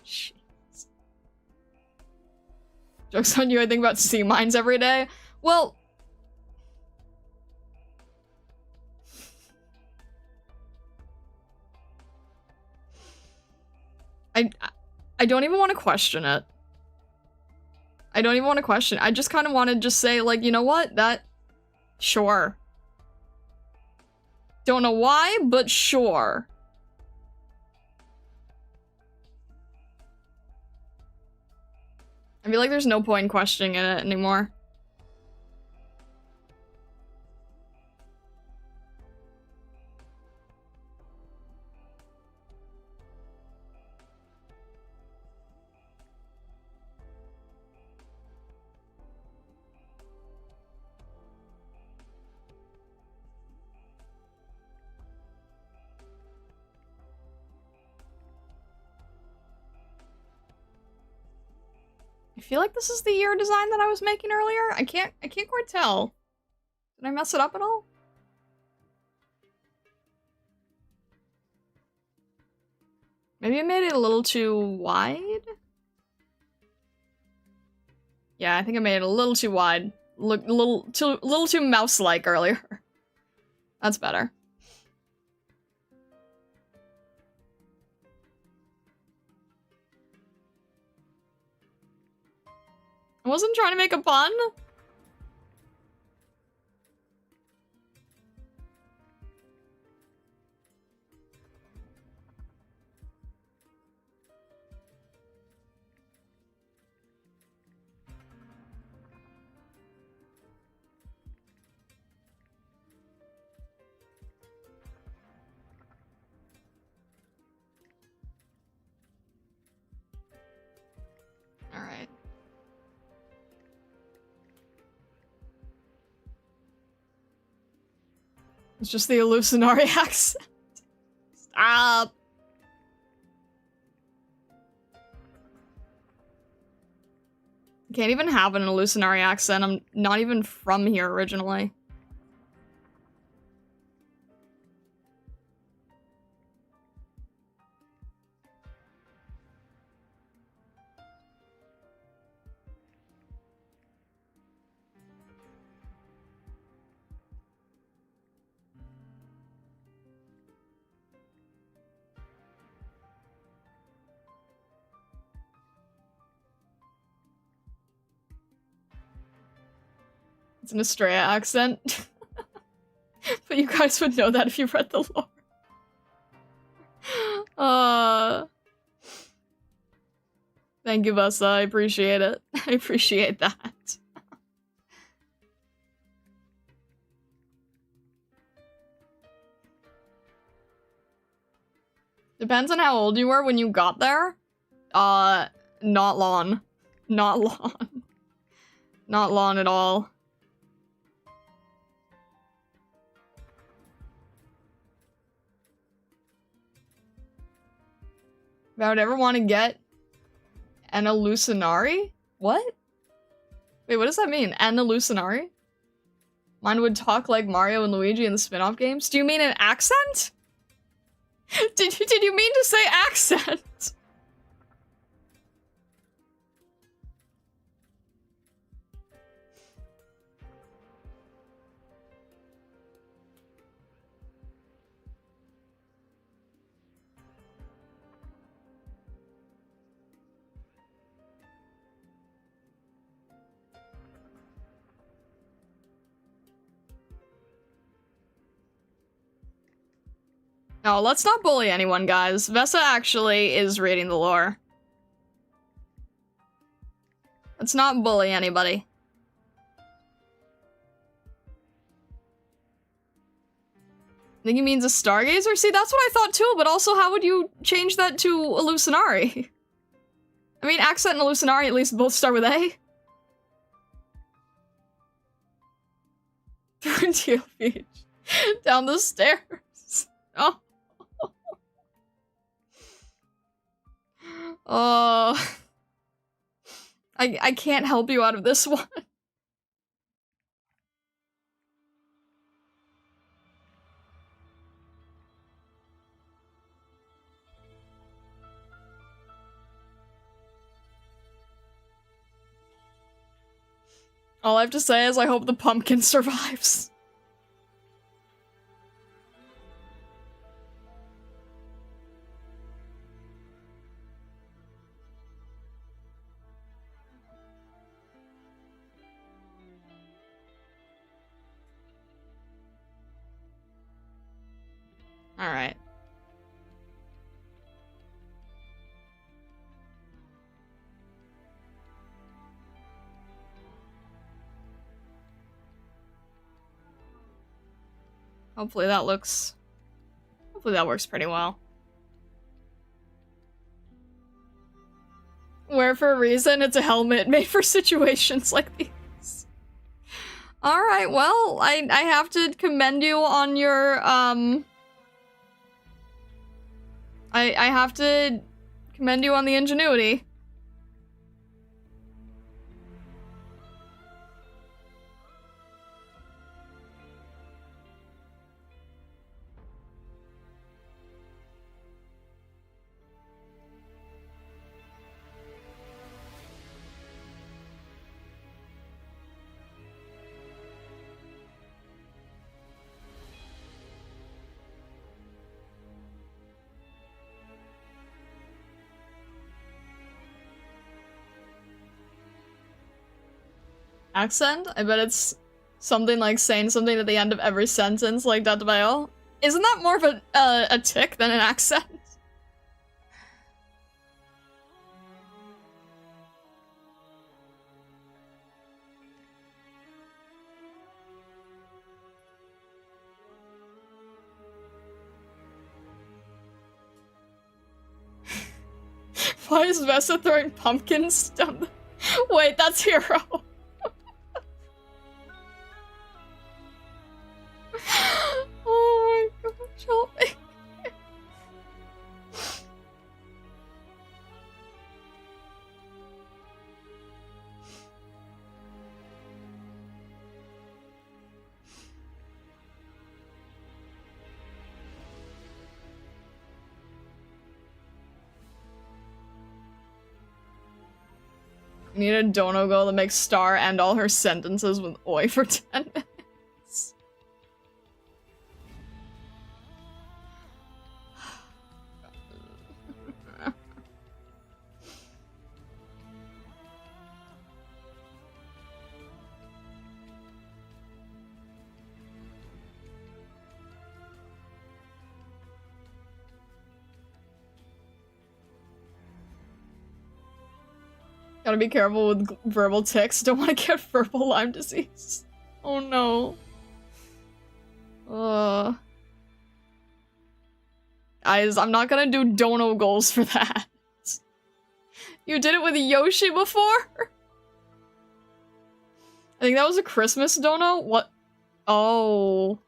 Jeez. Joke's on you, I think about sea mines every day. Well... I don't even want to question it. I don't even want to question it. I just kind of want to just say, like, you know what? That... Sure. Don't know why, but sure. I feel like there's no point in questioning it anymore. I feel like this is the year design that I was making earlier. I can't quite tell. Did I mess it up at all? Maybe I made it a little too wide? Yeah, I think I made it a little too wide. Look, a little too mouse-like earlier. That's better. I wasn't trying to make a pun. All right. It's just the hallucinatory accent. Stop. Can't even have an hallucinatory accent. I'm not even from here originally. It's an Estrella accent. But you guys would know that if you read the lore. Thank you, Vessa. I appreciate it. I appreciate that. Depends on how old you were when you got there. Not long. Not long. Not long at all. If I would ever want to get an hallucinari? What? Wait, what does that mean? An hallucinari? Mine would talk like Mario and Luigi in the spin-off games? Do you mean an accent? Did you mean to say accent? No, let's not bully anyone, guys. Vessa actually is reading the lore. Let's not bully anybody. I think he means a Stargazer? See, that's what I thought too, but also how would you change that to hallucinari? I mean, accent and hallucinari at least both start with A. Through Teal Beach. Down the stairs. Oh. Oh. I can't help you out of this one. All I have to say is I hope the pumpkin survives. Alright. Hopefully that works pretty well. Wear for a reason, it's a helmet made for situations like these. Alright, well, I have to commend you on your, I have to commend you on the ingenuity. Accent? I bet it's something like saying something at the end of every sentence, like that bio. Isn't that more of a tick than an accent? Why is Vessa throwing pumpkins down the— Wait, that's Hero. Oh my gosh, help me. I need a dono girl that makes Star end all her sentences with oi for 10 minutes. Gotta be careful with verbal tics. Don't want to get verbal Lyme disease. Oh no. Guys, I'm not gonna do dono goals for that. You did it with Yoshi before? I think that was a Christmas dono? What? Oh.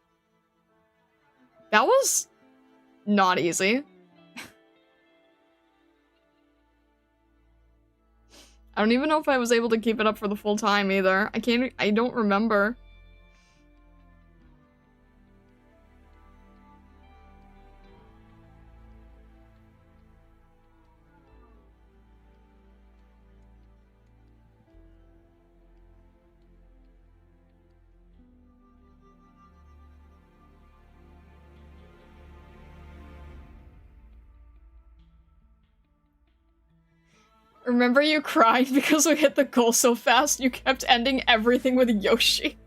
That was not easy. I don't even know if I was able to keep it up for the full time either. I don't remember. Remember you cried because we hit the goal so fast you kept ending everything with Yoshi?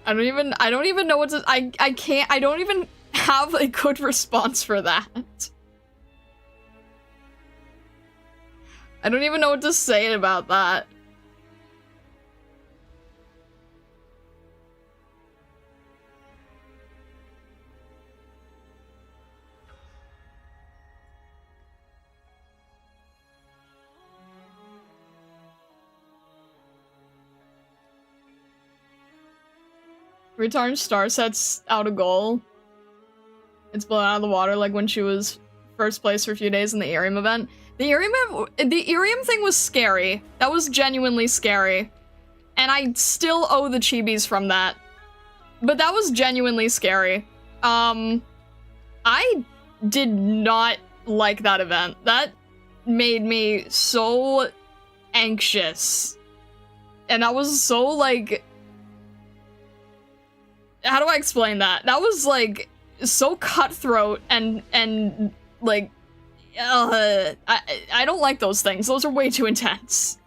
I don't even know what to- I don't even have a good response for that. I don't even know what to say about that. Every time Star sets out a goal, it's blown out of the water, like when she was first place for a few days in the Irium event. The Irium thing was scary. That was genuinely scary. And I still owe the chibis from that. But that was genuinely scary. I did not like that event. That made me so anxious. And that was so, like... How do I explain that? That was, like, so cutthroat and like, I don't like those things. Those are way too intense.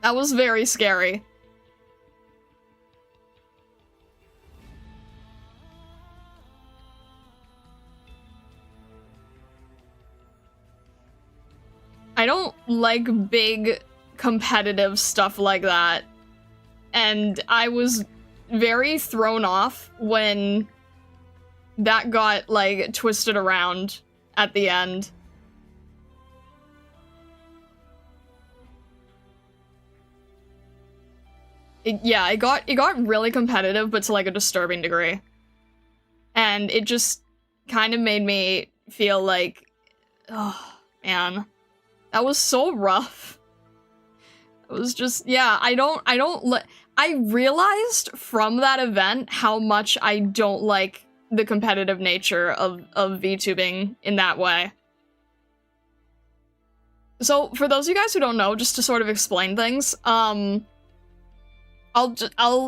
That was very scary. I don't like big competitive stuff like that. And I was very thrown off when that got, like, twisted around at the end. It got really competitive, but to, like, a disturbing degree. And it just kind of made me feel like, oh, man. That was so rough. It was just, yeah, I realized from that event how much I don't like the competitive nature of VTubing in that way. So, for those of you guys who don't know, just to sort of explain things, I'll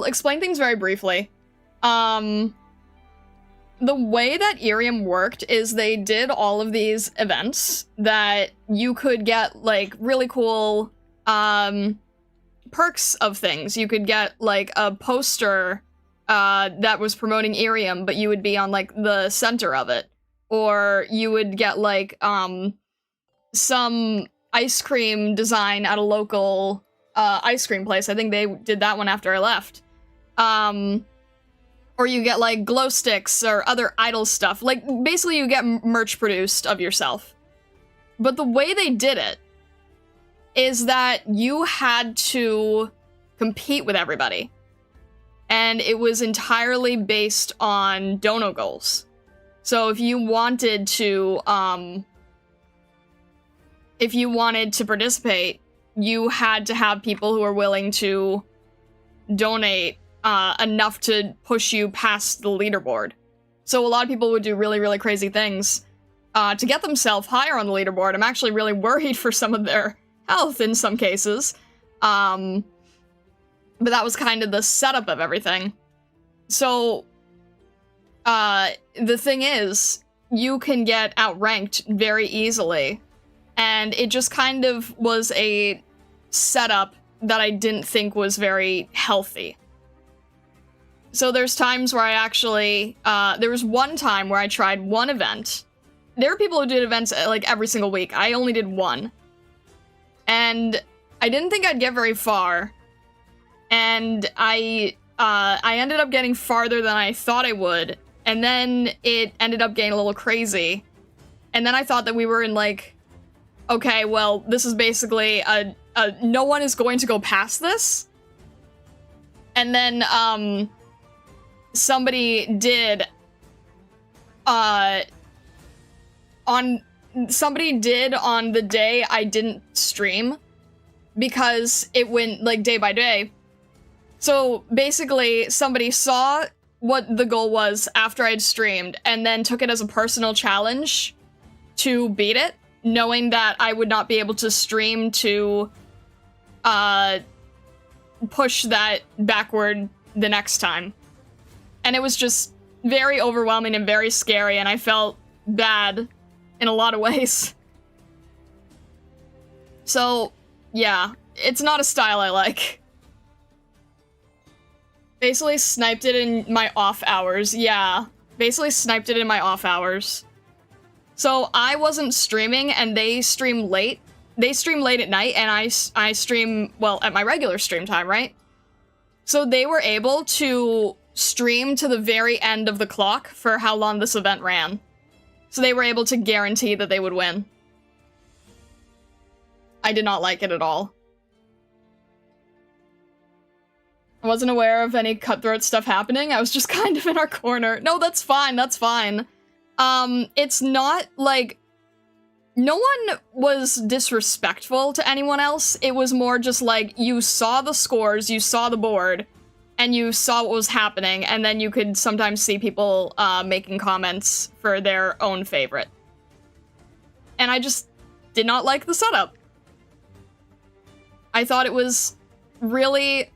explain things very briefly. The way that Irium worked is they did all of these events that you could get, like, really cool, perks of things. You could get, like, a poster that was promoting Irium, but you would be on, like, the center of it. Or you would get, like, some ice cream design at a local ice cream place. I think they did that one after I left. Or you get, like, glow sticks or other idol stuff. Like, basically you get merch produced of yourself. But the way they did it is that you had to compete with everybody. And it was entirely based on dono goals. So if you wanted to participate, you had to have people who were willing to donate enough to push you past the leaderboard. So a lot of people would do really, really crazy things to get themselves higher on the leaderboard. I'm actually really worried for some of their health in some cases. But that was kind of the setup of everything. So the thing is, you can get outranked very easily. And it just kind of was a setup that I didn't think was very healthy. So there's times where I actually, there was one time where I tried one event. There are people who did events like every single week. I only did one. And I didn't think I'd get very far. And I ended up getting farther than I thought I would. And then it ended up getting a little crazy. And then I thought that we were in like, okay, well, this is basically no one is going to go past this. And then, somebody did on the day I didn't stream because it went like day by day. So basically somebody saw what the goal was after I'd streamed and then took it as a personal challenge to beat it, knowing that I would not be able to stream to push that backward the next time. And it was just very overwhelming and very scary, and I felt bad in a lot of ways. So, yeah, it's not a style I like. Basically sniped it in my off hours, yeah. Basically sniped it in my off hours. So I wasn't streaming, and they stream late. They stream late at night, and I stream, well, at my regular stream time, right? So they were able to stream to the very end of the clock for how long this event ran. So they were able to guarantee that they would win. I did not like it at all. I wasn't aware of any cutthroat stuff happening. I was just kind of in our corner. No, that's fine, that's fine. It's not like... No one was disrespectful to anyone else. It was more just like, you saw the scores, you saw the board, and you saw what was happening, and then you could sometimes see people making comments for their own favorite. And I just did not like the setup. I thought it was really...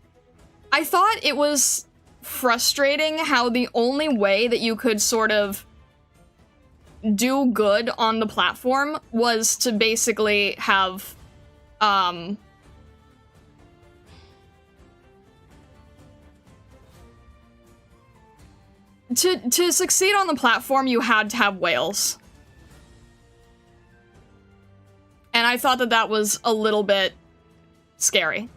I thought it was frustrating how the only way that you could sort of do good on the platform was to basically have, to succeed on the platform, you had to have whales. And I thought that that was a little bit scary.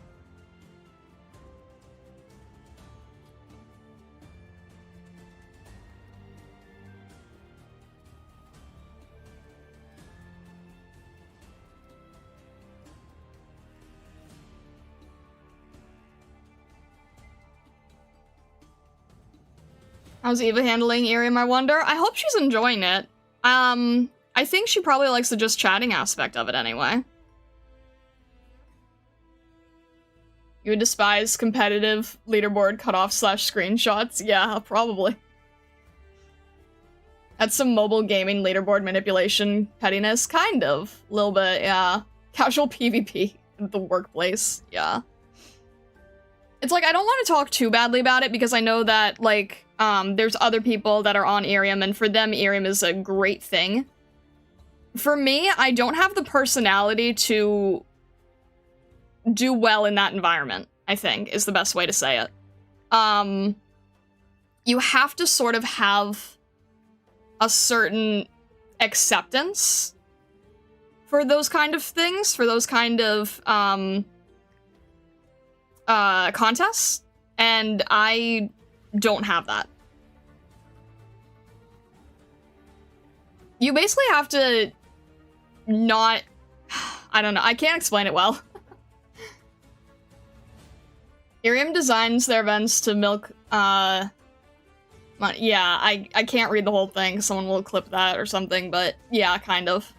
How's Eva handling Irium, I wonder? I hope she's enjoying it. I think she probably likes the just chatting aspect of it anyway. You would despise competitive leaderboard cutoff / screenshots? Yeah, probably. That's some mobile gaming leaderboard manipulation pettiness, kind of. A little bit, yeah. Casual PvP at the workplace, yeah. It's like, I don't want to talk too badly about it because I know that, like, there's other people that are on Irium, and for them, Irium is a great thing. For me, I don't have the personality to do well in that environment, I think, is the best way to say it. You have to sort of have a certain acceptance for those kind of things, for those kind of, contests, and I don't have that. You basically have to not... I don't know, I can't explain it well. Irium designs their events to milk, yeah, I can't read the whole thing, someone will clip that or something, but yeah, kind of.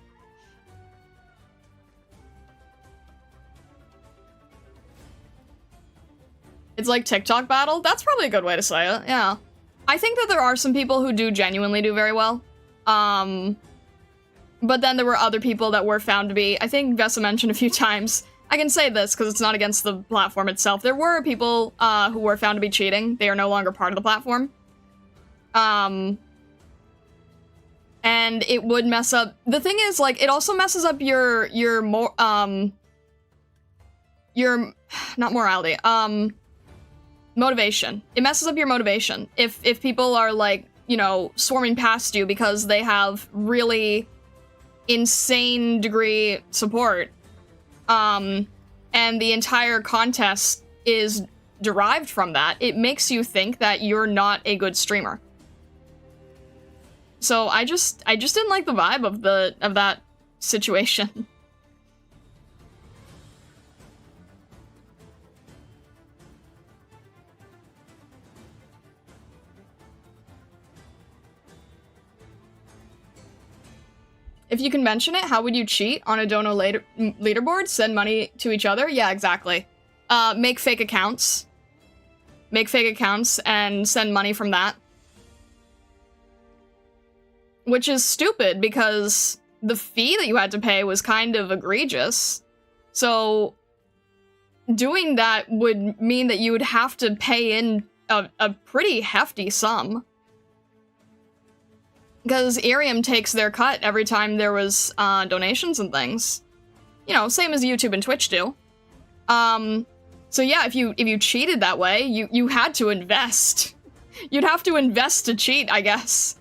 It's like TikTok battle? That's probably a good way to say it, yeah. I think that there are some people who do genuinely do very well. But then there were other people that were found to be, I think Vessa mentioned a few times, I can say this because it's not against the platform itself, there were people who were found to be cheating. They are no longer part of the platform. and it would mess up. The thing is, like, it also messes up your not morality, motivation. It messes up your motivation if people are, like, you know, swarming past you because they have really insane degree support, and the entire contest is derived from that. It makes you think that you're not a good streamer. So I just didn't like the vibe of that situation. If you can mention it, how would you cheat on a dono leaderboard? Send money to each other? Yeah, exactly. Make fake accounts. Make fake accounts and send money from that. Which is stupid because the fee that you had to pay was kind of egregious. So doing that would mean that you would have to pay in a pretty hefty sum. Because Irium takes their cut every time there was donations and things. You know, same as YouTube and Twitch do. So yeah, if you cheated that way, you had to invest. You'd have to invest to cheat, I guess.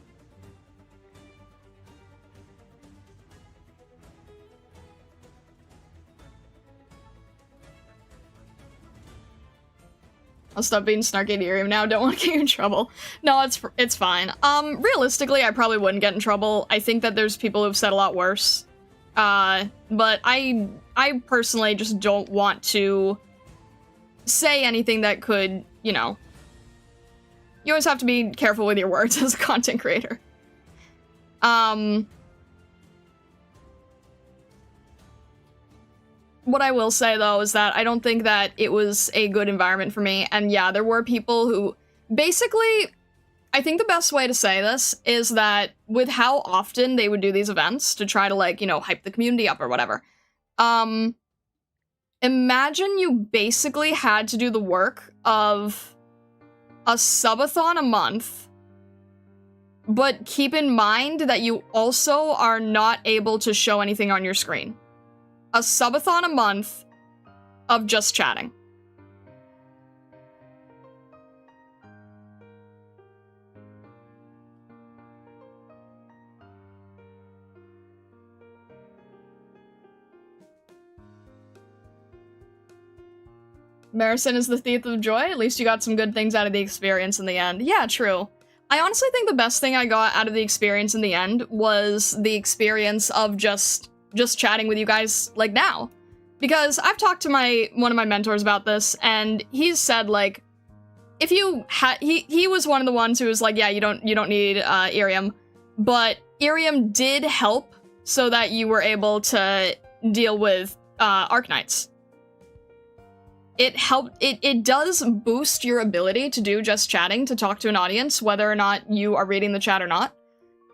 I'll stop being snarky to Irium now, don't want to get you in trouble. No, it's fine. Realistically, I probably wouldn't get in trouble. I think that there's people who've said a lot worse. But I personally just don't want to say anything that could, you know... You always have to be careful with your words as a content creator. What I will say, though, is that I don't think that it was a good environment for me. And yeah, there were people who... Basically, I think the best way to say this is that with how often they would do these events to try to, like, you know, hype the community up or whatever. Imagine you basically had to do the work of a subathon a month, but keep in mind that you also are not able to show anything on your screen. A subathon a month of just chatting. Marison is the thief of joy. At least you got some good things out of the experience in the end. Yeah, true. I honestly think the best thing I got out of the experience in the end was the experience of just chatting with you guys, like, now. Because I've talked to one of my mentors about this, and he's said, like, if you had... He was one of the ones who was like, yeah, you don't need Irium, but Irium did help so that you were able to deal with Arknights. It helped... It does boost your ability to do just chatting, to talk to an audience, whether or not you are reading the chat or not.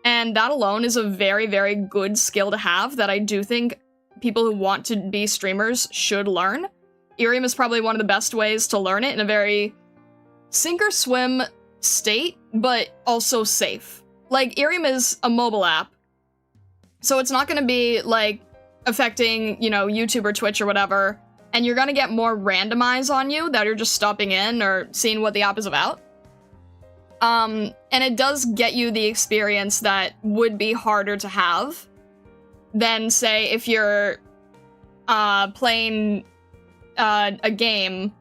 And that alone is a very, very good skill to have that I do think people who want to be streamers should learn. Irium is probably one of the best ways to learn it in a very sink or swim state, but also safe. Like, Irium is a mobile app, so it's not going to be, like, affecting, you know, YouTube or Twitch or whatever, and you're going to get more randomize on you that you're just stopping in or seeing what the app is about. And it does get you the experience that would be harder to have than, say, if you're playing a game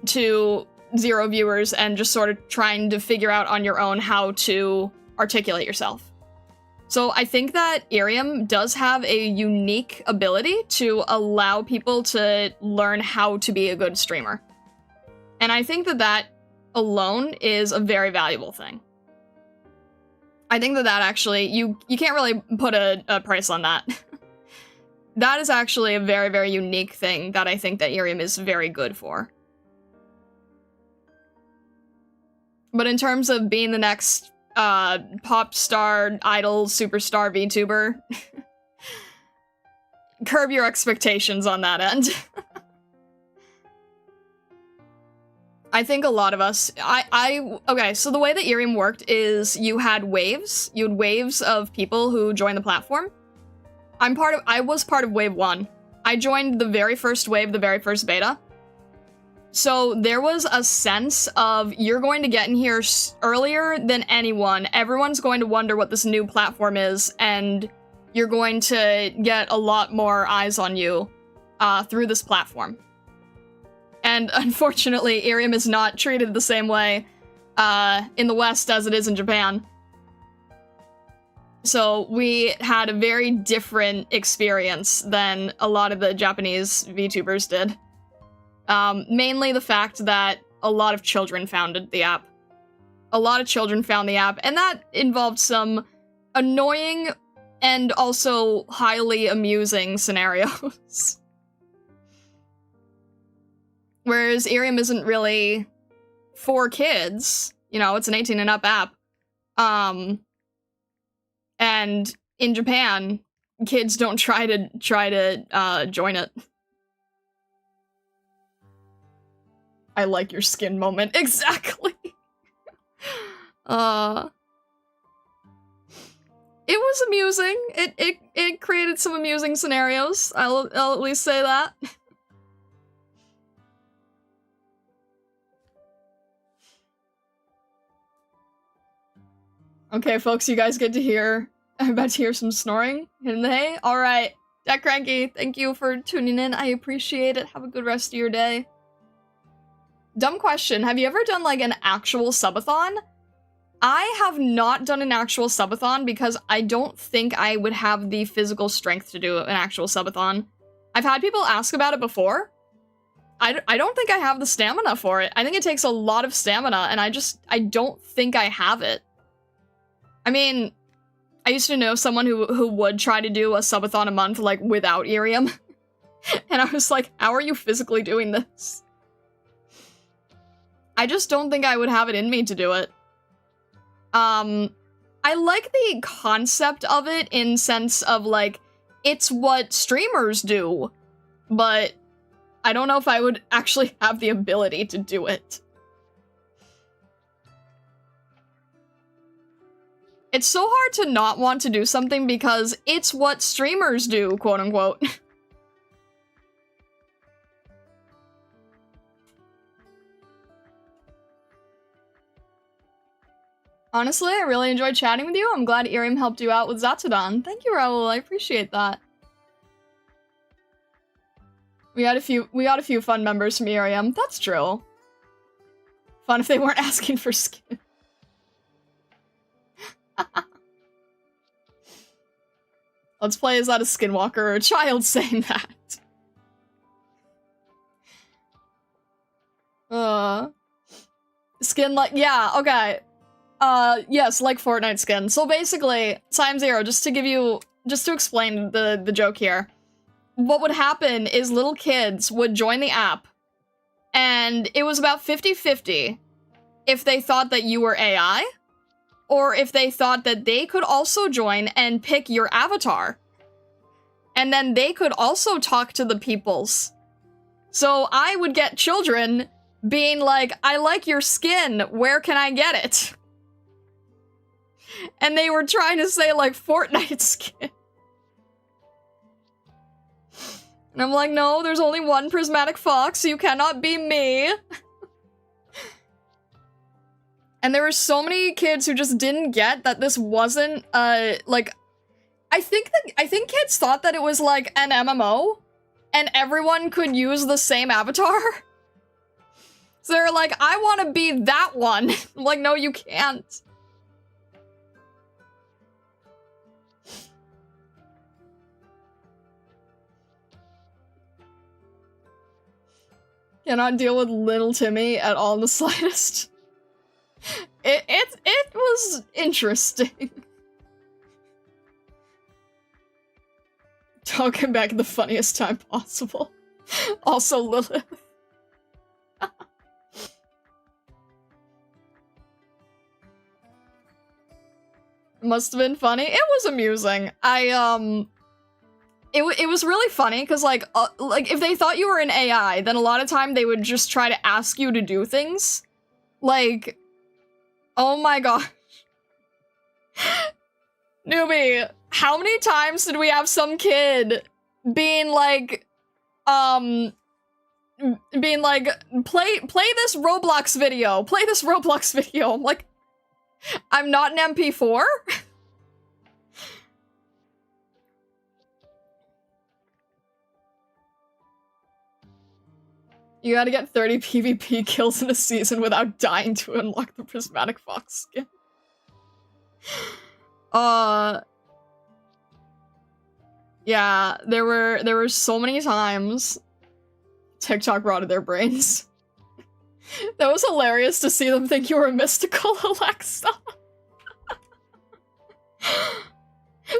to 0 viewers and just sort of trying to figure out on your own how to articulate yourself. So I think that Irium does have a unique ability to allow people to learn how to be a good streamer. And I think that that alone is a very valuable thing. I think that actually, you can't really put a price on that. That is actually a very, very unique thing that I think that Irium is very good for. But in terms of being the next pop star, idol, superstar VTuber, curb your expectations on that end. I think a lot of us, okay, so the way that Irium worked is you had waves. You had waves of people who joined the platform. I was part of wave 1. I joined the very first wave, the very first beta. So there was a sense of, you're going to get in here earlier than anyone. Everyone's going to wonder what this new platform is, and you're going to get a lot more eyes on you through this platform. And unfortunately, Irium is not treated the same way in the West as it is in Japan. So we had a very different experience than a lot of the Japanese VTubers did. Mainly the fact that a lot of children founded the app. A lot of children found the app, and that involved some annoying and also highly amusing scenarios. Whereas Irium isn't really for kids, you know, it's an 18 and up app. And in Japan, kids don't try to join it. I like your skin moment. Exactly. It was amusing. It created some amusing scenarios. I'll at least say that. Okay, folks, you guys get to hear. I'm about to hear some snoring in the hay. All right, Jack Cranky, thank you for tuning in. I appreciate it. Have a good rest of your day. Dumb question. Have you ever done like an actual subathon? I have not done an actual subathon because I don't think I would have the physical strength to do an actual subathon. I've had people ask about it before. I don't think I have the stamina for it. I think it takes a lot of stamina, and I don't think I have it. I mean, I used to know someone who would try to do a subathon a month, like, without Irium. And I was like, how are you physically doing this? I just don't think I would have it in me to do it. I like the concept of it in sense of, like, it's what streamers do, but I don't know if I would actually have the ability to do it. It's so hard to not want to do something because it's what streamers do, quote unquote. Honestly, I really enjoyed chatting with you. I'm glad Irium helped you out with Zatsudan. Thank you, Raul. I appreciate that. We got a few fun members from Irium. That's true. Fun if they weren't asking for skin. Let's play is that a skinwalker or a child saying that? Skin like, yeah, okay. Yes, like Fortnite skin. So basically, Time Zero, just to explain the joke here. What would happen is little kids would join the app, and it was about 50-50 if they thought that you were AI, or if they thought that they could also join and pick your avatar. And then they could also talk to the peoples. So I would get children being like, I like your skin, where can I get it? And they were trying to say, like, Fortnite skin. And I'm like, no, there's only one prismatic fox, so you cannot be me. And there were so many kids who just didn't get that this wasn't, like, I think kids thought that it was, like, an MMO, and everyone could use the same avatar. So they're like, I want to be that one. I'm like, no, you can't. Cannot deal with little Timmy at all in the slightest. It was interesting. Talking back at the funniest time possible. Also Lilith. Must have been funny. It was amusing. I it was really funny because like if they thought you were an AI, then a lot of time they would just try to ask you to do things. Like, oh my gosh. Newbie, how many times did we have some kid being like, play this Roblox video, play this Roblox video. I'm like, I'm not an MP4? You gotta get 30 PvP kills in a season without dying to unlock the Prismatic Fox skin. Yeah, there were so many times TikTok rotted their brains. That was hilarious to see them think you were mystical, Alexa.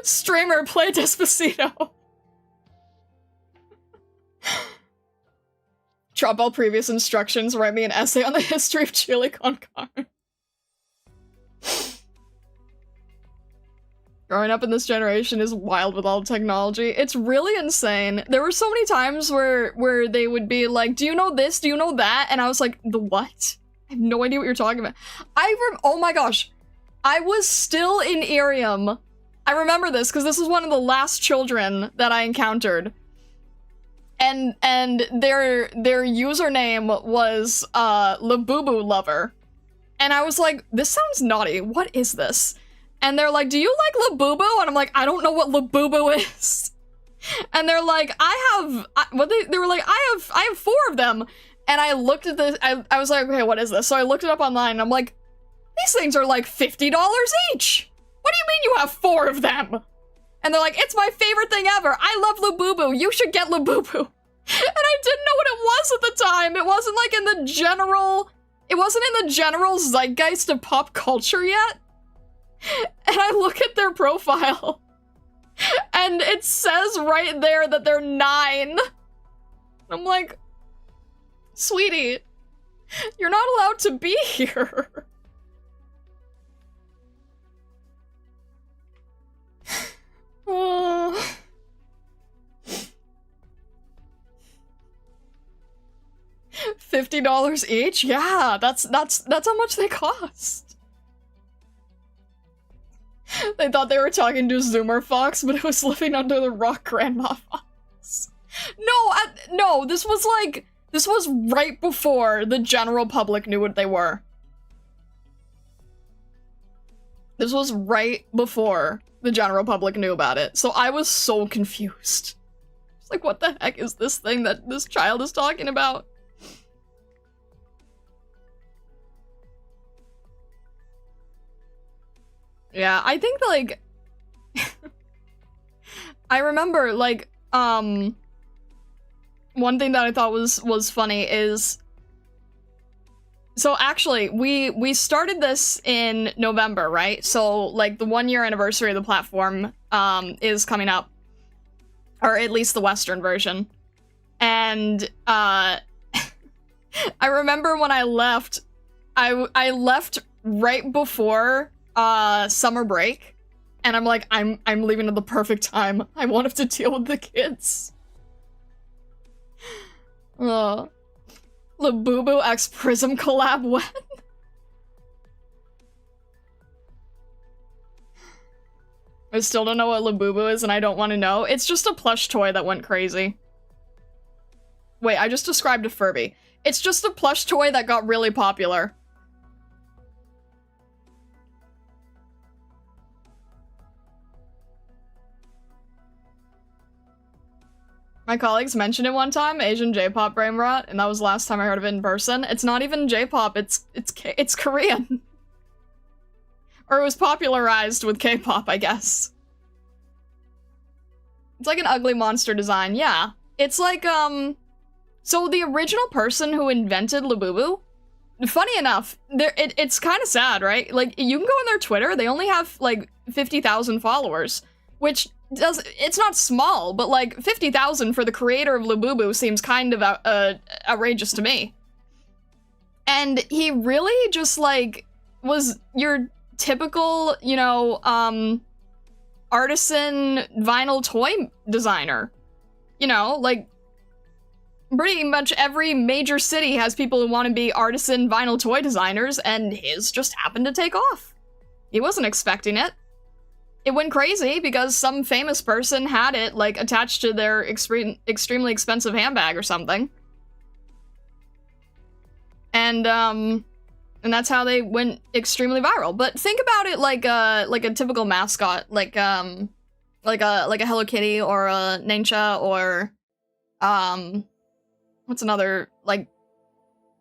Streamer, play Despacito. Drop all previous instructions, write me an essay on the history of chili con carne. Growing up in this generation is wild with all the technology. It's really insane. There were so many times where they would be like, do you know this? Do you know that? And I was like, the what? I have no idea what you're talking about. Oh my gosh. I was still in Irium. I remember this because this was one of the last children that I encountered. And their username was Labubu Lover. And I was like, this sounds naughty. What is this? And they're like, do you like Labubu? And I'm like, I don't know what Labubu is. And they're like, they were like, I have 4 of them. And I looked at this, I was like, okay, what is this? So I looked it up online and I'm like, these things are like $50 each. What do you mean you have 4 of them? And they're like, it's my favorite thing ever. I love Labubu. You should get Labubu. And I didn't know what it was at the time. It wasn't like in the general zeitgeist of pop culture yet. And I look at their profile and it says right there that they're 9. I'm like, sweetie, you're not allowed to be here. $50 each? Yeah, that's how much they cost. They thought they were talking to Zoomer Fox, but it was living under the rock Grandma Fox. No, this was right before the general public knew what they were. This was right before the general public knew about it, so I was so confused. It's like, what the heck is this thing that this child is talking about? Yeah, I think, like, I remember, like, one thing that I thought was funny is, so actually, we started this in November, right? So, like, the 1-year anniversary of the platform, is coming up, or at least the Western version, and, I remember when I left, I left right before summer break, and I'm like, I'm leaving at the perfect time. I won't have to deal with the kids. Labubu X Prism collab when? I still don't know what Labubu is, and I don't want to know. It's just a plush toy that went crazy. Wait, I just described a Furby. It's just a plush toy that got really popular. My colleagues mentioned it one time, Asian J-pop brain rot, and that was the last time I heard of it in person. It's not even J-pop, it's Korean. Or it was popularized with K-pop, I guess. It's like an ugly monster design, yeah. It's like, so the original person who invented Labubu, funny enough, it's kind of sad, right? Like, you can go on their Twitter, they only have, like, 50,000 followers, which it's not small, but like 50,000 for the creator of Labubu seems kind of outrageous to me. And he really just like was your typical, you know, artisan vinyl toy designer. You know, like, pretty much every major city has people who want to be artisan vinyl toy designers, and his just happened to take off. He wasn't expecting it. It went crazy because some famous person had it, like, attached to their extremely expensive handbag or something. And that's how they went extremely viral. But think about it like a typical mascot, like a Hello Kitty or a Ninja or, what's another, like,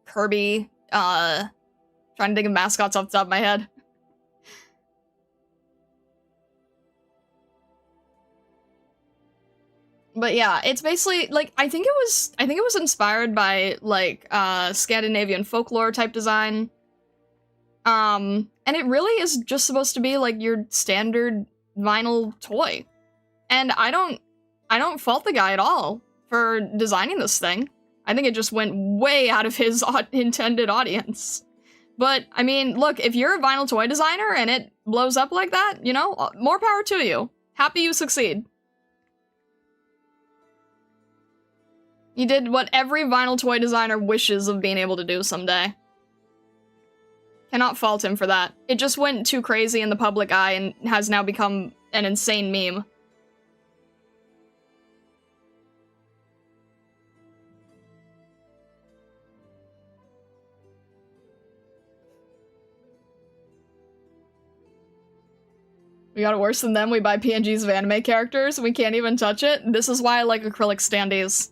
Kirby, trying to think of mascots off the top of my head. But yeah, it's basically, like, I think it was inspired by, like, Scandinavian folklore type design. And it really is just supposed to be, like, your standard vinyl toy. And I don't fault the guy at all for designing this thing. I think it just went way out of his intended audience. But, I mean, look, if you're a vinyl toy designer and it blows up like that, you know, more power to you. Happy you succeed. You did what every vinyl toy designer wishes of being able to do someday. Cannot fault him for that. It just went too crazy in the public eye and has now become an insane meme. We got it worse than them. We buy PNGs of anime characters. We can't even touch it. This is why I like acrylic standees.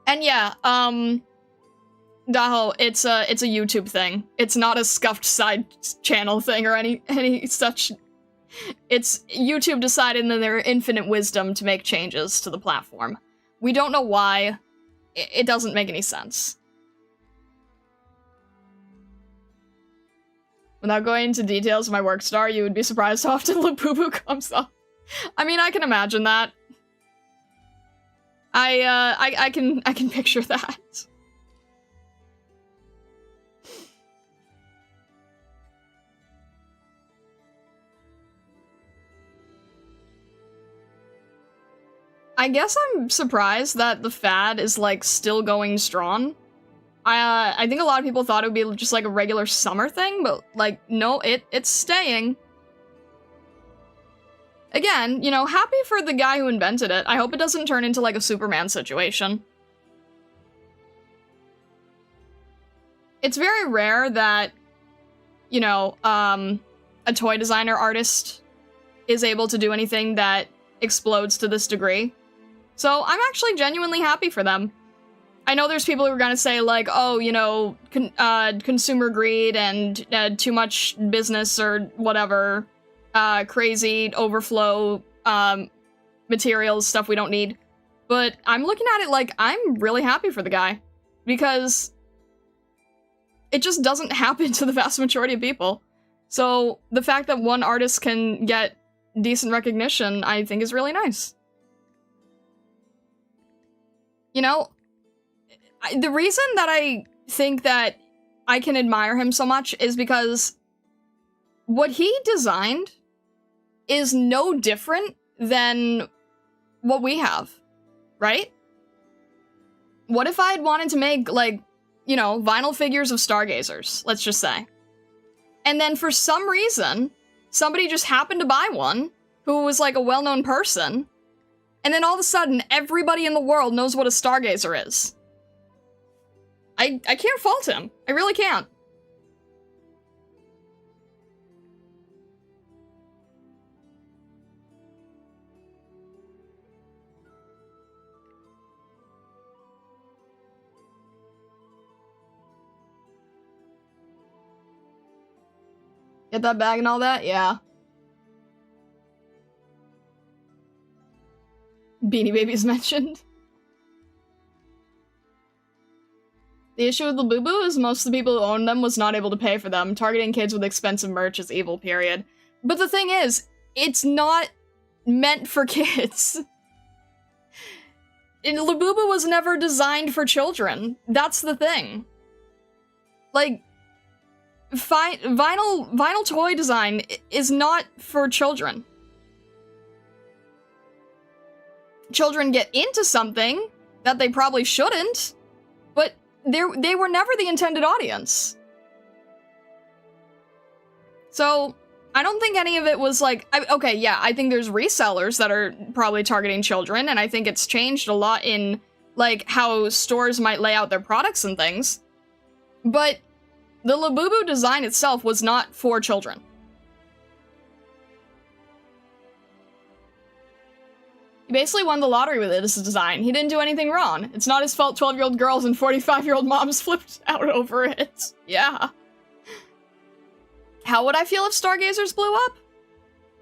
And yeah, Daho, it's a YouTube thing. It's not a scuffed side channel thing or any such. It's YouTube decided in their infinite wisdom to make changes to the platform. We don't know why. It doesn't make any sense. Without going into details of my work star, you would be surprised how often Labubu comes up. I mean, I can imagine that. I can picture that. I guess I'm surprised that the fad is, like, still going strong. I think a lot of people thought it would be just, like, a regular summer thing, but, like, no, it's staying. Again, you know, happy for the guy who invented it. I hope it doesn't turn into, like, a Superman situation. It's very rare that, you know, a toy designer artist is able to do anything that explodes to this degree. So I'm actually genuinely happy for them. I know there's people who are gonna say, like, oh, you know, consumer greed and too much business or whatever, crazy overflow materials, stuff we don't need. But I'm looking at it like I'm really happy for the guy, because it just doesn't happen to the vast majority of people. So the fact that one artist can get decent recognition, I think, is really nice. You know, the reason that I think that I can admire him so much is because what he designed is no different than what we have, right? What if I had wanted to make, like, you know, vinyl figures of Stargazers, let's just say. And then for some reason, somebody just happened to buy one who was, like, a well-known person, and then all of a sudden, everybody in the world knows what a Stargazer is. I can't fault him. I really can't. Get that bag and all that? Yeah. Beanie Babies mentioned. The issue with Labubu is most of the people who owned them was not able to pay for them. Targeting kids with expensive merch is evil, period. But the thing is, it's not meant for kids. Labubu was never designed for children. That's the thing. Like, vinyl toy design is not for children. Children get into something that they probably shouldn't, but they were never the intended audience. So, I don't think any of it was like, okay, yeah, I think there's resellers that are probably targeting children, and I think it's changed a lot in, like, how stores might lay out their products and things. But the Labubu design itself was not for children. He basically won the lottery with this design. He didn't do anything wrong. It's not his fault 12-year-old girls and 45-year-old moms flipped out over it. Yeah. How would I feel if Stargazers blew up?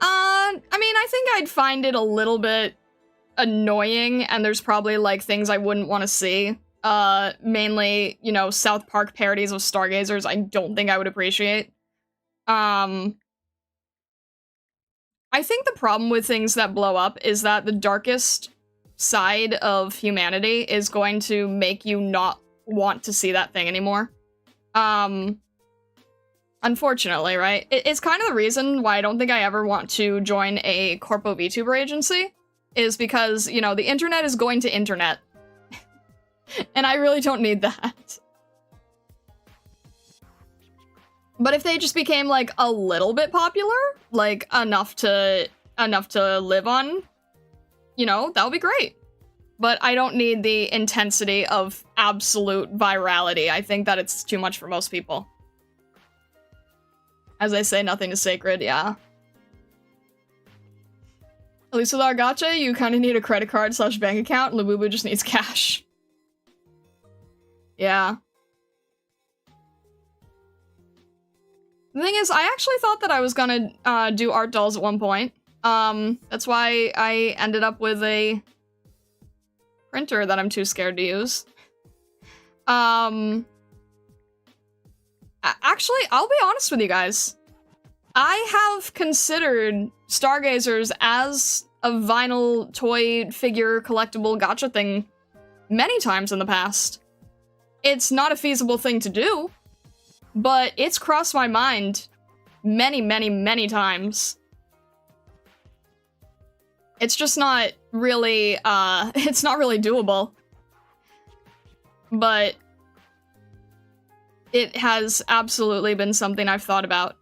I mean, I think I'd find it a little bit annoying, and there's probably, like, things I wouldn't want to see. Mainly, you know, South Park parodies of Stargazers I don't think I would appreciate. I think the problem with things that blow up is that the darkest side of humanity is going to make you not want to see that thing anymore. Unfortunately, right? It's kind of the reason why I don't think I ever want to join a corpo VTuber agency, is because, you know, the internet is going to internet. And I really don't need that. But if they just became, like, a little bit popular, like, enough to live on, you know, that would be great. But I don't need the intensity of absolute virality. I think that it's too much for most people. As I say, nothing is sacred, yeah. At least with our gacha, you kind of need a credit card / bank account, and Labubu just needs cash. Yeah. The thing is, I actually thought that I was gonna do art dolls at one point. That's why I ended up with a printer that I'm too scared to use. Actually, I'll be honest with you guys. I have considered Stargazers as a vinyl toy figure collectible gacha thing many times in the past. It's not a feasible thing to do, but it's crossed my mind many, many, many times. It's just not really, it's not really doable. But it has absolutely been something I've thought about.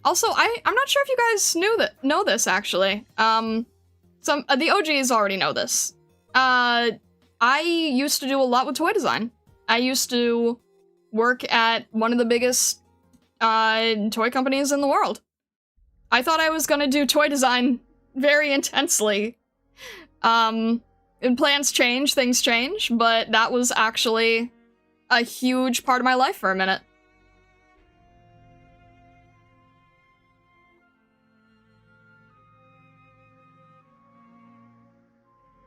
Also, I'm not sure if you guys know this, actually. The OGs already know this. I used to do a lot with toy design. I used to work at one of the biggest toy companies in the world. I thought I was gonna do toy design very intensely. And plans change, things change, but that was actually a huge part of my life for a minute.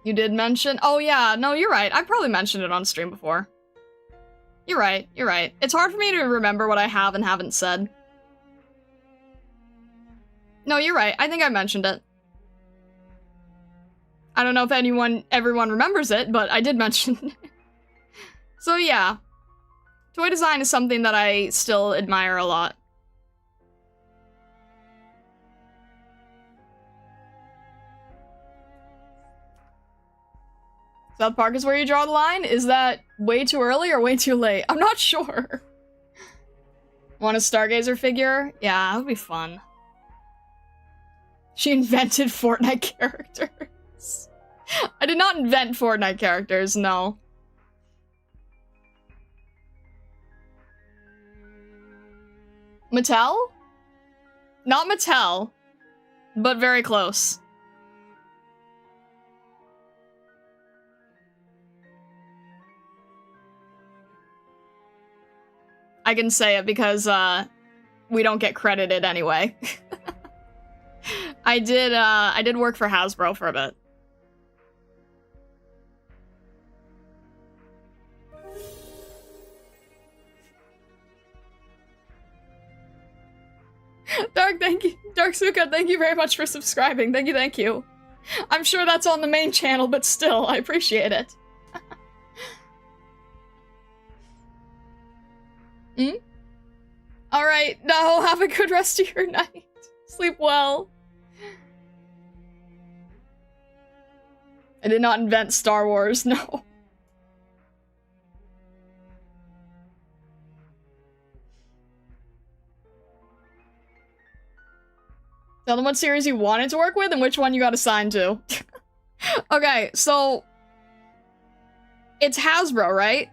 You did mention- oh yeah, no, you're right. I probably mentioned it on stream before. You're right, you're right. It's hard for me to remember what I have and haven't said. No, you're right. I think I mentioned it. I don't know if everyone remembers it, but I did mention it. So yeah. Toy design is something that I still admire a lot. South Park is where you draw the line? Is that way too early or way too late? I'm not sure. Want a Stargazer figure? Yeah, that would be fun. She invented Fortnite characters. I did not invent Fortnite characters, no. Mattel? Not Mattel, but very close. I can say it because, we don't get credited anyway. I did work for Hasbro for a bit. Dark, thank you. Dark Suka, thank you very much for subscribing. Thank you, thank you. I'm sure that's on the main channel, but still, I appreciate it. Hmm? Alright, no, have a good rest of your night. Sleep well. I did not invent Star Wars, no. Tell them what series you wanted to work with and which one you got assigned to. Okay, so... It's Hasbro, right?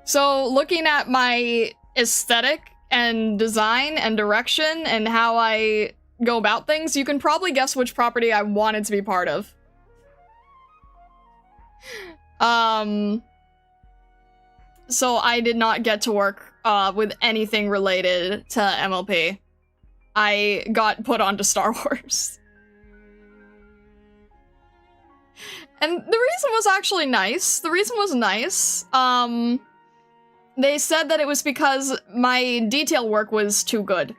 So, looking at my aesthetic and design and direction and how I go about things, you can probably guess which property I wanted to be part of. So I did not get to work with anything related to MLP. I got put onto Star Wars. And the reason was actually nice. The reason was nice. They said that it was because my detail work was too good.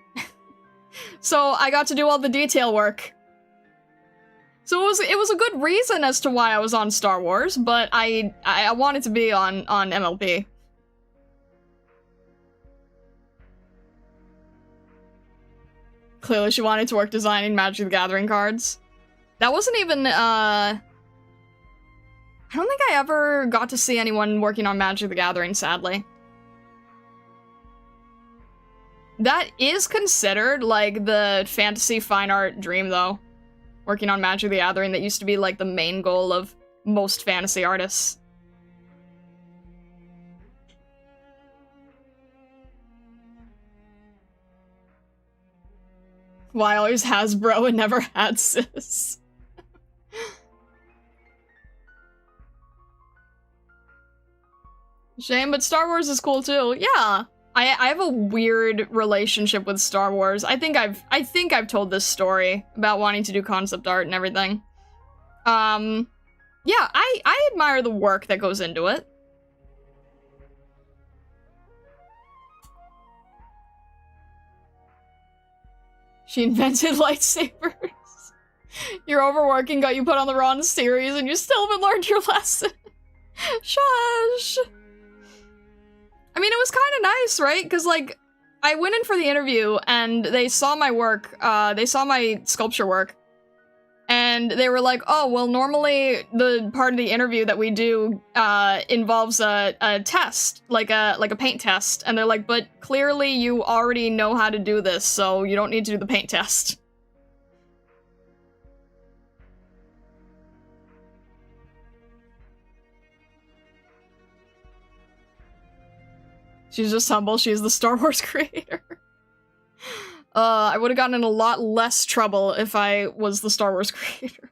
So I got to do all the detail work. So it was a good reason as to why I was on Star Wars, but I wanted to be on MLP. Clearly she wanted to work designing Magic the Gathering cards. That wasn't even, I don't think I ever got to see anyone working on Magic the Gathering, sadly. That is considered, like, the fantasy fine art dream, though. Working on Magic the Gathering, that used to be, like, the main goal of most fantasy artists. Why always Hasbro and never had sis? Shame, but Star Wars is cool too. Yeah, I have a weird relationship with Star Wars. I think I've told this story about wanting to do concept art and everything. Yeah, I admire the work that goes into it. She invented lightsabers. Your overworking got you put on the wrong series and you still haven't learned your lesson. Shush. I mean, it was kind of nice, right? Because, like, I went in for the interview and they saw my work, they saw my sculpture work. And they were like, oh, well, normally the part of the interview that we do involves a test, like a paint test. And they're like, but clearly you already know how to do this, so you don't need to do the paint test. She's just humble, she's the Star Wars creator. I would have gotten in a lot less trouble if I was the Star Wars creator.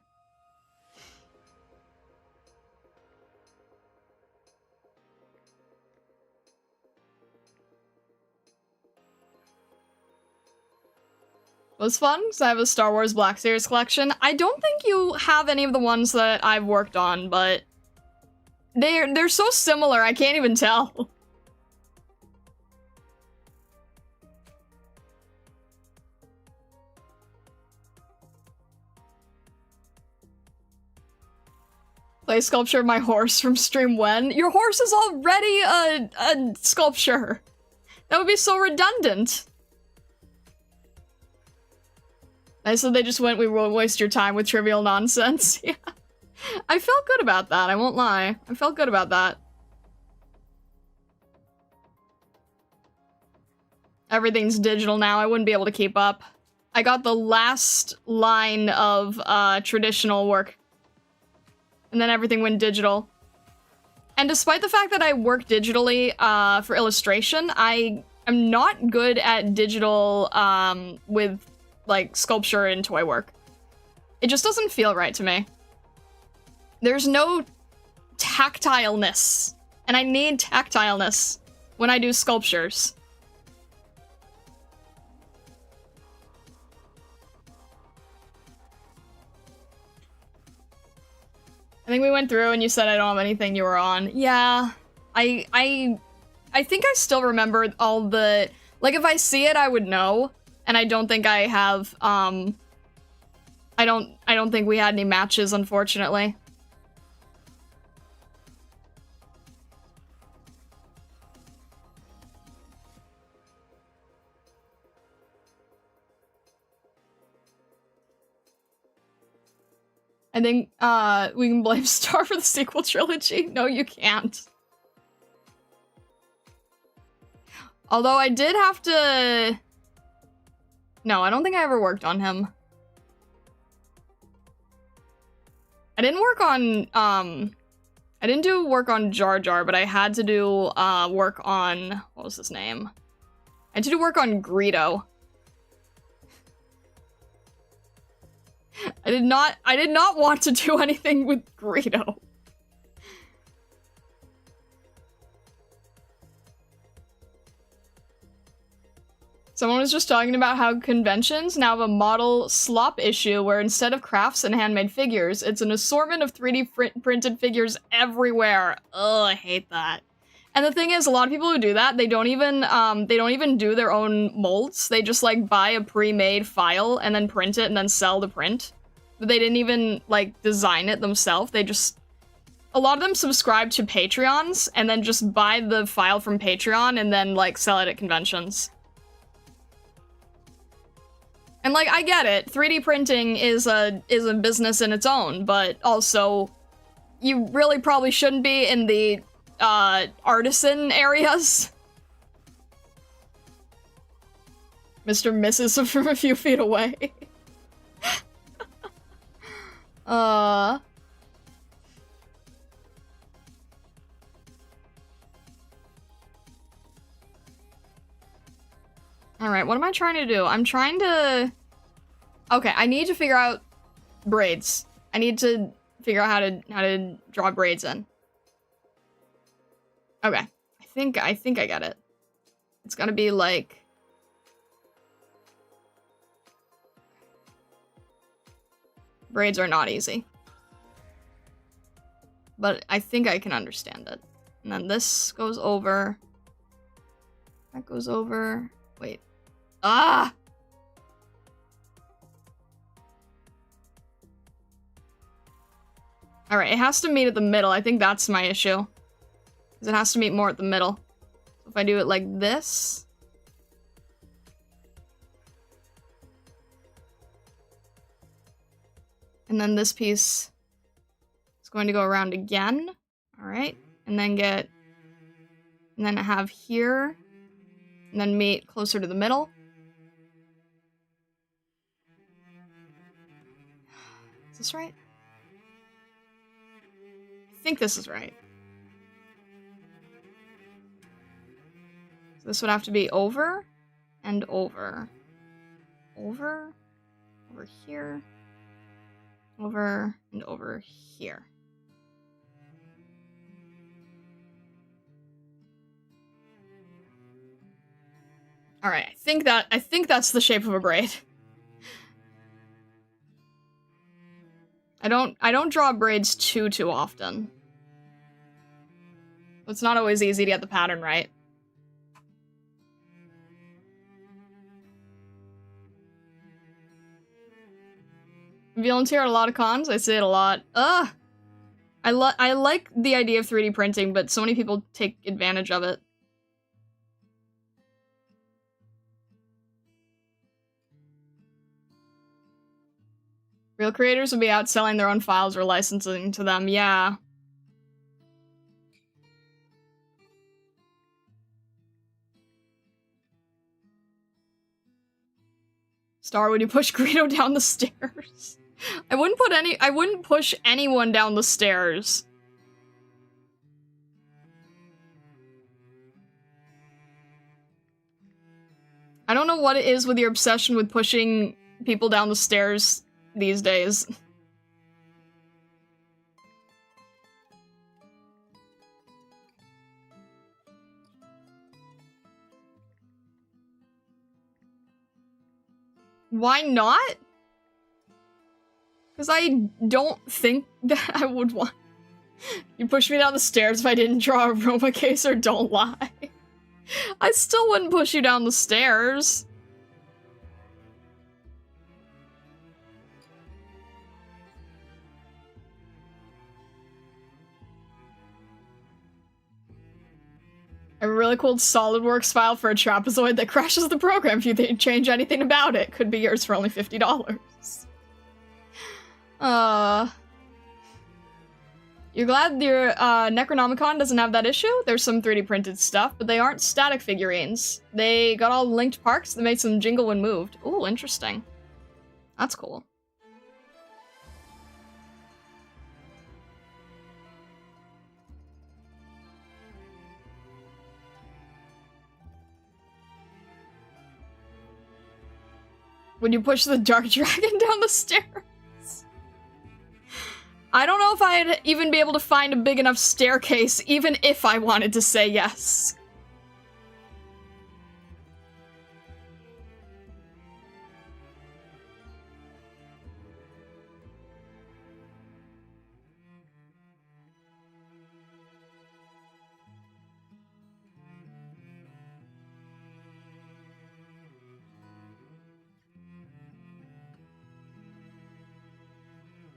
It was fun, because I have a Star Wars Black Series collection. I don't think you have any of the ones that I've worked on, but they're so similar, I can't even tell. Play sculpture of my horse from stream when? Your horse is already a sculpture. That would be so redundant. I said they just went, we won't waste your time with trivial nonsense. Yeah. I felt good about that, I won't lie. I felt good about that. Everything's digital now, I wouldn't be able to keep up. I got the last line of traditional work. And then everything went digital. And despite the fact that I work digitally for illustration, I am not good at digital with, like, sculpture and toy work. It just doesn't feel right to me. There's no tactileness. And I need tactileness when I do sculptures. I think we went through and you said I don't have anything you were on. Yeah, I think I still remember all the, like, if I see it, I would know. And I don't think I have, I don't think we had any matches, unfortunately. I think, we can blame Star for the sequel trilogy. No, you can't. Although I did have to... No, I don't think I ever worked on him. I didn't work on, I didn't do work on Jar Jar, but I had to do, work on... What was his name? I had to do work on Greedo. I did not want to do anything with Greedo. Someone was just talking about how conventions now have a model slop issue where instead of crafts and handmade figures, it's an assortment of 3D printed figures everywhere. Ugh, I hate that. And the thing is, a lot of people who do that, they don't even do their own molds. They just, like, buy a pre-made file and then print it and then sell the print. But they didn't even, like, design it themselves. They just... A lot of them subscribe to Patreons and then just buy the file from Patreon and then, like, sell it at conventions. And, like, I get it. 3D printing is a business in its own, but also, you really probably shouldn't be in the, artisan areas. Mr. Misses from a few feet away. Alright, what am I trying to do? I'm trying to... Okay, I need to figure out braids. I need to figure out how to draw braids in. Okay. I think I get it. It's gonna be like... Braids are not easy. But I think I can understand it. And then this goes over. That goes over. Wait. Ah! Alright, it has to meet at the middle. I think that's my issue. Because it has to meet more at the middle. So if I do it like this... And then this piece is going to go around again. Alright. And then get... And then have here... And then meet closer to the middle. Is this right? I think this is right. So this would have to be over and over. Over here. Over and over here. Alright, I think that's the shape of a braid. I don't draw braids too often. It's not always easy to get the pattern right. Volunteer at a lot of cons? I say it a lot. Ugh! I like the idea of 3D printing, but so many people take advantage of it. Real creators would be out selling their own files or licensing to them, yeah. Star, would you push Greedo down the stairs? I wouldn't push anyone down the stairs. I don't know what it is with your obsession with pushing people down the stairs these days. Why not? Because I don't think that I would want... You push me down the stairs if I didn't draw a Roma case, or don't lie. I still wouldn't push you down the stairs. A really cool SolidWorks file for a trapezoid that crashes the program if you change anything about it. Could be yours for only $50. You're glad your Necronomicon doesn't have that issue? There's some 3D printed stuff, but they aren't static figurines. They got all linked parts that makes them jingle when moved. Ooh, interesting. That's cool. When you push the Dark Dragon down the stairs. I don't know if I'd even be able to find a big enough staircase, even if I wanted to say yes.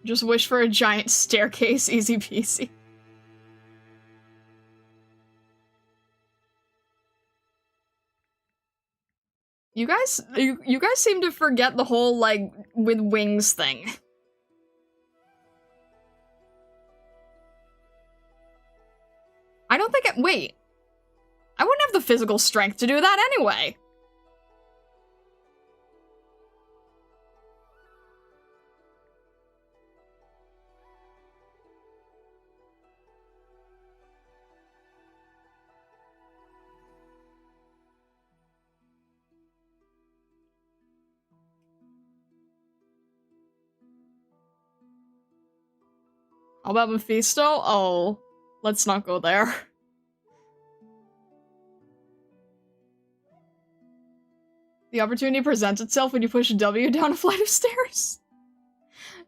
Just wish for a giant staircase, easy peasy. You guys seem to forget the whole, like, with wings thing. I don't think wait. I wouldn't have the physical strength to do that anyway. How about Mephisto? Oh, let's not go there. The opportunity presents itself when you push W down a flight of stairs.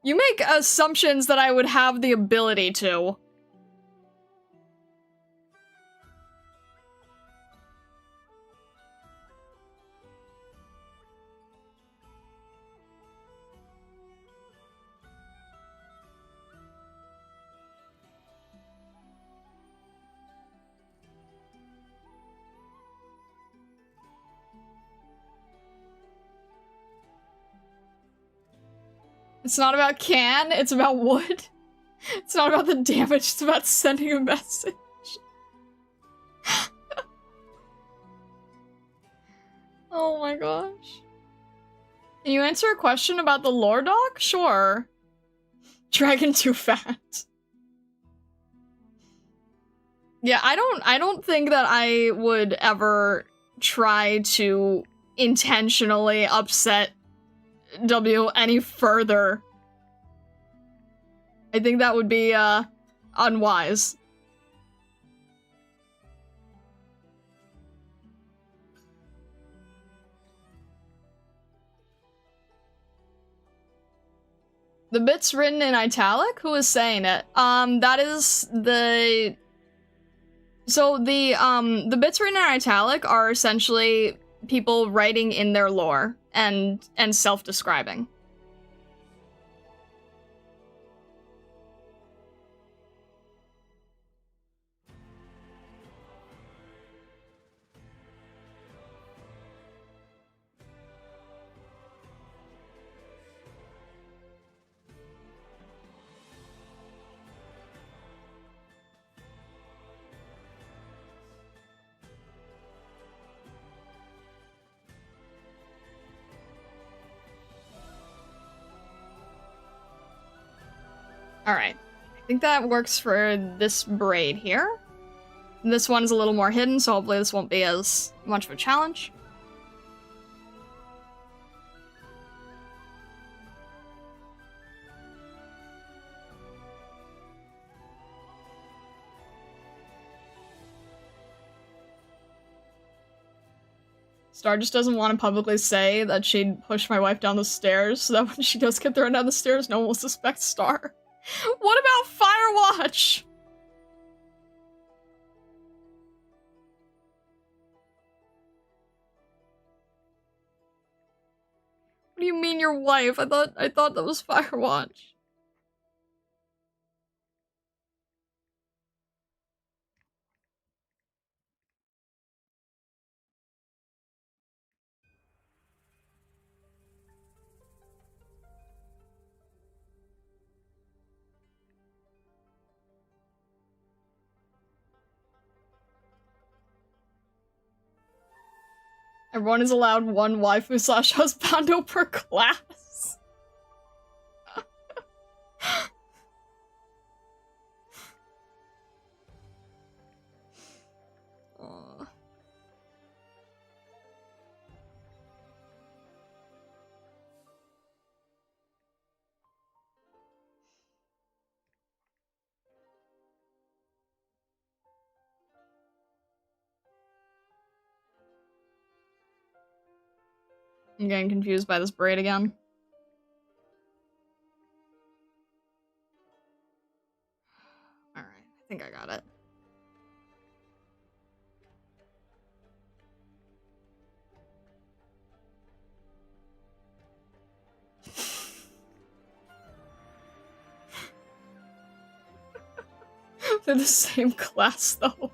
You make assumptions that I would have the ability to. It's not about can, it's about wood. It's not about the damage, it's about sending a message. Oh my gosh. Can you answer a question about the lore doc? Sure. Dragon too fat. Yeah, I don't think that I would ever try to intentionally upset W any further. I think that would be, unwise. The bits written in italic? Who is saying it? That is the... So the bits written in italic are essentially people writing in their lore and self-describing. Alright. I think that works for this braid here. This one's a little more hidden, so hopefully this won't be as much of a challenge. Star just doesn't want to publicly say that she'd push my wife down the stairs so that when she does get thrown down the stairs, no one will suspect Star. What about Firewatch? What do you mean your wife? I thought that was Firewatch. Everyone is allowed one waifu slash husbando per class. I'm getting confused by this braid again. Alright, I think I got it. They're the same class, though.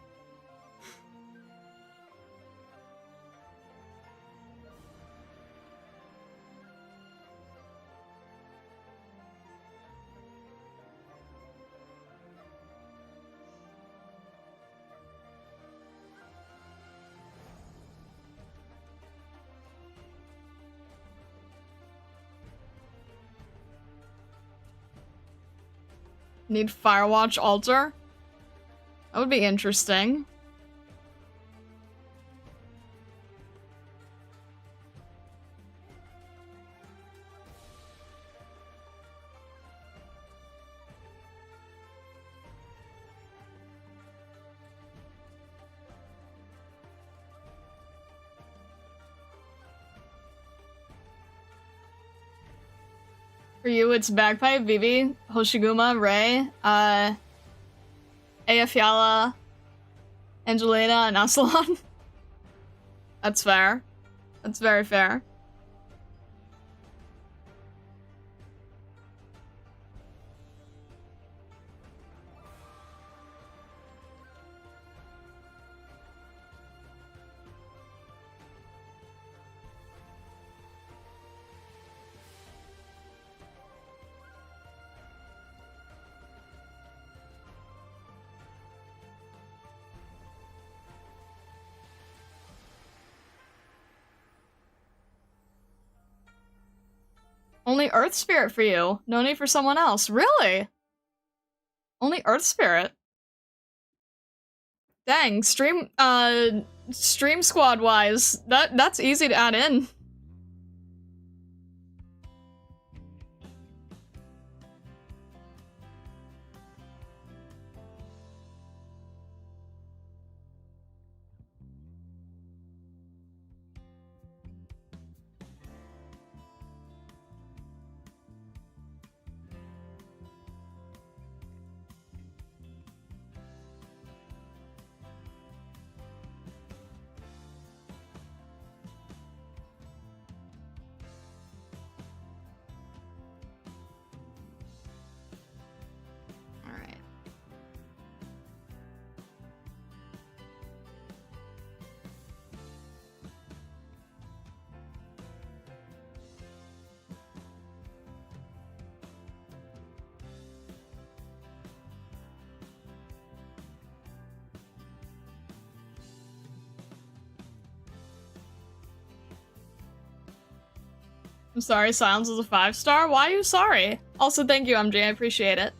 Need Firewatch altar? That would be interesting. For you, it's Bagpipe, Vivi, Hoshiguma, Rei, Eyafyala, Angelina, and Aslan. That's fair. That's very fair. Only Earth Spirit for you. No need for someone else. Really? Only Earth Spirit? Dang, stream squad wise, that's easy to add in. I'm sorry, Silence is a 5-star? Why are you sorry? Also, thank you, MJ, I appreciate it.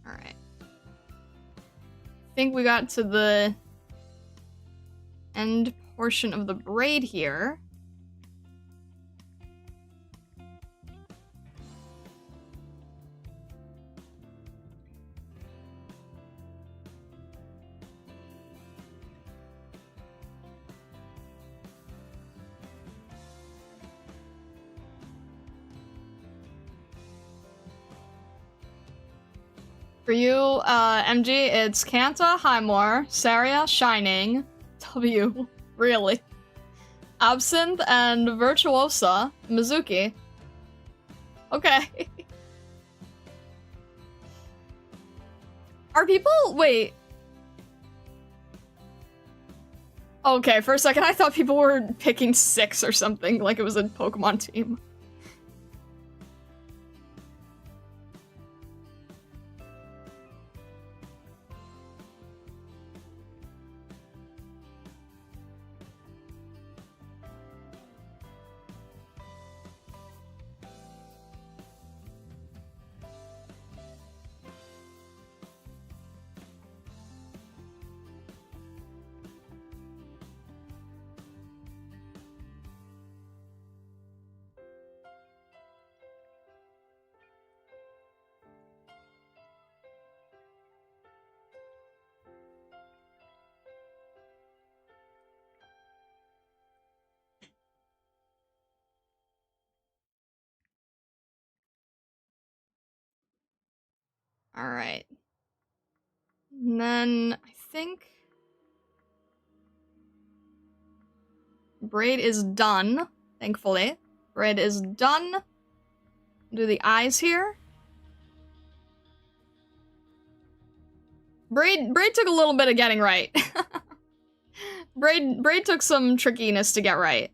Alright. I think we got to the end portion of the braid here. For you, MG, it's Kanta, Highmore, Saria, Shining, W. Really? Absinthe and Virtuosa Mizuki. Okay. Are people... Wait. Okay, for a second I thought people were picking 6 or something, like it was a Pokemon team. Alright. And then I think Braid is done, thankfully. Braid is done. Do the eyes here. Braid took a little bit of getting right. Braid took some trickiness to get right.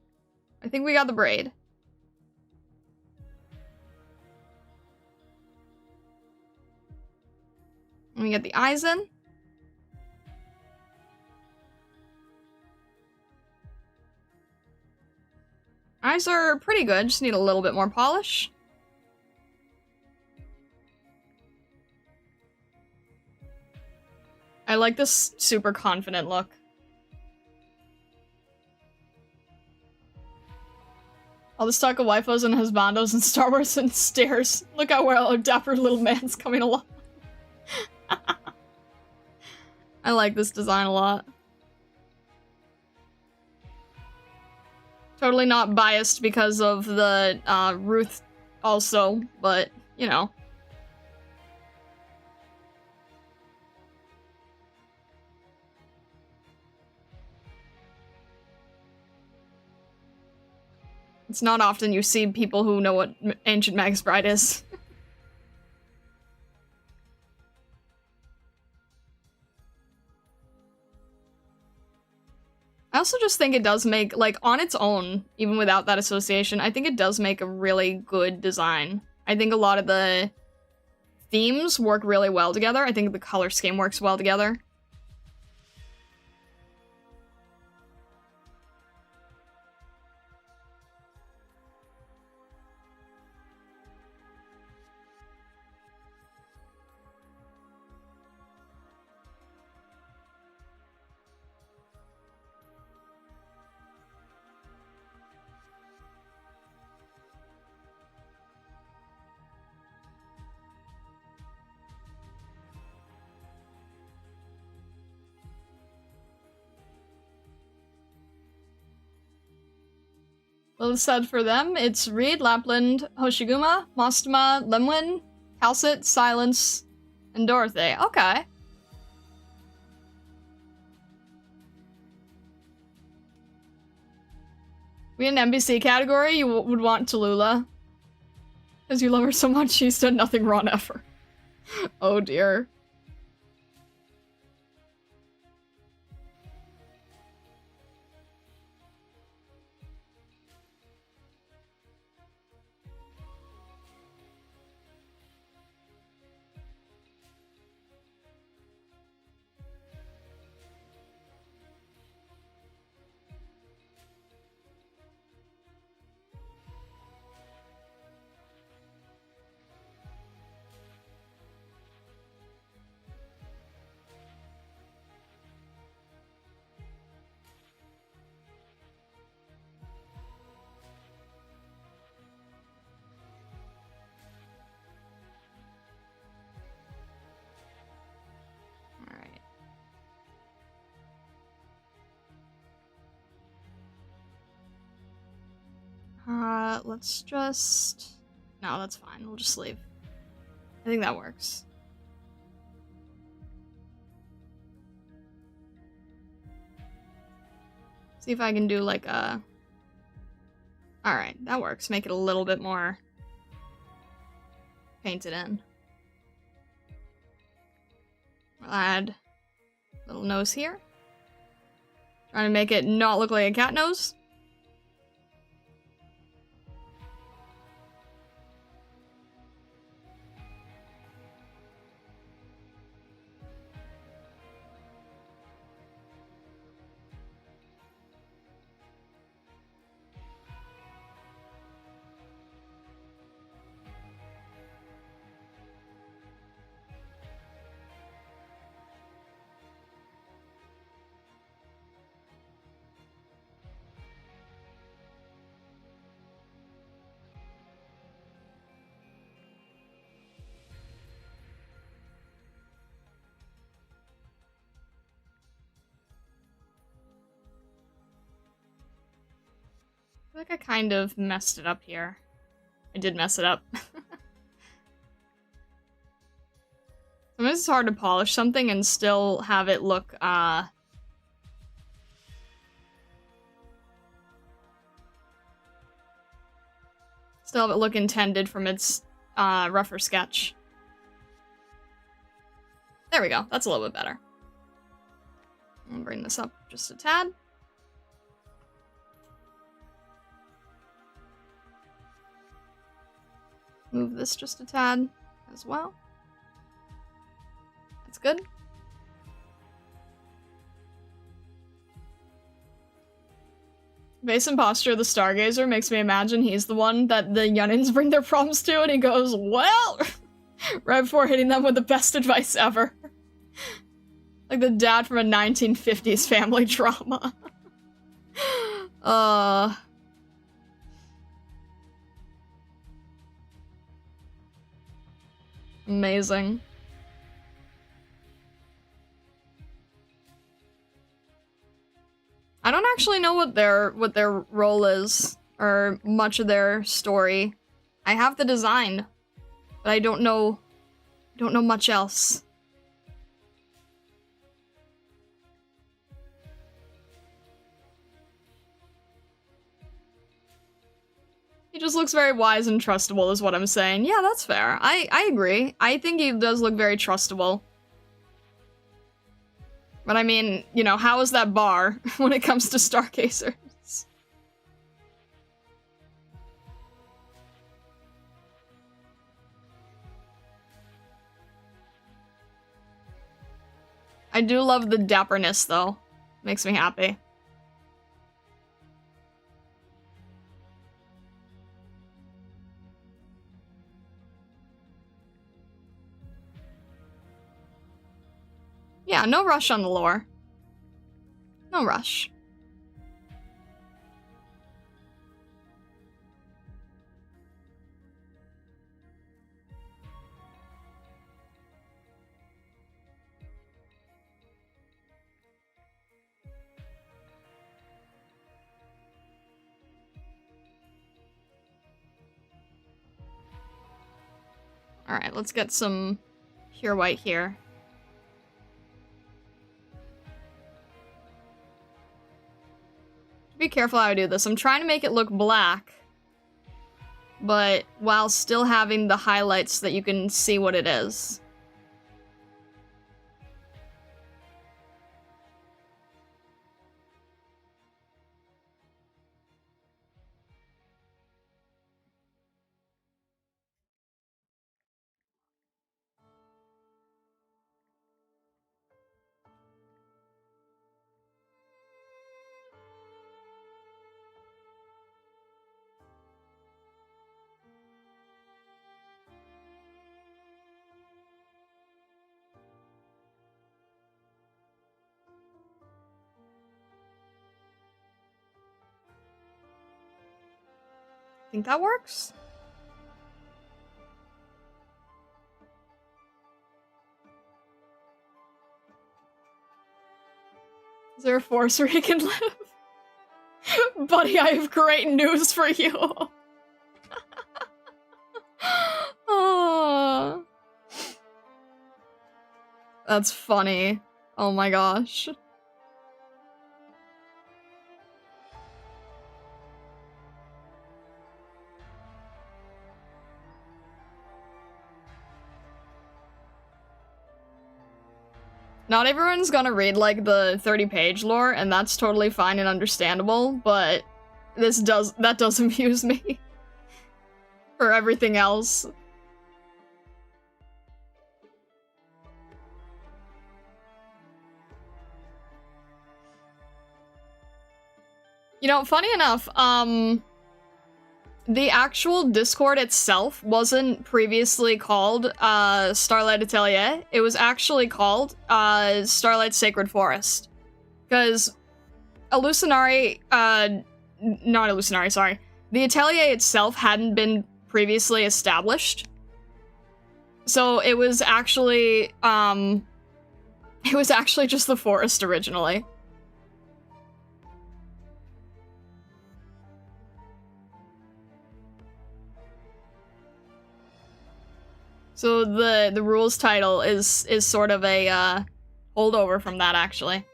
I think we got the braid. Let me get the eyes in. Eyes are pretty good, just need a little bit more polish. I like this super confident look. All this talk of waifus and husbandos and Star Wars and stairs. Look how well a dapper little man's coming along. I like this design a lot. Totally not biased because of the Ruth also, but, you know. It's not often you see people who know what Ancient Magus Bride is. I also just think it does make, like, on its own, even without that association, I think it does make a really good design. I think a lot of the themes work really well together. I think the color scheme works well together. Well said for them. It's Reed, Lapland, Hoshiguma, Mostama, Lemwin, Calcit, Silence, and Dorothy. Okay. We an NBC category, you would want Tallulah. Because you love her so much, she's done nothing wrong ever. Oh dear. Let's just... No, that's fine. We'll just leave. I think that works. See if I can do, like, a Alright, that works. Make it a little bit more painted in. We'll add a little nose here. Trying to make it not look like a cat nose. I feel like I kind of messed it up here. I did mess it up. Sometimes it's hard to polish something and still have it look, still have it look intended from its, rougher sketch. There we go. That's a little bit better. I'll bring this up just a tad. Move this just a tad as well. That's good. Base imposture of the Stargazer makes me imagine he's the one that the Yunnins bring their problems to, and he goes, well, right before hitting them with the best advice ever. Like the dad from a 1950s family drama. Amazing. I don't actually know what their role is, or much of their story. I have the design, but I don't know much else. He just looks very wise and trustable is what I'm saying. Yeah, that's fair. I agree. I think he does look very trustable. But I mean, you know, how is that bar when it comes to Stargazers? I do love the dapperness, though. Makes me happy. Yeah, no rush on the lore. No rush. Alright, let's get some pure white here. Be careful how I do this. I'm trying to make it look black, but while still having the highlights so that you can see what it is. Think that works? Is there a force where he can live? Buddy, I have great news for you. Oh, that's funny. Oh my gosh. Not everyone's gonna read, like, the 30-page lore, and that's totally fine and understandable, but that does amuse me. For everything else. You know, funny enough, the actual Discord itself wasn't previously called, Starlight Atelier. It was actually called, Starlight Sacred Forest. Because Illusionari, not Illusionari, sorry. The Atelier itself hadn't been previously established. So it was actually just the forest originally. So the rules title is sort of a holdover from that, actually.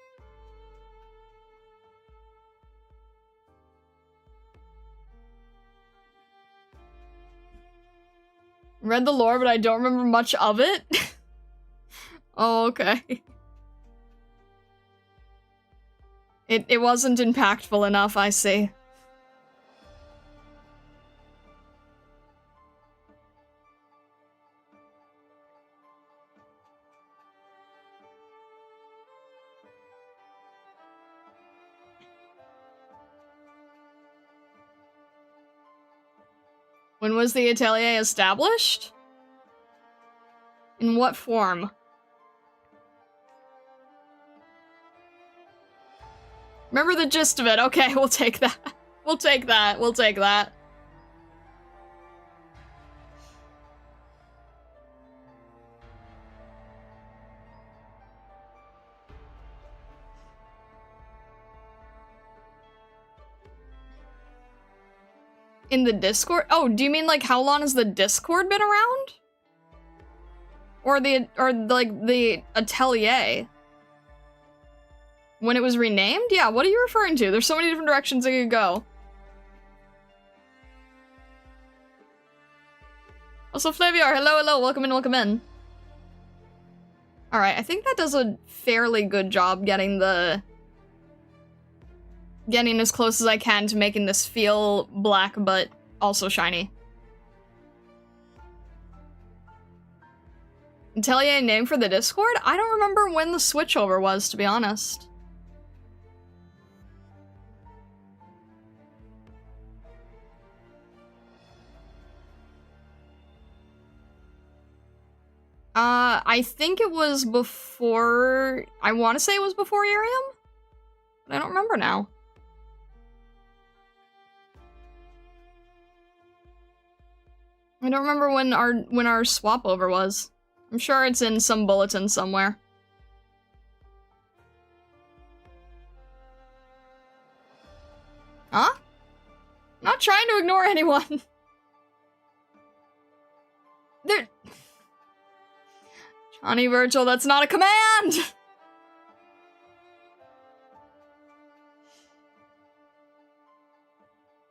Read the lore, but I don't remember much of it. Oh, okay. It wasn't impactful enough, I see. When was the Atelier established? In what form? Remember the gist of it. Okay, we'll take that. We'll take that. We'll take that. In the Discord? Oh, do you mean like how long has the Discord been around? Or like the Atelier? When it was renamed? Yeah, what are you referring to? There's so many different directions it could go. Also, Flaviar, hello, welcome in, welcome in. Alright, I think that does a fairly good job getting as close as I can to making this feel black, but also shiny. Atelier name for the Discord? I don't remember when the switchover was, to be honest. I think it was before... I want to say it was before Irium? But I don't remember now. I don't remember when our swap over was. I'm sure it's in some bulletin somewhere. Huh? I'm not trying to ignore anyone. There... Johnny Virgil, that's not a command!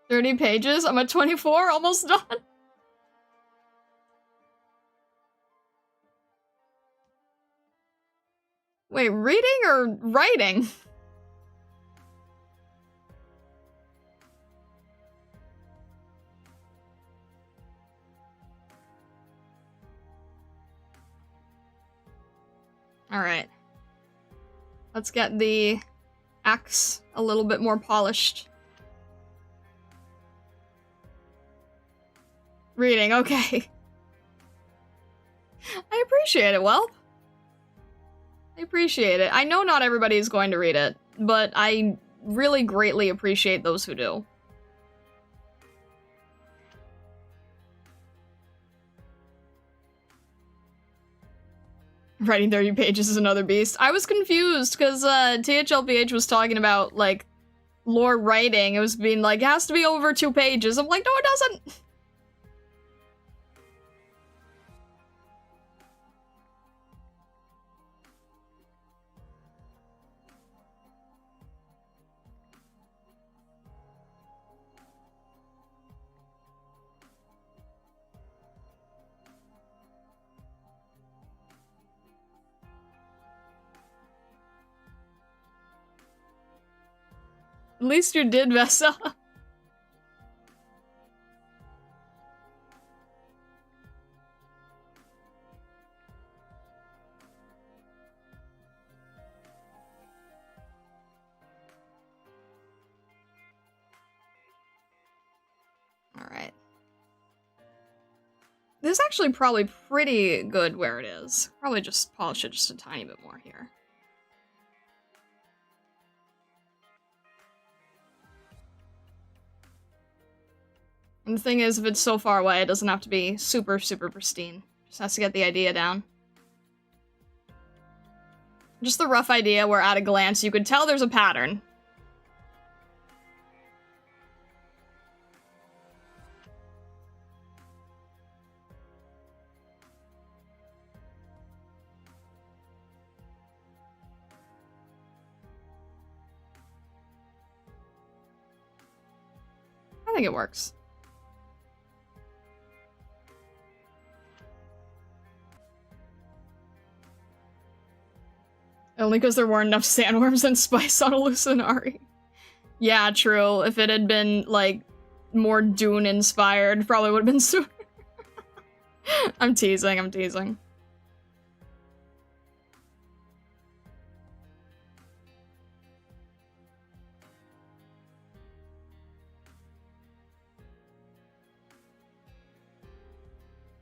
30 pages? I'm at 24, almost done. Wait, reading or writing? Alright. Let's get the axe a little bit more polished. Reading, okay. I appreciate it, Welp. I appreciate it. I know not everybody is going to read it, but I really greatly appreciate those who do. Writing 30 pages is another beast. I was confused because THLPH was talking about, like, lore writing. It was being like, it has to be over 2 pages. I'm like, no, it doesn't! At least you did mess up. Alright. This is actually probably pretty good where it is. Probably just polish it just a tiny bit more here. And the thing is, if it's so far away, it doesn't have to be super, super pristine. Just has to get the idea down. Just the rough idea where at a glance you could tell there's a pattern. I think it works. Only because there weren't enough sandworms and spice on Hallucinari. Yeah, true. If it had been, like, more Dune-inspired, probably would have been sooner. I'm teasing, I'm teasing.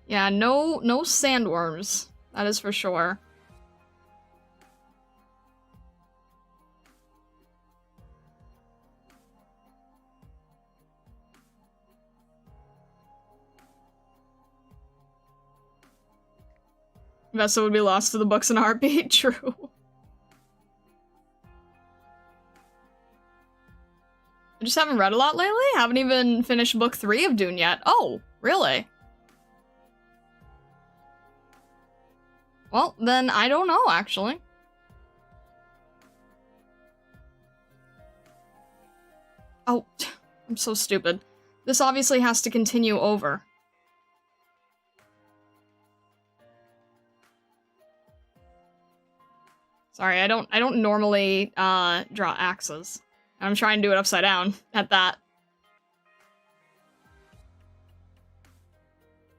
Yeah, no sandworms. That is for sure. Vessa would be lost to the books in a heartbeat, true. I just haven't read a lot lately. Haven't even finished book 3 of Dune yet. Oh, really? Well, then I don't know, actually. Oh, I'm so stupid. This obviously has to continue over. Sorry, I don't normally draw axes. I'm trying to do it upside down at that.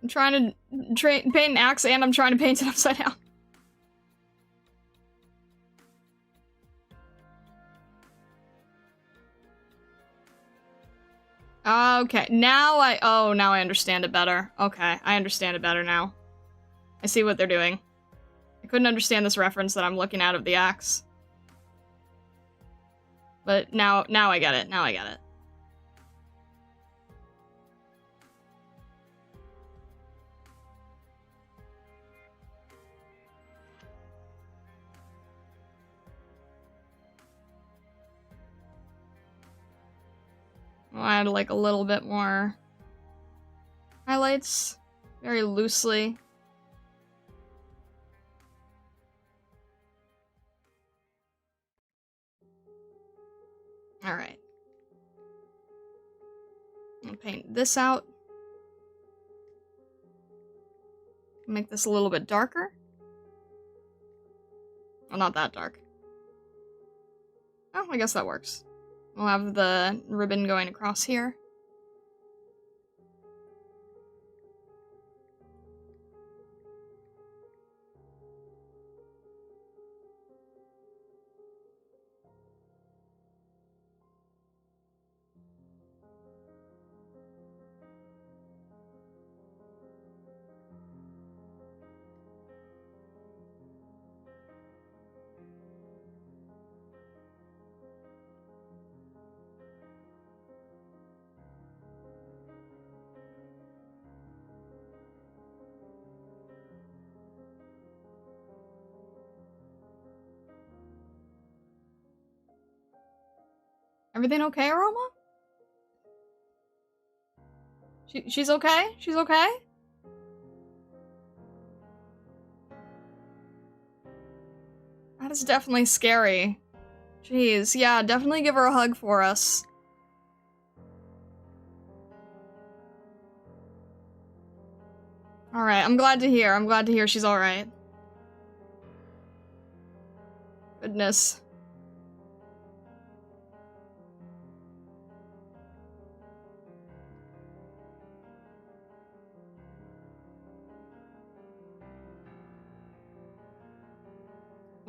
I'm trying to paint an axe and I'm trying to paint it upside down. Okay, now I understand it better. Okay, I understand it better now. I see what they're doing. I couldn't understand this reference that I'm looking at of the axe. But now I get it. Now I get it. I'll add like a little bit more highlights, very loosely. Alright. I'll paint this out. Make this a little bit darker. Well, not that dark. Oh, I guess that works. We'll have the ribbon going across here. Everything okay, Aroma? She's okay? She's okay? That is definitely scary. Jeez, yeah, definitely give her a hug for us. Alright, I'm glad to hear. I'm glad to hear she's alright. Goodness.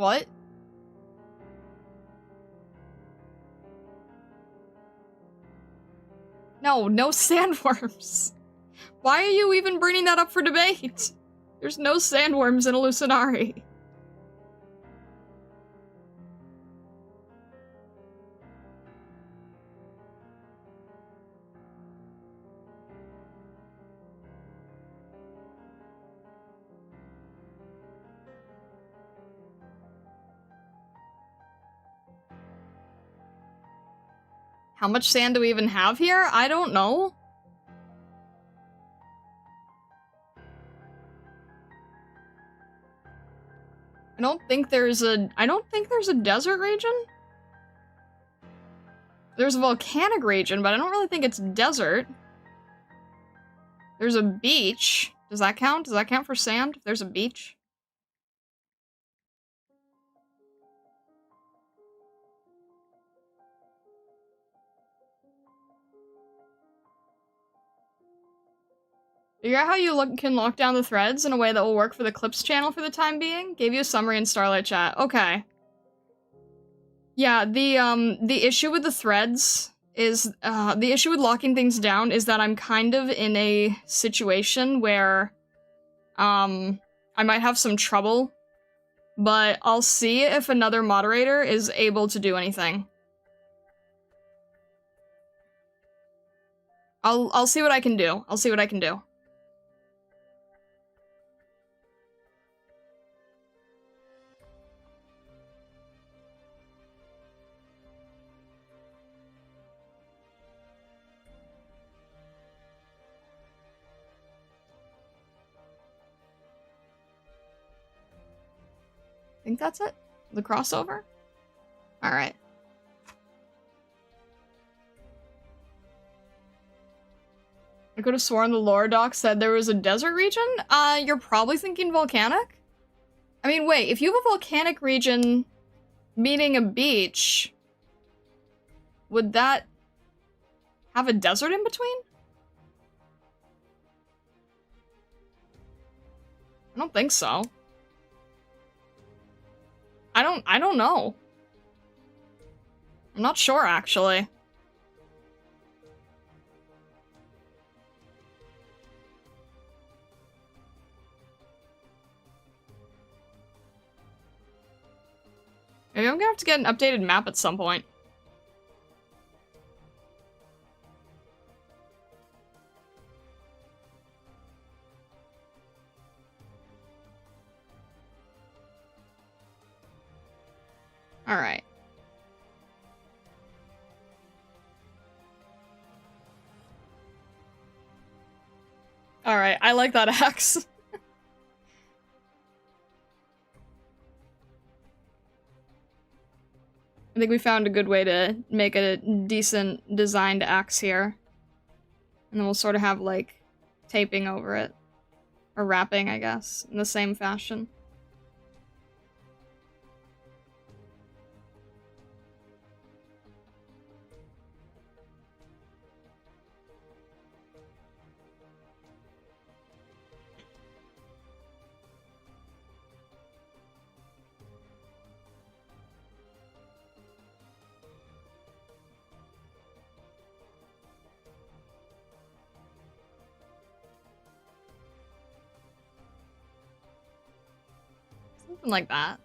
What? No, no sandworms. Why are you even bringing that up for debate? There's no sandworms in Hallucinari. How much sand do we even have here? I don't know. I don't think there's a desert region. There's a volcanic region, but I don't really think it's desert. There's a beach. Does that count? Does that count for sand? If there's a beach? Figure out how you can lock down the threads in a way that will work for the Clips channel for the time being. Gave you a summary in Starlight Chat. Okay. Yeah, the issue with the threads is, the issue with locking things down is that I'm kind of in a situation where, I might have some trouble, but I'll see if another moderator is able to do anything. I'll see what I can do. I'll see what I can do. I think that's it? The crossover? Alright. I could have sworn the lore doc said there was a desert region? You're probably thinking volcanic? I mean, wait, if you have a volcanic region meaning a beach, would that have a desert in between? I don't think so. I don't know. I'm not sure, actually. Maybe I'm gonna have to get an updated map at some point. Alright. Alright, I like that axe. I think we found a good way to make a decent designed axe here. And then we'll sort of have, like, taping over it. Or wrapping, I guess, in the same fashion. Something like that.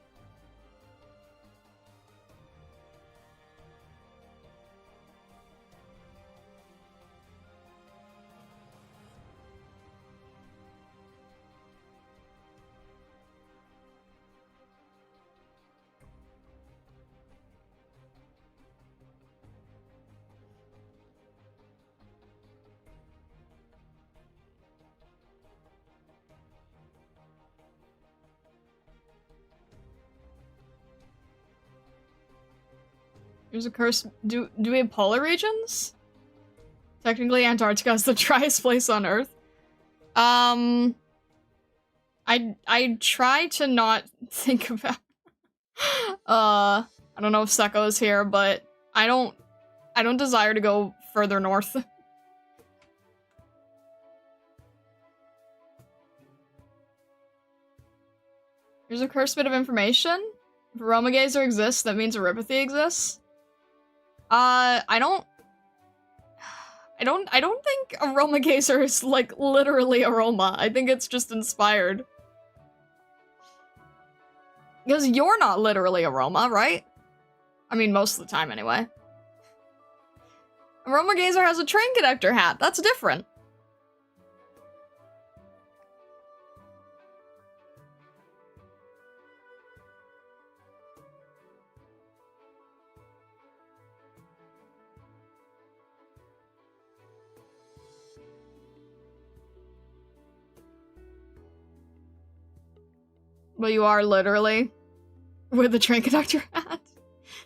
There's a curse. Do we have polar regions? Technically, Antarctica is the driest place on Earth. I try to not think about. I don't know if Sekko is here, but I don't desire to go further north. Here's a cursed bit of information. If Aromagazer exists, that means Eripathy exists? I don't think Aromagazer is, like, literally aroma. I think it's just inspired. Because you're not literally aroma, right? I mean, most of the time, anyway. Aromagazer has a train connector hat. That's different. But you are literally with the train conductor hat.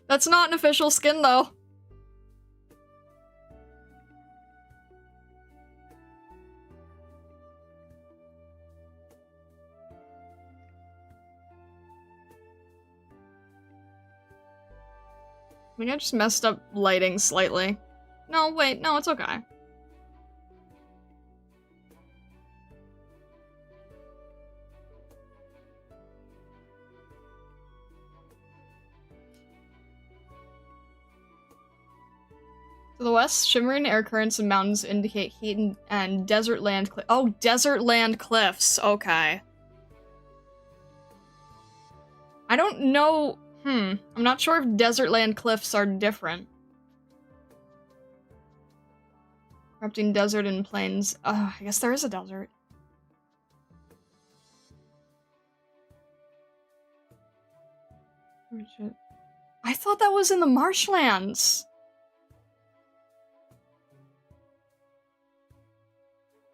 That's not an official skin, though. I think I just messed up lighting slightly. No, wait, no, it's okay. To the west, shimmering air currents and mountains indicate heat and desert land cliffs. Oh, desert land cliffs. Okay. I don't know. I'm not sure if desert land cliffs are different. Erupting desert and plains. I guess there is a desert. I thought that was in the marshlands.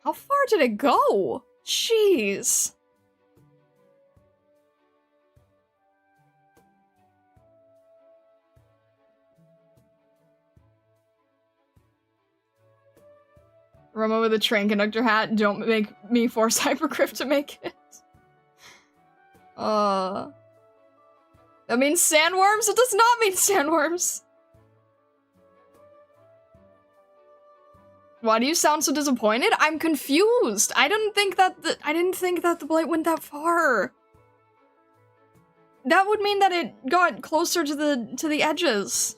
How far did it go? Jeez. Roma with a train conductor hat. Don't make me force Hypergriff to make it. That means sandworms? It does not mean sandworms. Why do you sound so disappointed? I'm confused. I didn't think that the blight went that far. That would mean that it got closer to the edges.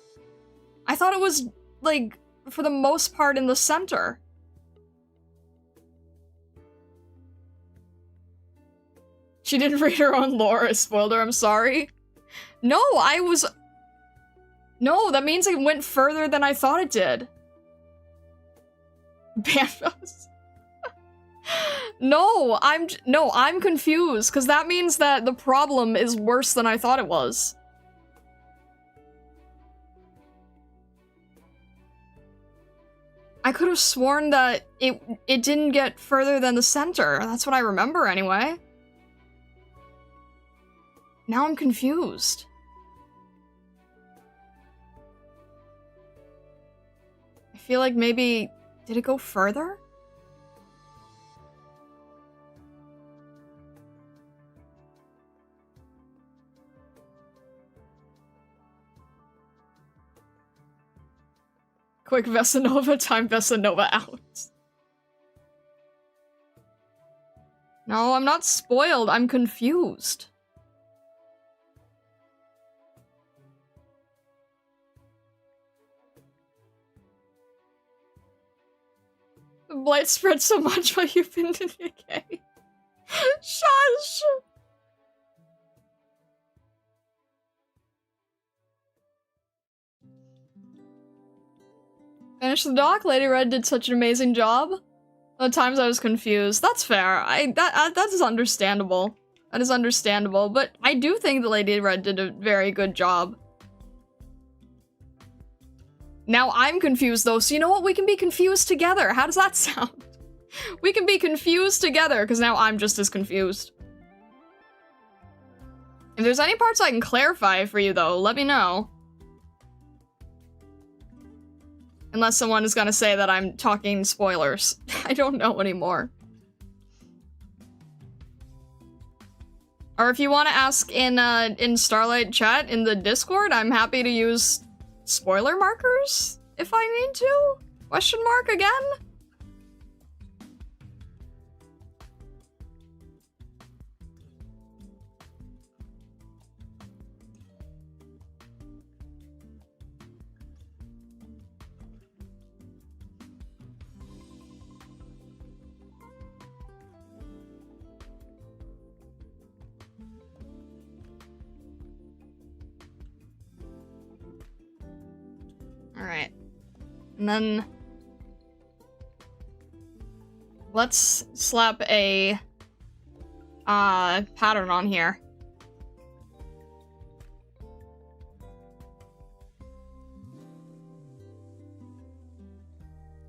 I thought it was, like, for the most part in the center. She didn't read her own lore. I spoiled her. I'm sorry. No, No, that means it went further than I thought it did. Bandos. No, I'm confused, because that means that the problem is worse than I thought it was. I could have sworn that it didn't get further than the center. That's what I remember anyway. Now I'm confused. I feel like maybe... Did it go further? Quick Vesanova, time Vesanova out. No, I'm not spoiled, I'm confused. The blight spread so much while you've been to decay. Shush! Finish the doc. Lady Red did such an amazing job. At times I was confused. That's fair. That is understandable. That is understandable, but I do think that Lady Red did a very good job. Now I'm confused though, so you know what? We can be confused together. How does that sound? We can be confused together, because now I'm just as confused. If there's any parts I can clarify for you though, let me know. Unless someone is gonna say that I'm talking spoilers. I don't know anymore. Or if you want to ask in Starlight chat in the Discord, I'm happy to use spoiler markers if I need to? Question mark again? And then let's slap a pattern on here.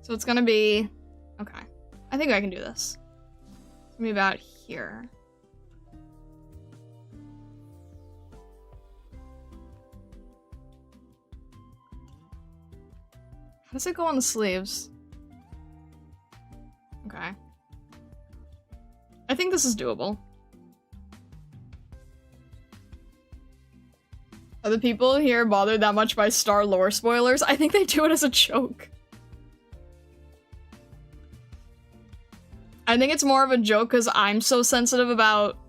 So it's gonna be, okay. I think I can do this. It's gonna be about here. How does it go on the sleeves? Okay. I think this is doable. Are the people here bothered that much by Star lore spoilers? I think they do it as a joke. I think it's more of a joke because I'm so sensitive about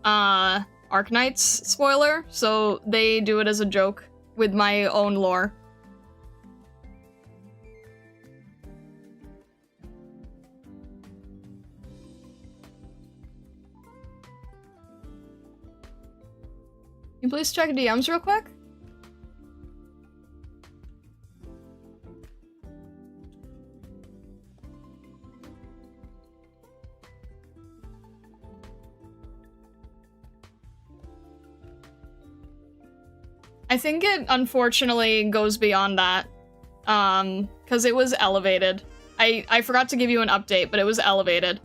Arknight's spoiler, so they do it as a joke with my own lore. Can you please check DMs real quick? I think it unfortunately goes beyond that, because it was elevated. I forgot to give you an update, but it was elevated.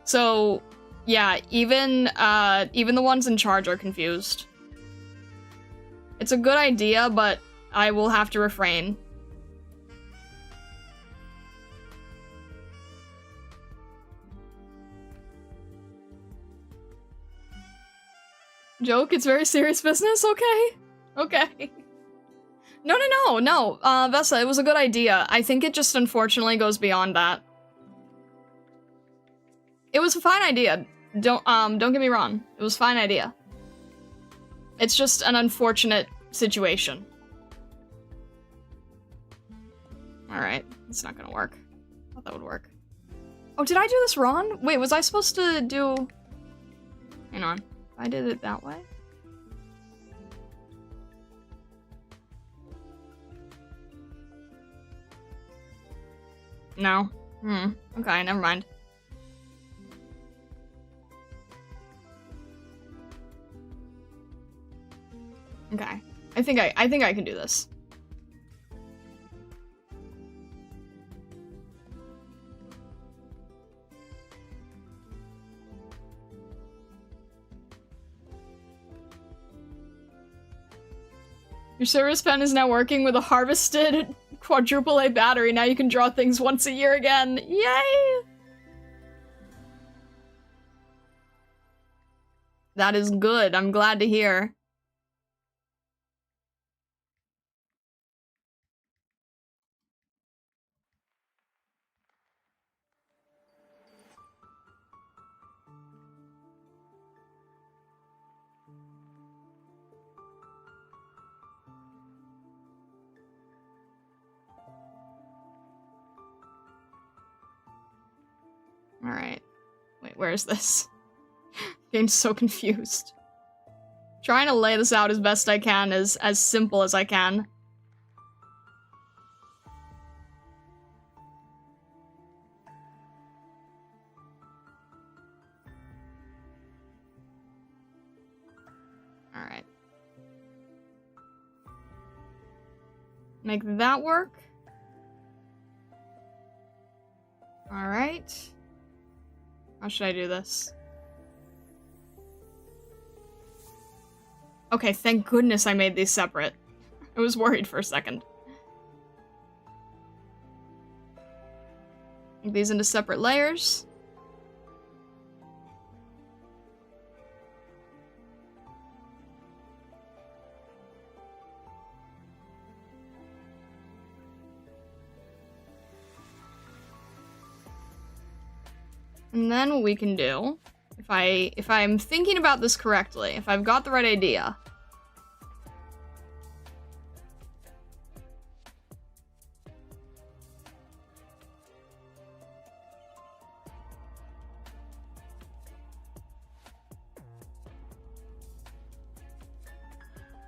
So, yeah, even the ones in charge are confused. It's a good idea, but I will have to refrain. Joke, it's very serious business, okay? Okay. No, Vessa, it was a good idea. I think it just unfortunately goes beyond that. It was a fine idea. Don't get me wrong. It was a fine idea. It's just an unfortunate situation. Alright, it's not gonna work. I thought that would work. Oh, did I do this wrong? Wait, was I supposed to do... Hang on. I did it that way? No. Okay, never mind. Okay. I think I can do this. Your service pen is now working with a harvested quadruple A battery. Now you can draw things once a year again. Yay! That is good. I'm glad to hear. Alright. Wait, where is this? Game's so confused. Trying to lay this out as best I can, as simple as I can. Alright. Make that work. Alright. How should I do this? Okay, thank goodness I made these separate. I was worried for a second. Make these into separate layers. And then what we can do, if I'm thinking about this correctly, if I've got the right idea.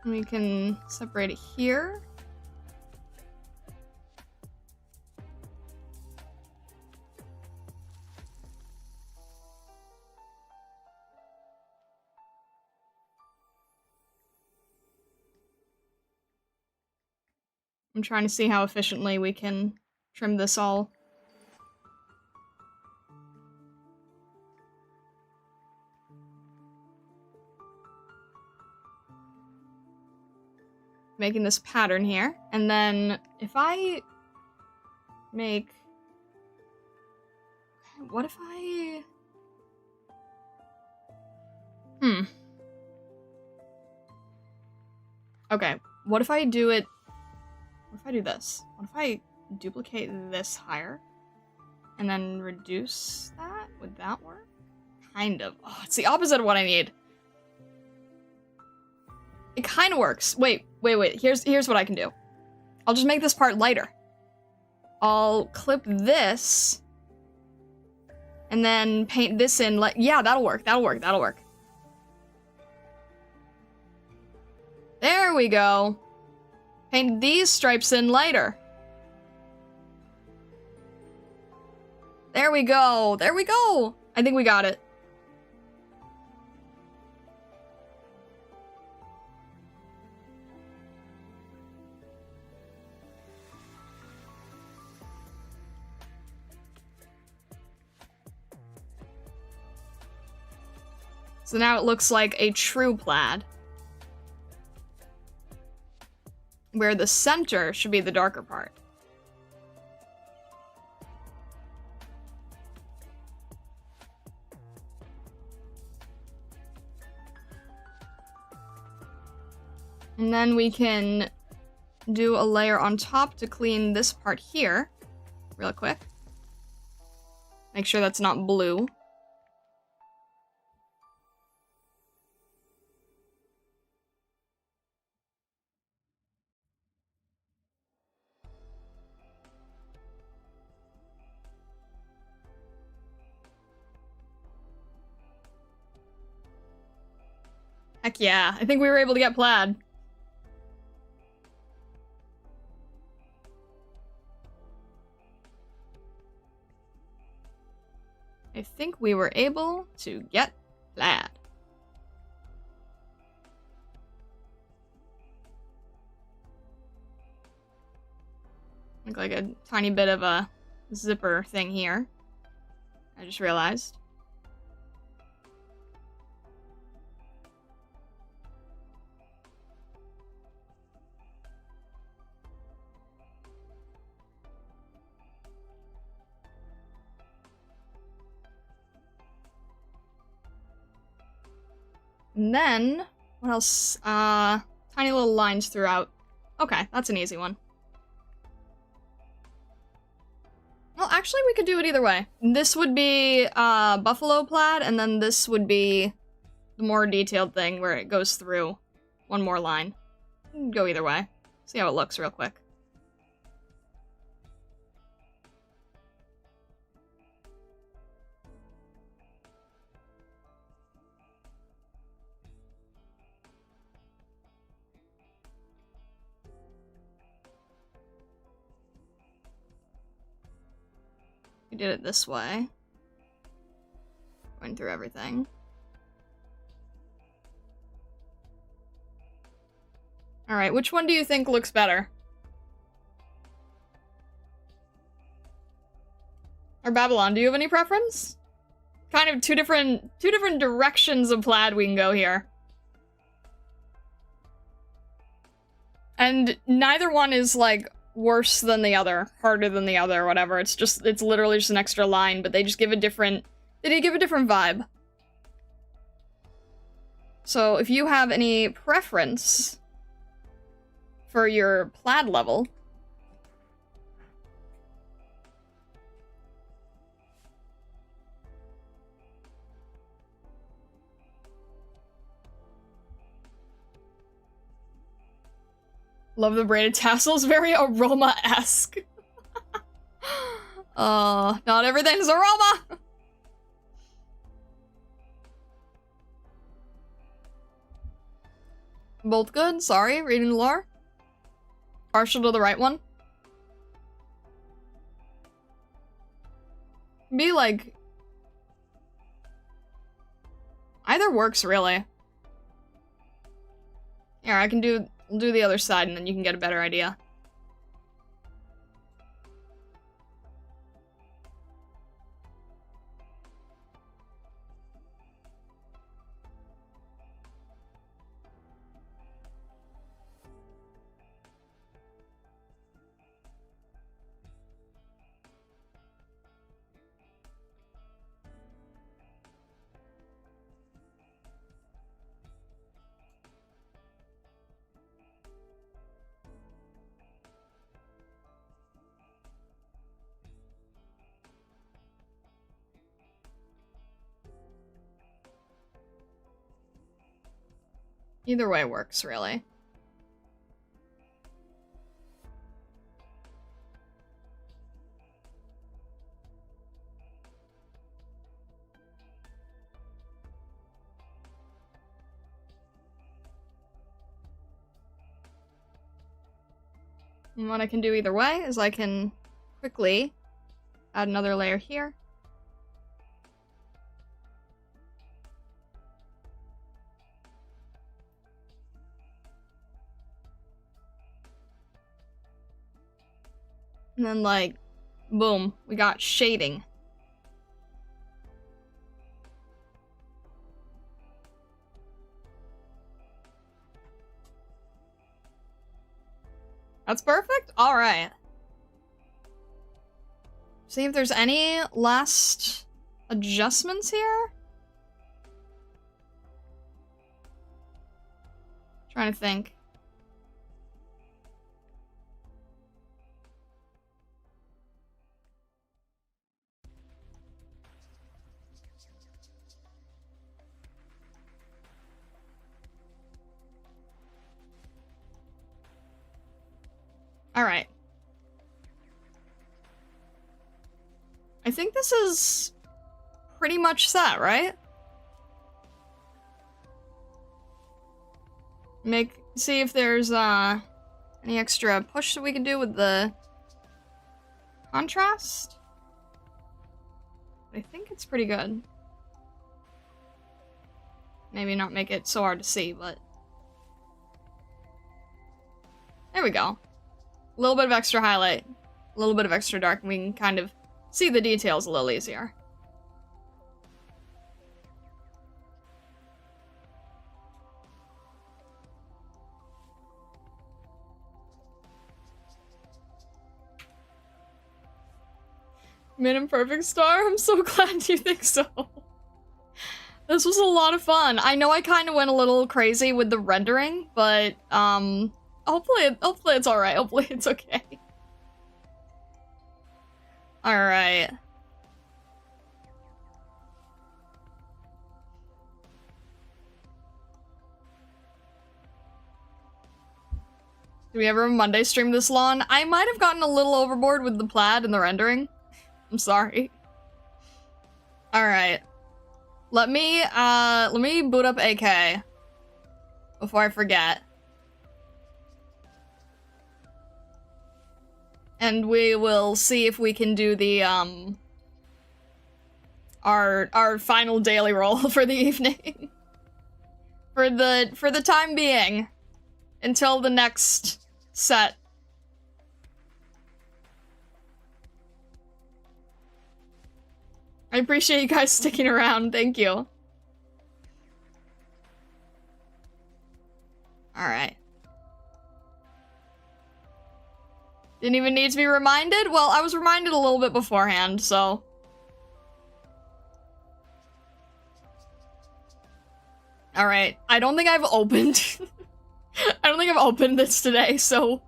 We can separate it here. I'm trying to see how efficiently we can trim this all. Making this pattern here, and then if I make... What if I... Okay, what if I do it... What if I do this? What if I duplicate this higher? And then reduce that? Would that work? Kind of. Oh, it's the opposite of what I need. It kind of works. Wait. Here's what I can do. I'll just make this part lighter. I'll clip this. And then paint this in like... Yeah, that'll work. That'll work. There we go. Paint these stripes in lighter. There we go. I think we got it. So now it looks like a true plaid. Where the center should be the darker part. And then we can do a layer on top to clean this part here, real quick. Make sure that's not blue. Heck yeah, I think we were able to get plaid. I think we were able to get plaid. Look like a tiny bit of a zipper thing here. I just realized. And then, what else? Tiny little lines throughout. Okay, that's an easy one. Well, actually, we could do it either way. This would be buffalo plaid, and then this would be the more detailed thing where it goes through one more line. Go either way. See how it looks real quick. We did it this way. Going through everything. Alright, which one do you think looks better? Or Babylon, do you have any preference? Kind of two different directions of plaid we can go here. And neither one is, like, worse than the other, harder than the other, whatever. It's literally just an extra line, but they just give a different, they give a different vibe. So if you have any preference for your plaid level, love the braided tassels, very aroma-esque. Not everything's aroma! Both good, sorry, reading the lore. Partial to the right one. Be like... either works, really. Here, I can do... we'll do the other side and then you can get a better idea. Either way works, really. And what I can do either way is I can quickly add another layer here. And then, like, boom, we got shading. That's perfect? Alright. See if there's any last adjustments here? Trying to think. Alright. I think this is pretty much set, right? See if there's any extra push that we can do with the contrast. I think it's pretty good. Maybe not make it so hard to see, but there we go. A little bit of extra highlight, a little bit of extra dark, and we can kind of see the details a little easier. Made him perfect star? I'm so glad you think so. This was a lot of fun. I know I kind of went a little crazy with the rendering, but hopefully it's alright. Hopefully it's okay. Alright. Do we ever Monday stream this long? I might have gotten a little overboard with the plaid and the rendering. I'm sorry. Alright. Let me boot up AK before I forget. And we will see if we can do the our final daily roll for the evening. for the time being. Until the next set. I appreciate you guys sticking around. Thank you. Alright. Didn't even need to be reminded? Well, I was reminded a little bit beforehand, so... Alright. I don't think I've opened... I don't think I've opened this today, so...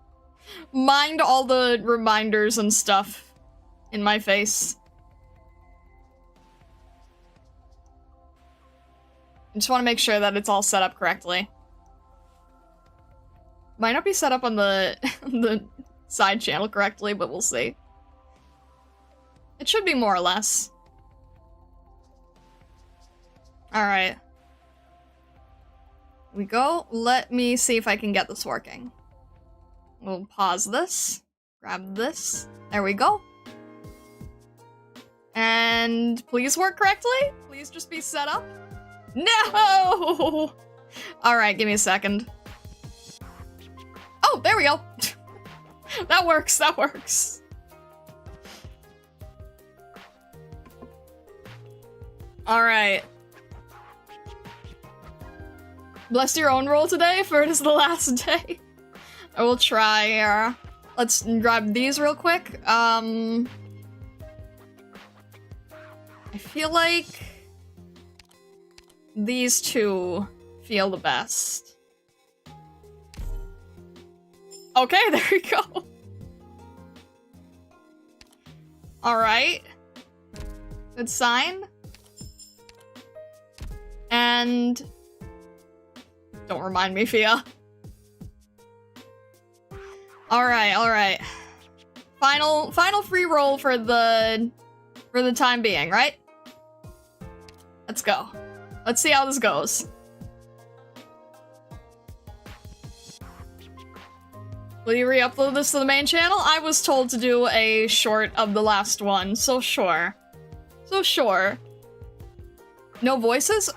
Mind all the reminders and stuff in my face. I just want to make sure that it's all set up correctly. Might not be set up on the the side channel correctly, but we'll see. It should be more or less. Alright. We go. Let me see if I can get this working. We'll pause this. Grab this. There we go. And please work correctly? Please just be set up? No! Alright, give me a second. Oh, there we go. That works, that works. Alright. Bless your own roll today, for it is the last day. I will try here. Let's grab these real quick. I feel like these two feel the best. Okay, there we go. Alright. Good sign. And Don't remind me, Fia. Alright. Final free roll for the time being, right? Let's go. Let's see how this goes. Will you re-upload this to the main channel? I was told to do a short of the last one, so sure. So sure. No voices?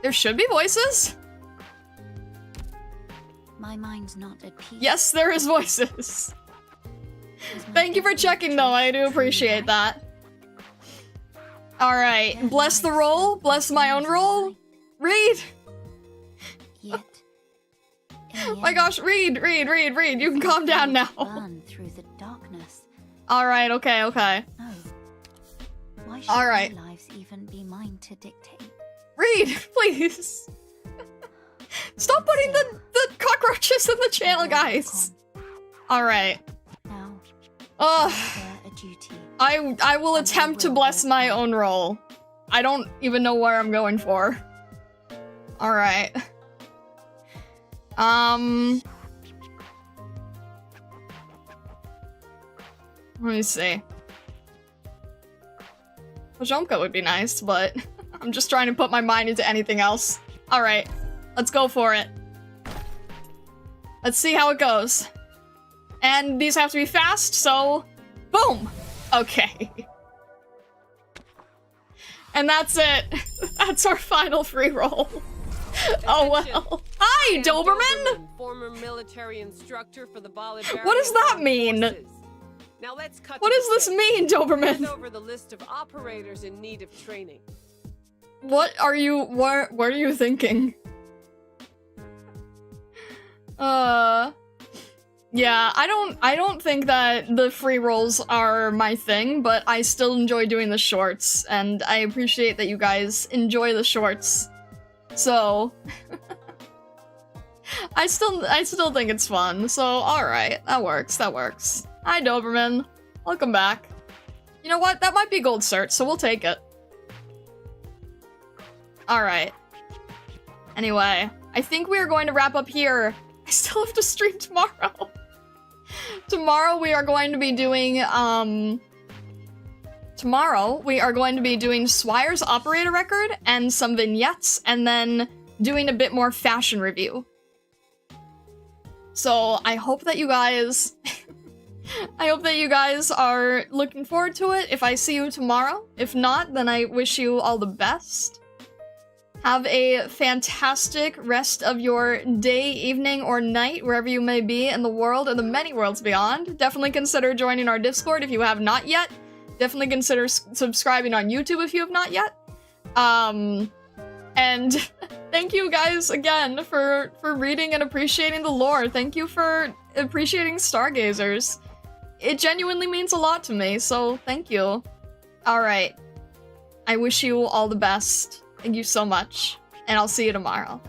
There should be voices? My mind's not at peace. Yes, there is voices. Thank you for checking, though. I do appreciate that. Alright, bless the roll. Bless my own roll. Read! Yet, my gosh, read. You can calm down now. Burn through the darkness. Alright, okay. No. Why should Alright. my lives even be mine to dictate? Read, please. Stop putting the cockroaches in the channel, guys. Alright. Now, Ugh. a duty. I will attempt to bless my own roll. I don't even know where I'm going for. Alright. Let me see. Pajomka would be nice, but I'm just trying to put my mind into anything else. Alright, let's go for it. Let's see how it goes. And these have to be fast, so boom! Okay. And that's it. That's our final free roll. Oh well. Hi, Doberman! Former military instructor for the Bolivarian What does that mean? Forces. Now let's cut What to does the this chase. mean, Doberman? Here's over the list of operators in need of training. What are you thinking? Yeah, I don't think that the free rolls are my thing, but I still enjoy doing the shorts, and I appreciate that you guys enjoy the shorts. So I still think it's fun. So alright, that works. Hi Doberman. Welcome back. You know what? That might be gold cert, so we'll take it. Alright. Anyway, I think we are going to wrap up here. I still have to stream tomorrow. Tomorrow we are going to be doing, Swire's operator record and some vignettes, and then doing a bit more fashion review. So I hope that you guys, are looking forward to it if I see you tomorrow. If not, then I wish you all the best. Have a fantastic rest of your day, evening, or night, wherever you may be in the world and the many worlds beyond. Definitely consider joining our Discord if you have not yet. Definitely consider subscribing on YouTube if you have not yet. And thank you guys again for reading and appreciating the lore. Thank you for appreciating Stargazers. It genuinely means a lot to me, so thank you. Alright. I wish you all the best. Thank you so much, and I'll see you tomorrow.